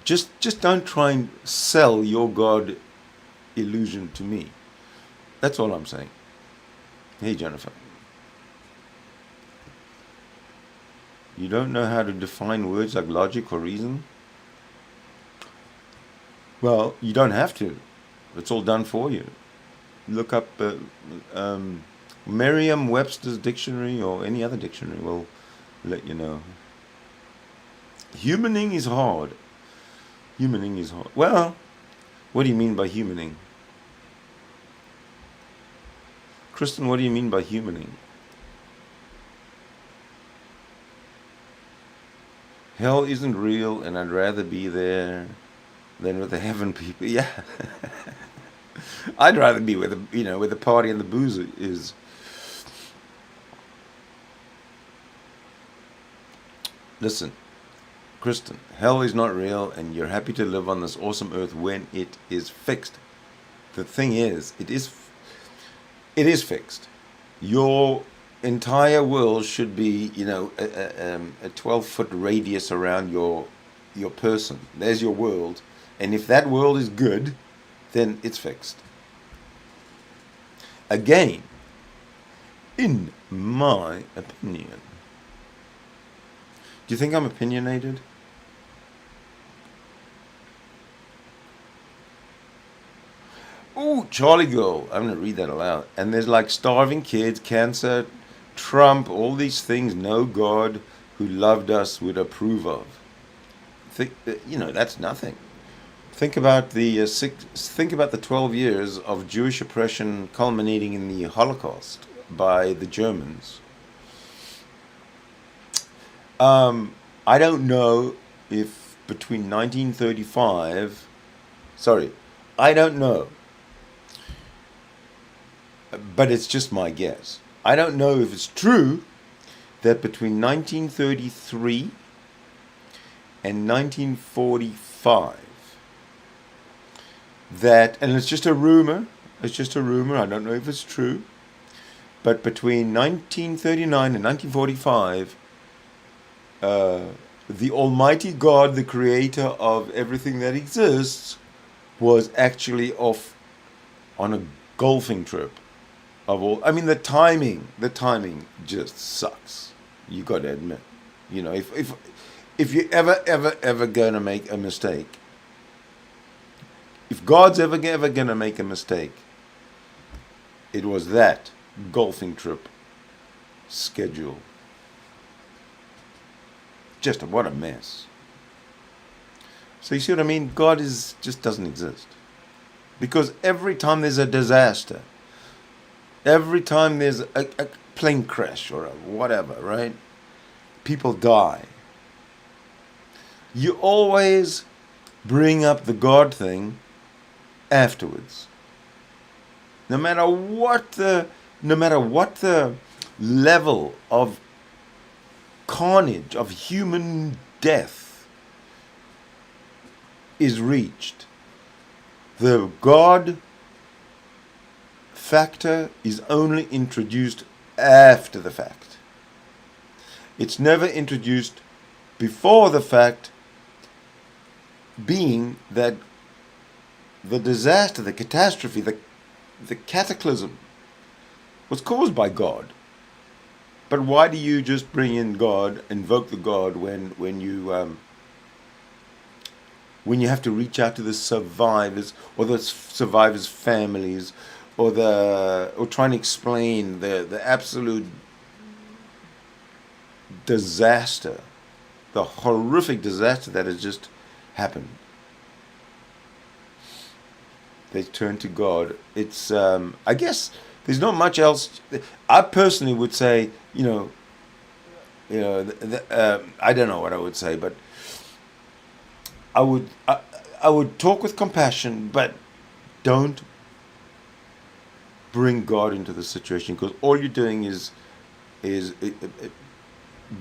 S1: Just don't try and sell your God illusion to me. That's all I'm saying. Hey, Jennifer. You don't know how to define words like logic or reason? Well, you don't have to. It's all done for you. Look up Merriam-Webster's dictionary or any other dictionary will let you know. Humaning is hard. Humaning is hard. Well, what do you mean by humaning? Kristen, what do you mean by humaning? Hell isn't real, and I'd rather be there than with the heaven people. Yeah. I'd rather be where the party and the booze is. Listen, Kristen, hell is not real, and you're happy to live on this awesome earth when it is fixed. The thing is, it is fixed. Your entire world should be, a 12-foot radius around your person. There's your world, and if that world is good, then it's fixed. Again, in my opinion. Do you think I'm opinionated? Ooh, Charlie Girl. I'm going to read that aloud. And there's like starving kids, cancer, Trump, all these things no God who loved us would approve of. That's nothing. Think about the 12 years of Jewish oppression culminating in the Holocaust by the Germans. I don't know if between 1935, I don't know, but it's just my guess. I don't know if it's true that between 1933 and 1945, and it's just a rumor, I don't know if it's true, but between 1939 and 1945, the Almighty God, the creator of everything that exists, was actually off on a golfing trip. The timing just sucks. You got to admit, if you're ever gonna make a mistake, if God's ever gonna make a mistake, it was that golfing trip schedule. Just what a mess. So you see what I mean? God just doesn't exist. Because every time there's a disaster, Every time there's a plane crash or whatever, right? People die. You always bring up the God thing afterwards. No matter what the level of carnage, of human death is reached, the God factor is only introduced after the fact. It's never introduced before the fact, being that the disaster, the catastrophe, the cataclysm was caused by God. But why do you just bring in God, invoke the God when you have to reach out to the survivors or the survivors' families, or trying to explain the absolute disaster, the horrific disaster that has just happened? They turn to God. It's I guess there's not much else. I personally would say, I don't know what I would say, but I would talk with compassion, but don't bring God into the situation, because all you're doing is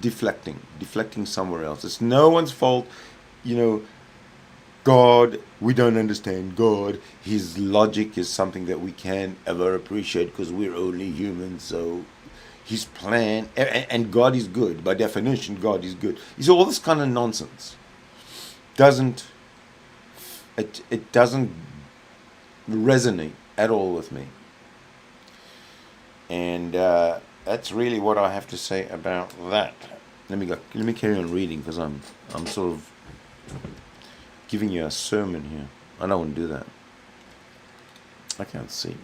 S1: deflecting somewhere else. It's no one's fault. God, we don't understand God. His logic is something that we can't ever appreciate because we're only humans. So his plan, and God is good. By definition, God is good. It's all this kind of nonsense. It doesn't resonate at all with me. And that's really what I have to say about that. Let me carry on reading, because I'm sort of giving you a sermon here. I don't want to do that. I can't see.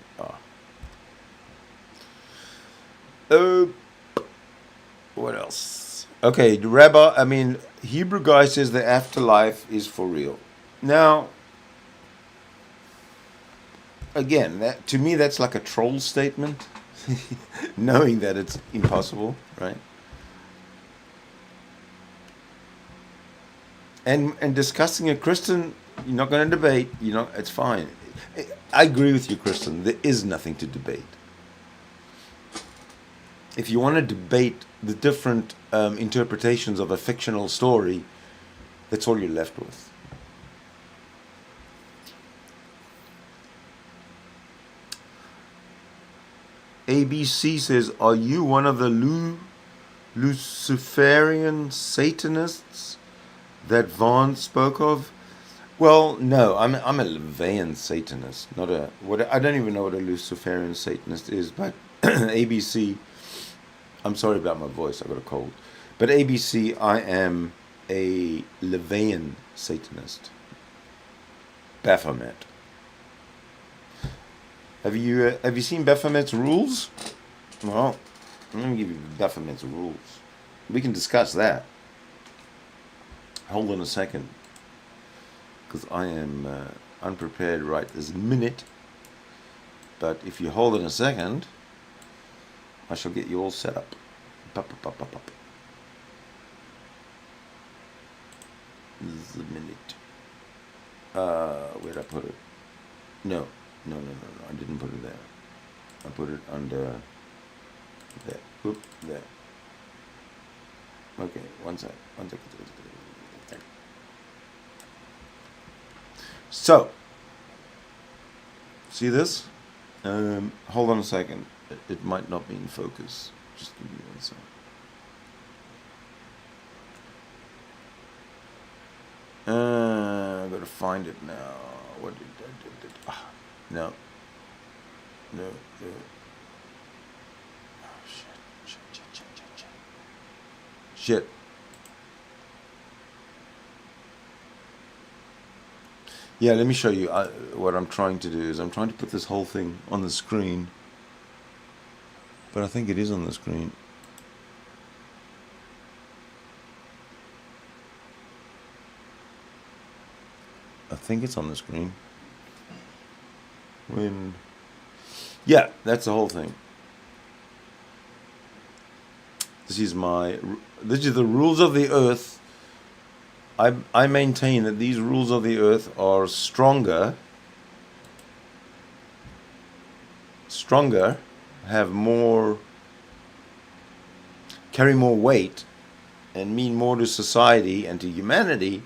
S1: What else? Okay, the rabbi, Hebrew guy says the afterlife is for real. Now, again, to me that's like a troll statement, knowing that it's impossible, right? And discussing a Christian, you're not going to debate. It's fine. I agree with you, Christian. There is nothing to debate. If you want to debate the different interpretations of a fictional story, that's all you're left with. ABC says, "Are you one of the Luciferian Satanists that Vaughn spoke of?" Well, no, I'm a Levian Satanist, not I don't even know what a Luciferian Satanist is, but ABC, I'm sorry about my voice, I got a cold, but ABC, I am a Levian Satanist. Baphomet. Have you seen Baphomet's rules? Well, let me give you Baphomet's rules. We can discuss that. Hold on a second, because I am unprepared right this minute. But if you hold on a second, I shall get you all set up. This is a minute. Where'd I put it? No, I didn't put it there. I put it under there. Oop, there. Okay, one second. So, see this? Hold on a second. It might not be in focus. Just give me 1 second. I've got to find it now. What did I do? No. Oh, shit. Yeah, let me show you what I'm trying to do. Is I'm trying to put this whole thing on the screen. But I think it is on the screen. I think it's on the screen. Yeah, that's the whole thing. This is the rules of the earth. I maintain that these rules of the earth are stronger, have more, carry more weight, and mean more to society and to humanity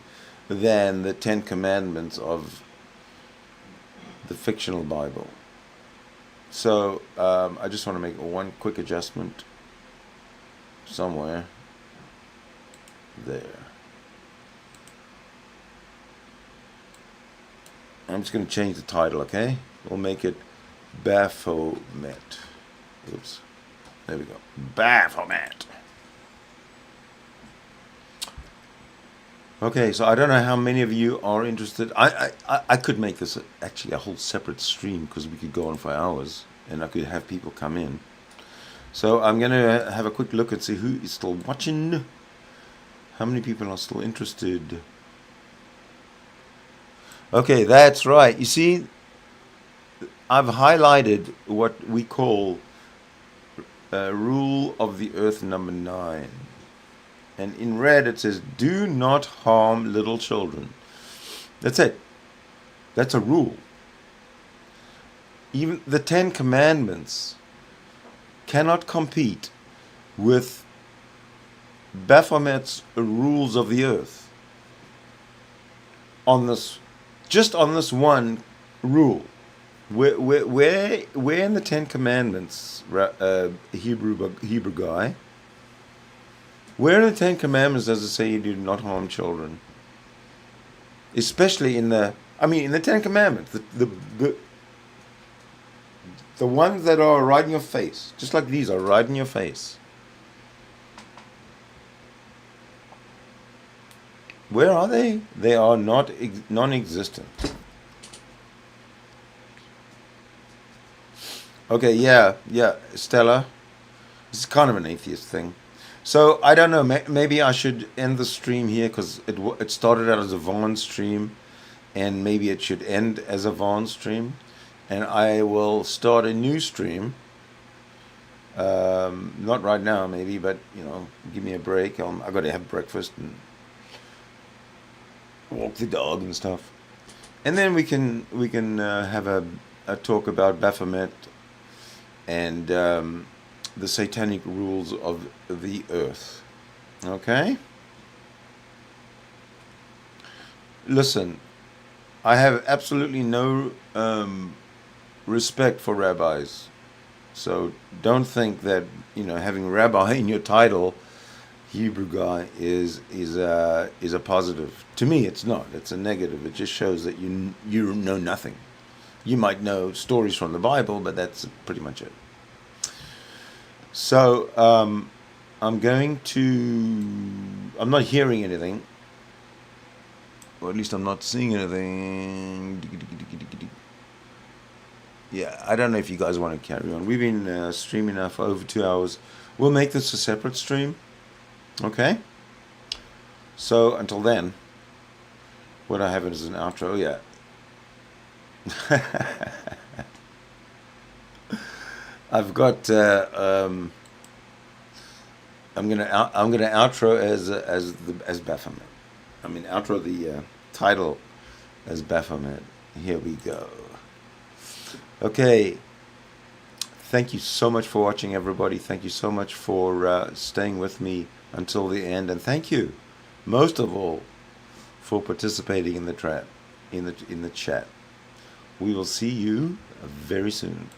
S1: than the 10 Commandments of the fictional Bible. So I just want to make one quick adjustment somewhere there. I'm just going to change the title, okay? We'll make it Baphomet. Oops. There we go. Baphomet. Okay, so I don't know how many of you are interested. I could make this actually a whole separate stream because we could go on for hours and I could have people come in. So I'm going to have a quick look and see who is still watching. How many people are still interested? Okay, that's right. You see, I've highlighted what we call rule of the earth number 9. And in red it says, do not harm little children. That's it. That's a rule. Even the 10 Commandments cannot compete with Baphomet's rules of the earth on this, just on this one rule. Where in the 10 Commandments, Hebrew guy, where in the 10 Commandments does it say you do not harm children? Especially in the 10 Commandments, the ones that are right in your face, just like these are right in your face. Where are they? They are not non-existent. Okay, yeah, Stella. It's kind of an atheist thing. So, I don't know, maybe I should end the stream here because it started out as a Vaughn stream and maybe it should end as a Vaughn stream. And I will start a new stream. Not right now, maybe, but, give me a break. I've got to have breakfast and walk the dog and stuff. And then we can have a talk about Baphomet and the satanic rules of the earth. Okay? Listen, I have absolutely no respect for rabbis. So don't think that, having rabbi in your title, Hebrew guy, is a positive. To me, it's not. It's a negative. It just shows that you know nothing. You might know stories from the Bible, but that's pretty much it. So I'm not hearing anything, or at least I'm not seeing anything. Yeah, I don't know if you guys want to carry on. We've been streaming now for over 2 hours. We'll make this a separate stream. Okay? So until then, what I have is an outro. Yeah. I've got. I'm gonna outro as Baphomet. Outro the title as Baphomet. Here we go. Okay. Thank you so much for watching, everybody. Thank you so much for staying with me until the end, and thank you, most of all, for participating in the chat. We will see you very soon.